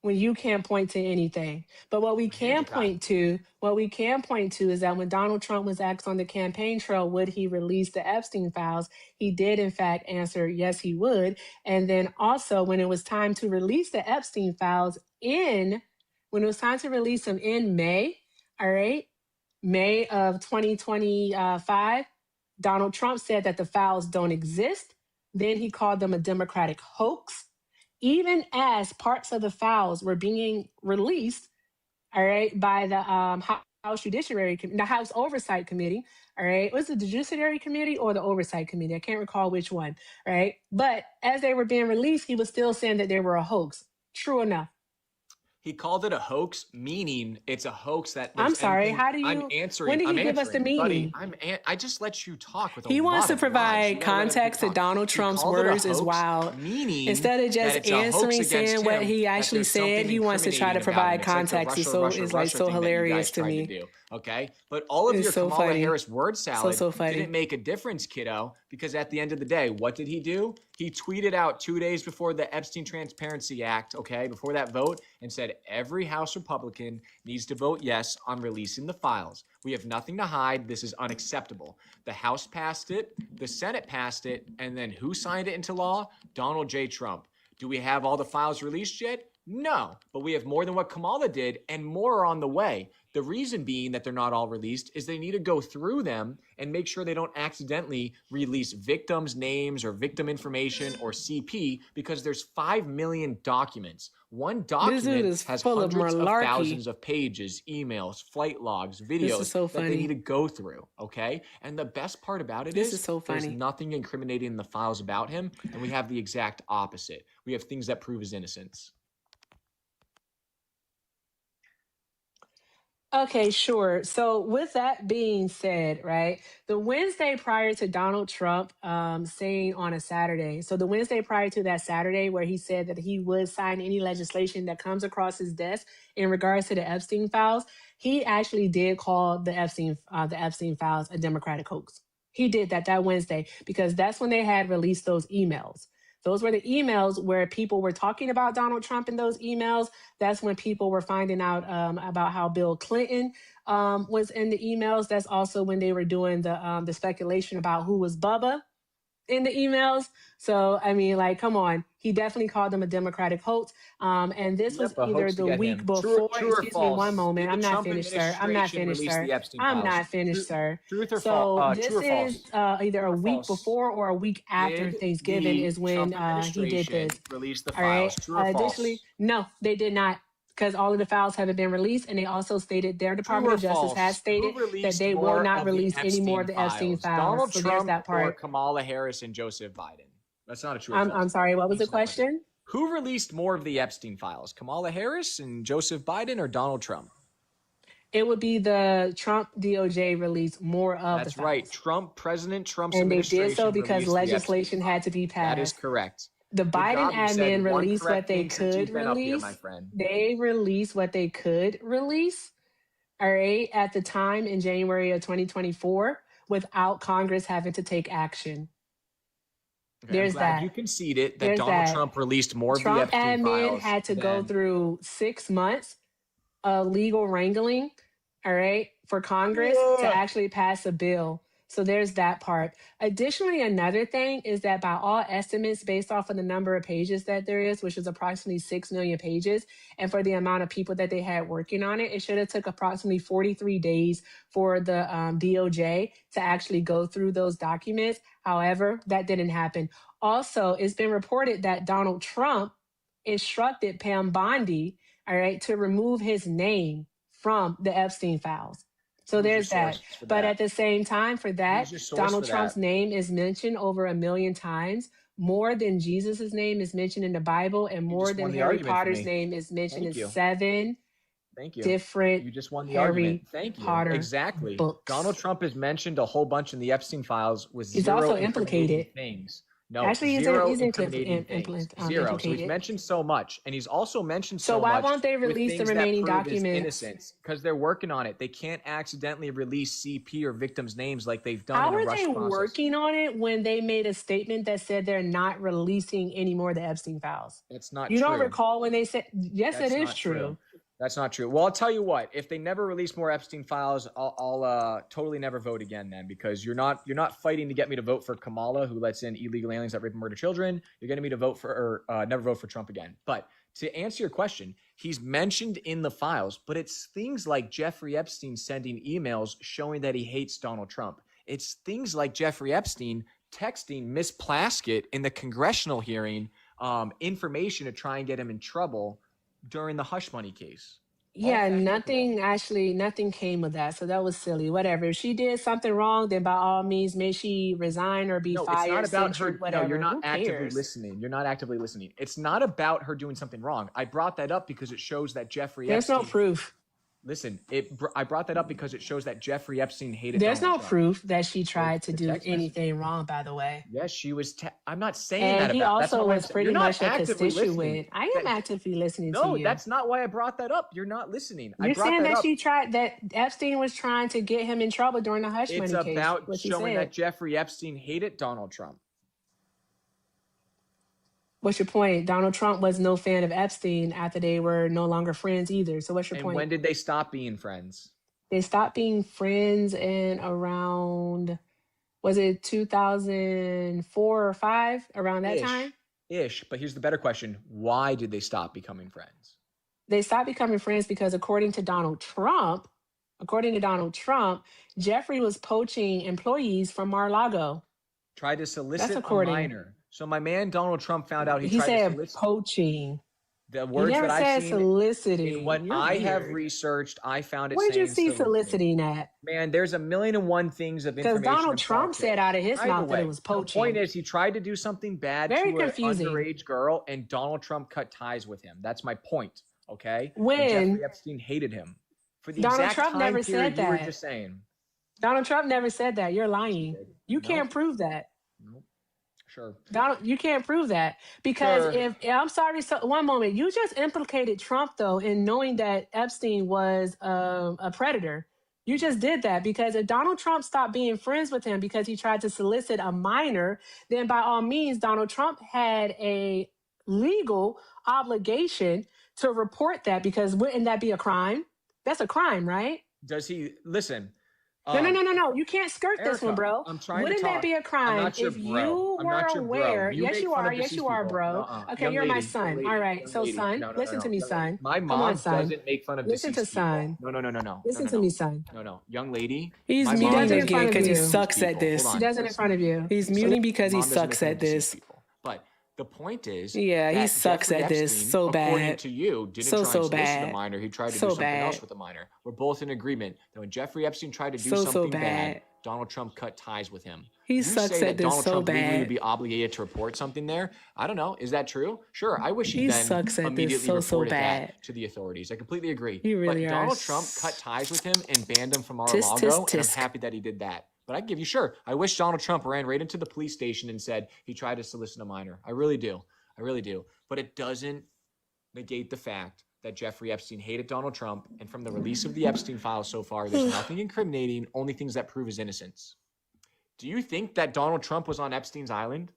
when you can't point to anything. But what we can point to is that when Donald Trump was asked on the campaign trail, would he release the Epstein files? He did, in fact, answer yes, he would. And then also when it was time to release the Epstein files when it was time to release them in May, all right, May of 2025, Donald Trump said that the files don't exist. Then he called them a Democratic hoax. Even as parts of the files were being released, all right, by the House Judiciary, the House Oversight Committee, all right, was it the Judiciary Committee or the Oversight Committee? I can't recall which one, all right? But as they were being released, he was still saying that they were a hoax. True enough. He called it a hoax, meaning it's a hoax that. I'm sorry. How do you? I'm answering. When did he give us the meaning? Buddy, I just let you talk with. He wants to provide context to Donald Trump's words is wild. Meaning, instead of just answering, saying what he actually said, he wants to try to provide context. It's so hilarious to me. Okay, but all of your Kamala Harris word salad didn't make a difference, kiddo, because at the end of the day, what did he do? He tweeted out 2 days before the Epstein Transparency Act, okay, before that vote, and said every House Republican needs to vote yes on releasing the files. We have nothing to hide. This is unacceptable. The House passed it, the Senate passed it, and then who signed it into law? Donald J. Trump. Do we have all the files released yet? No, but we have more than what Kamala did, and more are on the way. The reason being that they're not all released is they need to go through them and make sure they don't accidentally release victims' names or victim information or CP, because there's 5 million documents. One document has hundreds of thousands of pages, emails, flight logs, videos that they need to go through, okay? And the best part about it is there's nothing incriminating in the files about him, and we have the exact opposite. We have things that prove his innocence. Okay, sure. So with that being said, right, the Wednesday prior to Donald Trump saying on a Saturday, so the Wednesday prior to that Saturday where he said that he would sign any legislation that comes across his desk in regards to the Epstein files, he actually did call the Epstein files a Democratic hoax. He did that Wednesday because that's when they had released those emails. Those were the emails where people were talking about Donald Trump in those emails. That's when people were finding out about how Bill Clinton was in the emails. That's also when they were doing the speculation about who was Bubba. in the emails. So, I mean, like, come on. He definitely called them a Democratic hoax. And this was either the week before. Excuse me one moment. I'm not finished, sir. I'm not finished, sir. I'm not finished, sir. Truth or So false? this True or false? is either a week before or a week after Thanksgiving is when he did this. Released the All right. files. True or false? Additionally, no, they did not. Because all of the files haven't been released, and they also stated their Department of Justice has stated that they will not release any more of the Epstein files. Donald so Trump there's that part. or Kamala Harris and Joseph Biden? That's not a true. I'm sorry. What was the question? Who released more of the Epstein files, Kamala Harris and Joseph Biden, or Donald Trump? It would be the Trump DOJ released more of That's the files. right. President Trump's and they administration did so because released the legislation had to be passed. That is correct. The Biden job, you said admin one released correct what they thing since you've could been up here, release. my friend. They released what they could release, all right, at the time in January of 2024 without Congress having to take action. Okay, There's I'm glad that. you conceded that There's Donald that. Trump released more of the Trump Epstein admin files. had to go through 6 months of legal wrangling, all right, for Congress to actually pass a bill. So there's that part. Additionally, another thing is that by all estimates, based off of the number of pages that there is, which is approximately 6 million pages, and for the amount of people that they had working on it, it should have took approximately 43 days for the DOJ to actually go through those documents. However, that didn't happen. Also, it's been reported that Donald Trump instructed Pam Bondi, all right, to remove his name from the Epstein files. So there's that. But at the same time, for that, Donald Trump's name is mentioned over 1 million times. More than Jesus's name is mentioned in the Bible, and more than Harry Potter's name is mentioned in 7 different you just won the Harry argument. Thank you. Potter Exactly. books. Donald Trump is mentioned a whole bunch in the Epstein files with He's zero also incriminating implicated. things. No, Actually, he's zero he's incriminating things. Zero. So he's mentioned so much, and he's also mentioned so much. So why won't they with release the things that remaining prove his documents? innocence? Because they're working on it. They can't accidentally release CP or victims' names like they've done How in a are rush they process. working on it when they made a statement that said they're not releasing any more of the Epstein files? It's not You true. don't recall when they said, yes, That's it is not true. That's not true. Well, I'll tell you what. If they never release more Epstein files, I'll totally never vote again then, because you're not fighting to get me to vote for Kamala, who lets in illegal aliens that rape and murder children. You're getting me to vote for or never vote for Trump again. But to answer your question, he's mentioned in the files, but it's things like Jeffrey Epstein sending emails showing that he hates Donald Trump. It's things like Jeffrey Epstein texting Miss Plaskett in the congressional hearing information to try and get him in trouble during the hush money case. Yeah, nothing came of that. So that was silly. Whatever. If she did something wrong, then by all means, may she resign or be fired. It's not about her. Whatever. No, you're not Who actively cares? listening. You're not actively listening. It's not about her doing something wrong. I brought that up because it shows that Jeffrey There's Epstein. no proof. Listen, I brought that up because it shows that Jeffrey Epstein hated There's Donald no Trump. proof that she tried to do text message. anything wrong, by the way. Yes, she was. I'm not saying And that he about. That's also not was pretty You're not much a actively listening. constituent. I am actively listening to No, you. that's not why I brought that up. You're not listening. You're I brought saying that up. she tried, that Epstein was trying to get him in trouble during the hush It's money case. about what you showing said. that Jeffrey Epstein hated Donald Trump. What's your point? Donald Trump was no fan of Epstein after they were no longer friends either. So what's your And point? when did they stop being friends? They stopped being friends in around, was it 2004 or 5? Around that time? Ish. But here's the better question. Why did they stop becoming friends? They stopped becoming friends because according to Donald Trump, Jeffrey was poaching employees from Mar-a-Lago. Tried to solicit a according. minor. So my man Donald Trump found out he tried said to solicit. poaching. The He words never that said I've seen soliciting. in what You're I have weird. researched, I found it Where'd you saying see soliciting at? Man, there's 1,000,001 things of Because information. Donald Trump said out of his Either mouth that way, it was the poaching. point is he tried to do something bad Very to confusing. an underage girl, and Donald Trump cut ties with him. That's my point, okay? When? And Jeffrey Epstein hated him. For the Donald exact Trump time never period said you were that. just saying. Donald Trump never said that. You're lying. You can't prove that. Nope. Sure. Donald, you can't prove that because Sure. I'm sorry. So one moment, you just implicated Trump though in knowing that Epstein was a predator. You just did that because if Donald Trump stopped being friends with him because he tried to solicit a minor, then by all means, Donald Trump had a legal obligation to report that because wouldn't that be a crime? That's a crime, right? Does he listen? No. You can't skirt Erica, this one, bro. I'm trying Wouldn't to talk. that be a crime if you were aware? You Yes, make you fun are. of Yes, deceased you are, people. bro. Okay, Young you're my lady, son. young All lady, right. young So, lady. son, No. listen to me, son. My Come on, mom son. doesn't make fun of Listen to deceased people. son. No. Listen to me, son. No. Young lady. He's my muting mom doesn't again make because he fun of sucks deceased at people. this. Hold He on, does it in listen. front of you. He's muting because he Mom doesn't make sucks fun of at deceased this. people. But the point is, Yeah, he that sucks Jeffrey at this Epstein, so according bad. to you, didn't So try and solicit bad. a minor. He tried to So do something bad. else with a minor. We're both in agreement that when Jeffrey Epstein tried to do So something bad. bad, Donald Trump cut ties with him. He You sucks say at that this Donald so Trump legally bad. would be obligated to report something there. I don't know. Is that true? Sure. I wish he then sucks at this immediately so reported bad. that to the authorities. I completely agree. You really but are Donald Trump cut ties with him and banned him from Tisk, Mar-a-Lago, tisk, and I'm tisk. happy that he did that. But I give you sure. I wish Donald Trump ran right into the police station and said he tried to solicit a minor. I really do. But it doesn't negate the fact that Jeffrey Epstein hated Donald Trump, and from the release of the Epstein files so far, there's nothing incriminating, only things that prove his innocence. Do you think that Donald Trump was on Epstein's island?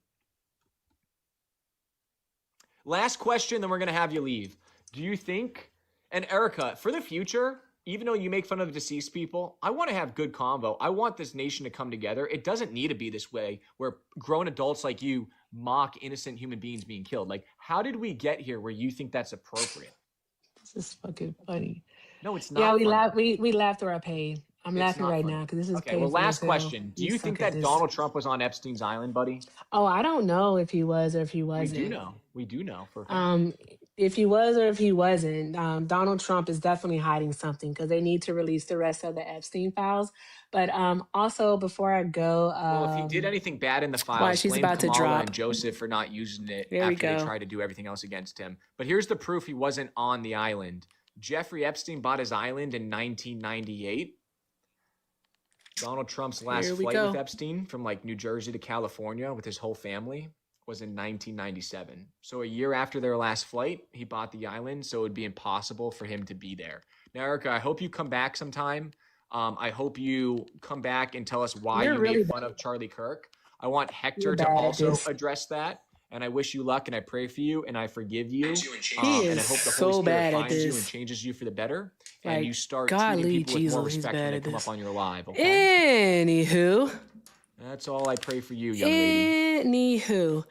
Last question, then we're going to have you leave. Do you think, and Erica, for the future, even though you make fun of deceased people, I want to have good convo. I want this nation to come together. It doesn't need to be this way where grown adults like you mock innocent human beings being killed. Like, how did we get here where you think that's appropriate? This is fucking funny. No, it's not. Yeah, we funny. laugh. We laugh through our pain. I'm It's laughing not right funny. now because this is Okay, painful. well, last as hell. question. Do you suck think at that this. Donald Trump was on Epstein's island, buddy? Oh, I don't know if he was or if he We wasn't. do know. We do know for a fact. If he was or if he wasn't, Donald Trump is definitely hiding something because they need to release the rest of the Epstein files. But also, before I go, Well, if he did anything bad in the files, she's blame about to Kamala drop. and Joseph for not using it There we after they go. tried to do everything else against him. But here's the proof he wasn't on the island. Jeffrey Epstein bought his island in 1998. Donald Trump's last Here we flight go. with Epstein from like New Jersey to California with his whole family was in 1997. So a year after their last flight, he bought the island, so it would be impossible for him to be there. Now, Erica, I hope you come back sometime. I hope you come back and tell us why You're you really made fun of Charlie Kirk. I want Hector You're to bad at also this. address that. And I wish you luck, and I pray for you, and I forgive you. He And I is hope the so Holy Spirit bad at finds you this. and changes you for the better. And Like, you start golly, treating people with more Jesus, he's respect when bad they at come this. up on your live. Okay? Anywho. That's all I pray for you, young lady. Anywho.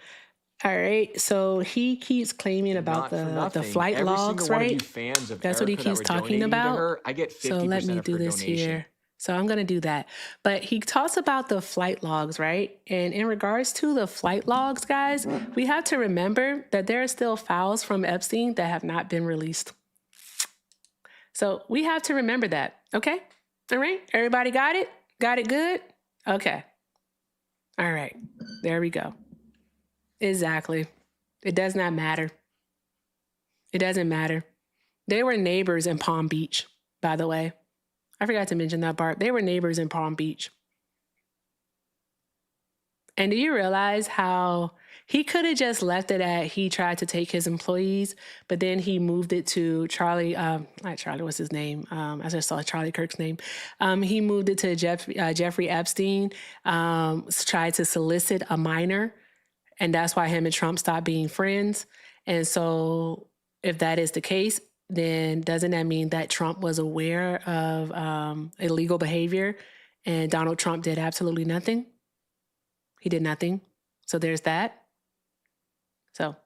All right. So he keeps claiming about Not for the nothing. flight Every logs, single one of you right? fans of That's what he Erica that keeps were talking donating to about. her, I get 50% So let me of do her this donation. here. So I'm going to do that. But he talks about the flight logs, right? And in regards to the flight logs, guys, we have to remember that there are still files from Epstein that have not been released. So we have to remember that. Okay? All right? Everybody got it? Got it good? Okay. All right. There we go. Exactly. It does not matter. It doesn't matter. They were neighbors in Palm Beach, by the way. I forgot to mention that part. They were neighbors in Palm Beach. And do you realize how he could have just left it at he tried to take his employees, but then he moved it to Charlie, not Charlie, what's his name? I just saw Charlie Kirk's name. He moved it to Jeffrey Epstein, tried to solicit a minor, and that's why him and Trump stopped being friends. And so if that is the case, then doesn't that mean that Trump was aware of illegal behavior and Donald Trump did absolutely nothing? He did nothing. So there's that. So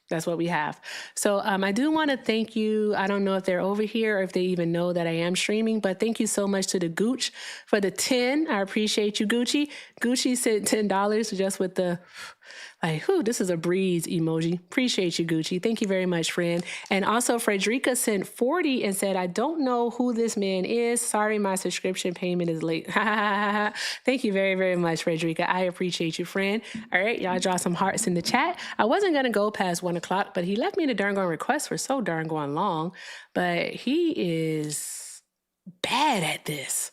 that's what we have. So I do want to thank you. I don't know if they're over here or if they even know that I am streaming, but thank you so much to the Gooch for the 10. I appreciate you, Gucci. Gucci sent $10 just with the, like, whew, this is a breeze emoji. Appreciate you, Gucci. Thank you very much, friend. And also Frederica sent 40 and said, I don't know who this man is. Sorry, my subscription payment is late. Thank you very, very much, Frederica. I appreciate you, friend. All right, y'all draw some hearts in the chat. I wasn't going to go past 1 o'clock, but he left me the darn going request for so darn going long. But he is bad at this.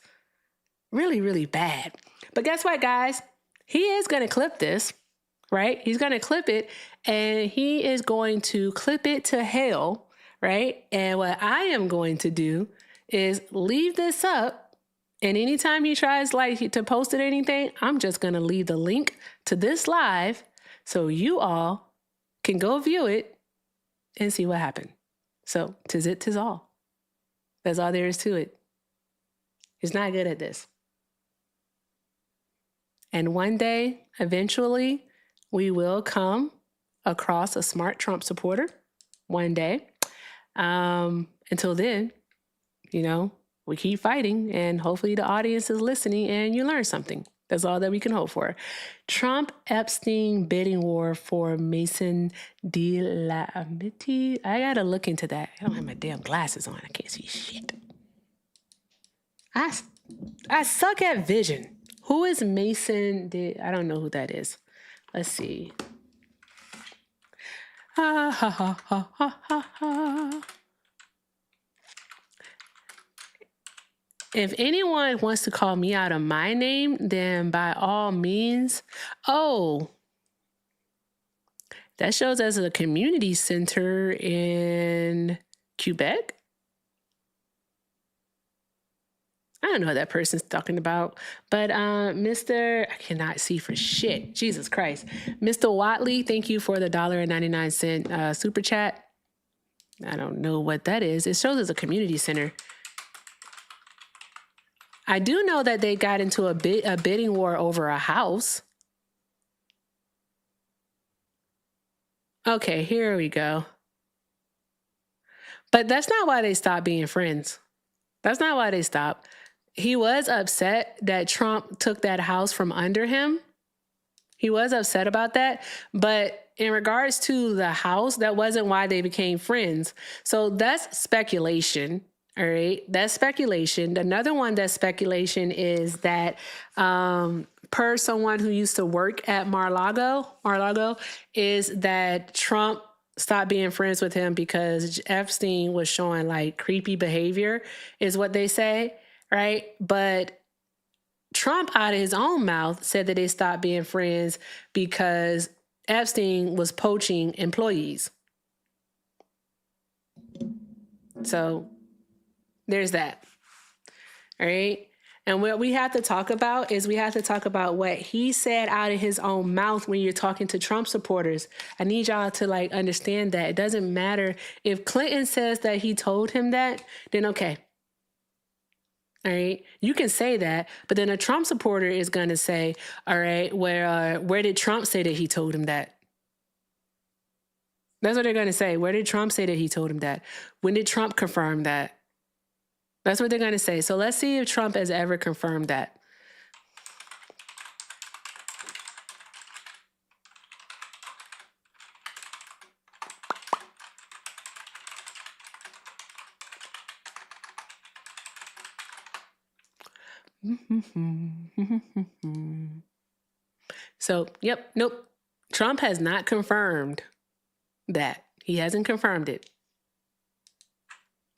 Really, really bad. But guess what, guys? He is going to clip this. Right? He's going to clip it and he is going to clip it to hell. Right? And what I am going to do is leave this up. And anytime he tries like to post it or anything, I'm just going to leave the link to this live so you all can go view it and see what happened. So 'tis it, 'tis all. That's all there is to it. He's not good at this. And one day, eventually, we will come across a smart Trump supporter. One day. Until then, we keep fighting, and hopefully the audience is listening and you learn something. That's all that we can hope for. Trump Epstein bidding war for Mason de la Amity. I gotta look into that. I don't have my damn glasses on. I can't see shit. I suck at vision. Who is Mason de... I don't know who that is. Let's see. Ha ha ha ha ha ha ha. If anyone wants to call me out on my name, then by all means. Oh, that shows as a community center in Quebec. I don't know what that person's talking about, but I cannot see for shit. Jesus Christ. Mr. Watley, thank you for the $1.99 super chat. I don't know what that is. It shows as a community center. I do know that they got into a bidding war over a house. Okay, here we go. But that's not why they stopped being friends. That's not why they stopped. He was upset that Trump took that house from under him. He was upset about that. But in regards to the house, that wasn't why they became friends. So that's speculation. All right. That's speculation. Another one that's speculation is that per someone who used to work at Mar-a-Lago, is that Trump stopped being friends with him because Epstein was showing like creepy behavior, is what they say. Right. But Trump out of his own mouth said that they stopped being friends because Epstein was poaching employees. So there's that. All right. And what we have to talk about is what he said out of his own mouth when you're talking to Trump supporters. I need y'all to understand that. It doesn't matter if Clinton says that he told him that, then okay. All right. You can say that, but then a Trump supporter is going to say, all right, where did Trump say that he told him that? That's what they're going to say. Where did Trump say that he told him that? When did Trump confirm that? That's what they're going to say. So let's see if Trump has ever confirmed that. So, nope. Trump has not confirmed that. He hasn't confirmed it.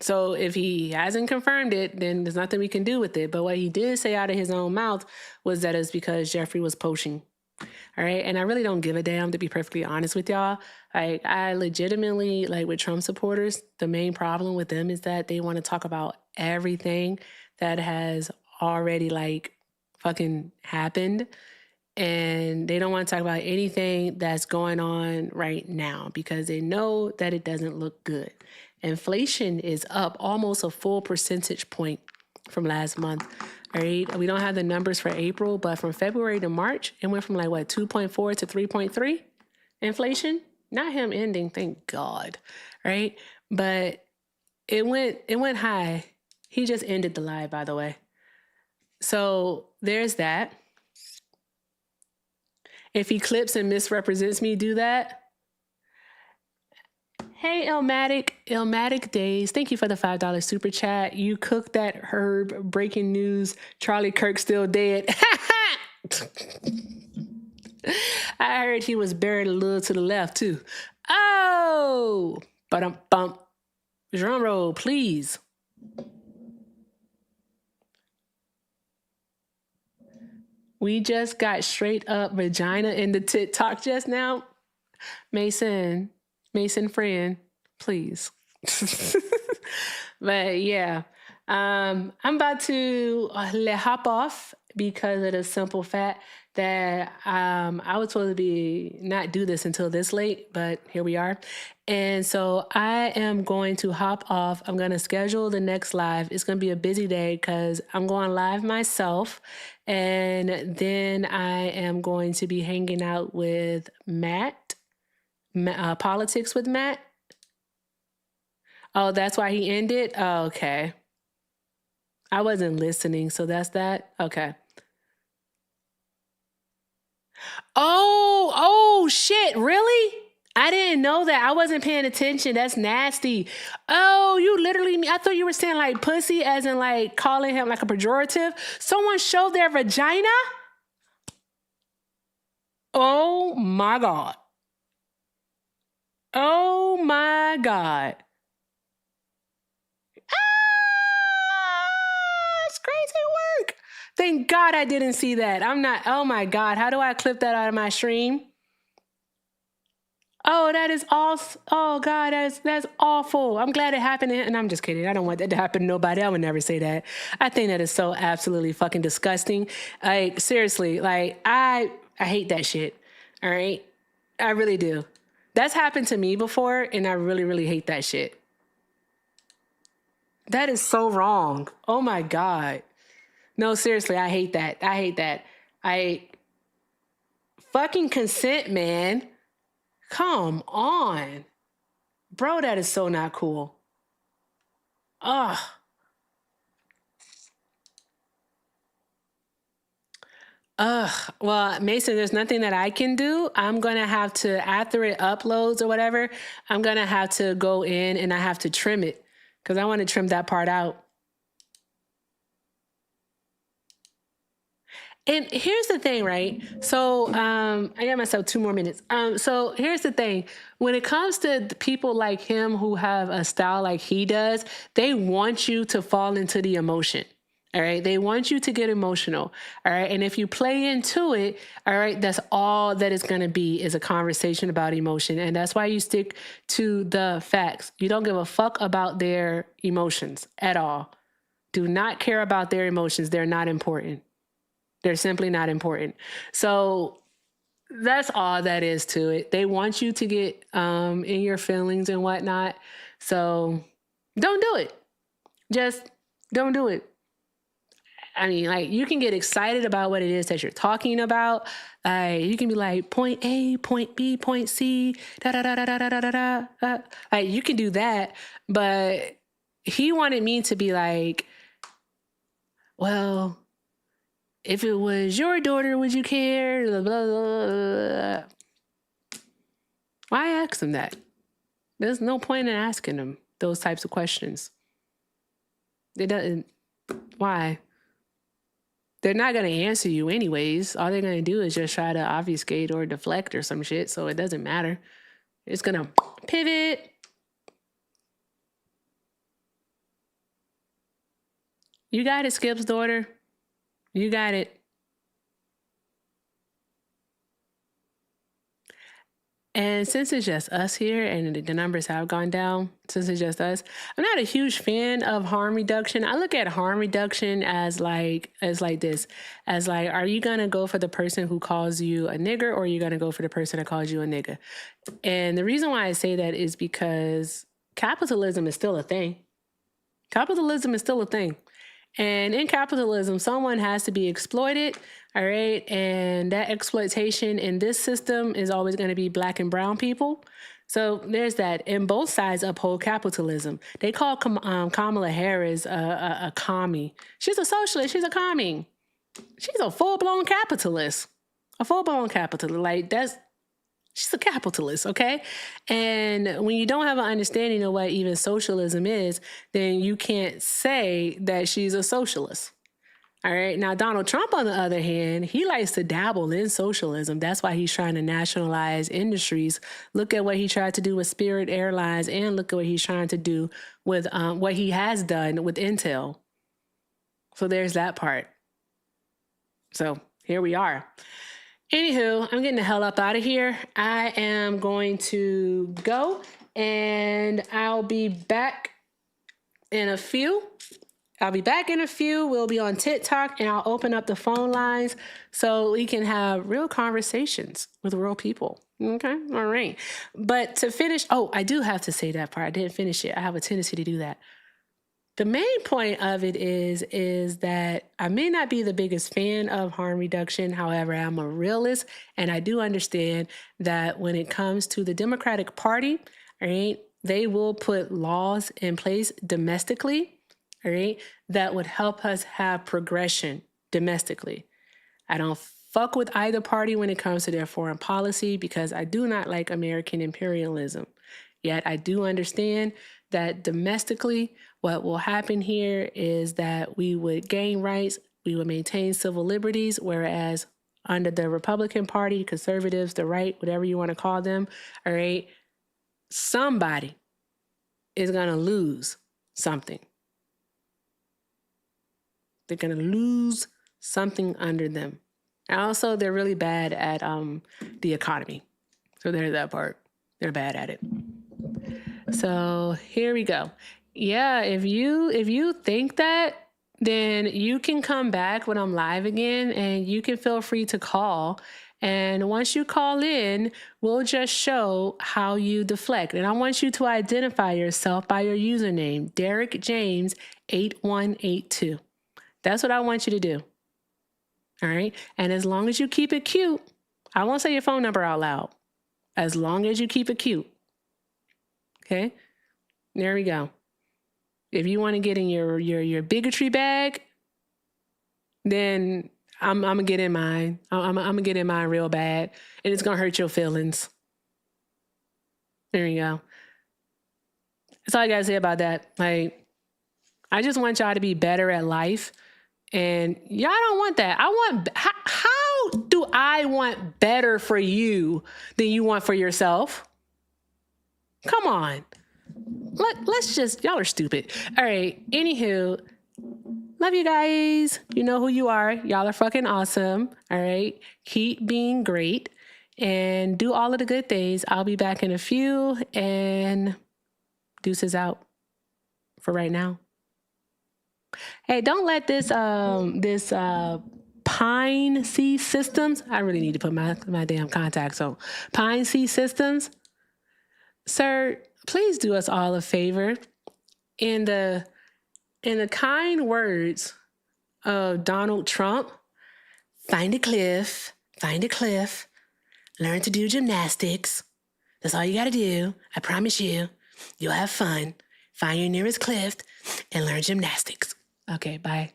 So if he hasn't confirmed it, then there's nothing we can do with it. But what he did say out of his own mouth was that it's because Jeffrey was poaching. All right. And I really don't give a damn, to be perfectly honest with y'all. I legitimately, with Trump supporters, the main problem with them is that they want to talk about everything that has already fucking happened. And they don't want to talk about anything that's going on right now because they know that it doesn't look good. Inflation is up almost a full percentage point from last month. All right. We don't have the numbers for April, but from February to March, it went from 2.4 to 3.3 inflation. Not him ending, thank God. Right. But it went high. He just ended the live, by the way. So there's that. If he clips and misrepresents me, do that. Hey, Elmatic Days. Thank you for the $5 super chat. You cooked that herb. Breaking news. Charlie Kirk still dead. I heard he was buried a little to the left, too. Oh! Ba-dum-bump. Drum roll, please. We just got straight up vagina in the TikTok just now. Mason friend, please. But yeah, I'm about to hop off because of the simple fact that I was supposed to be not do this until this late, but here we are. And so I am going to hop off. I'm going to schedule the next live. It's going to be a busy day because I'm going live myself. And then I am going to be hanging out with Matt, Politics with Matt. Oh, that's why he ended? Oh, okay. I wasn't listening, so that's that? Okay. Oh, shit, really? I didn't know that. I wasn't paying attention. That's nasty. Oh, you literally, I thought you were saying like pussy as in like calling him like a pejorative. Someone showed their vagina? Oh my God. Oh my God. It's crazy work. Thank God I didn't see that. Oh my God. How do I clip that out of my stream? Oh, that is awesome. Oh God, that's awful. I'm glad it happened to him. And I'm just kidding. I don't want that to happen to nobody. I would never say that. I think that is so absolutely fucking disgusting. Like, seriously, like I hate that shit. All right. I really do. That's happened to me before, and I really, really hate that shit. That is so wrong. Oh my God. No, seriously, I hate that. I hate that. Fucking consent, man. Come on. Bro, that is so not cool. Ugh. Well, Mason, there's nothing that I can do. I'm going to have to, after it uploads or whatever, I'm going to have to go in and I have to trim it because I want to trim that part out. And here's the thing, right? So I got myself 2 more minutes. So here's the thing. When it comes to people like him who have a style like he does, they want you to fall into the emotion. All right. They want you to get emotional. All right. And if you play into it, all right, that's all that it's going to be is a conversation about emotion. And that's why you stick to the facts. You don't give a fuck about their emotions at all. Do not care about their emotions. They're not important. They're simply not important. So that's all that is to it. They want you to get in your feelings and whatnot. So don't do it. Just don't do it. I mean, like, you can get excited about what it is that you're talking about. You can be like, point A, point B, point C, da da da da da da da da. Like, you can do that, but he wanted me to be like, well, if it was your daughter, would you care? Blah, blah, blah. Why ask him that? There's no point in asking him those types of questions. It doesn't. Why? They're not going to answer you anyways. All they're going to do is just try to obfuscate or deflect or some shit, so it doesn't matter. It's going to pivot. You got it, Skip's daughter. You got it. And since it's just us here and the numbers have gone down, since it's just us, I'm not a huge fan of harm reduction. I look at harm reduction as like this, as like, are you going to go for the person who calls you a nigger or are you going to go for the person that calls you a nigger? And the reason why I say that is because capitalism is still a thing. Capitalism is still a thing. And in capitalism, someone has to be exploited, all right? And that exploitation in this system is always going to be Black and brown people. So there's that. And both sides uphold capitalism. They call Kamala Harris a commie. She's a socialist. She's a commie. She's a full-blown capitalist. A full-blown capitalist. Like, she's a capitalist, okay? And when you don't have an understanding of what even socialism is, then you can't say that she's a socialist. All right. Now, Donald Trump, on the other hand, he likes to dabble in socialism. That's why he's trying to nationalize industries. Look at what he tried to do with Spirit Airlines and look at what he's trying to do with what he has done with Intel. So there's that part. So here we are. Anywho, I'm getting the hell up out of here. I am going to go and I'll be back in a few. I'll be back in a few. We'll be on TikTok, and I'll open up the phone lines so we can have real conversations with real people. Okay? All right. But to finish, I do have to say that part. I didn't finish it. I have a tendency to do that. The main point of it is that I may not be the biggest fan of harm reduction. However, I'm a realist, and I do understand that when it comes to the Democratic Party, all right, they will put laws in place domestically, all right, that would help us have progression domestically. I don't fuck with either party when it comes to their foreign policy because I do not like American imperialism. Yet I do understand that domestically, what will happen here is that we would gain rights, we would maintain civil liberties, whereas under the Republican Party, conservatives, the right, whatever you want to call them, all right, somebody is going to lose something. They're going to lose something under them. And also, they're really bad at the economy. So there's that part. They're bad at it. So here we go. Yeah, if you think that, then you can come back when I'm live again, and you can feel free to call. And once you call in, we'll just show how you deflect. And I want you to identify yourself by your username, Derek James 8182. That's what I want you to do. All right. And as long as you keep it cute, I won't say your phone number out loud. As long as you keep it cute. Okay. There we go. If you want to get in your bigotry bag, then I'm gonna get in mine. I'm gonna get in mine real bad, and it's gonna hurt your feelings. There you go. That's all I gotta say about that. Like, I just want y'all to be better at life, and y'all don't want that. How do I want better for you than you want for yourself? Come on. Let's just, y'all are stupid. All right. Anywho, love you guys. You know who you are. Y'all are fucking awesome. All right. Keep being great and do all of the good things. I'll be back in a few, and deuces out for right now. Hey, don't let this Pine C Systems. I really need to put my damn contacts on. Pine C Systems. Sir, please do us all a favor. In the kind words of Donald Trump, find a cliff, learn to do gymnastics. That's all you got to do. I promise you, you'll have fun. Find your nearest cliff and learn gymnastics. Okay, bye.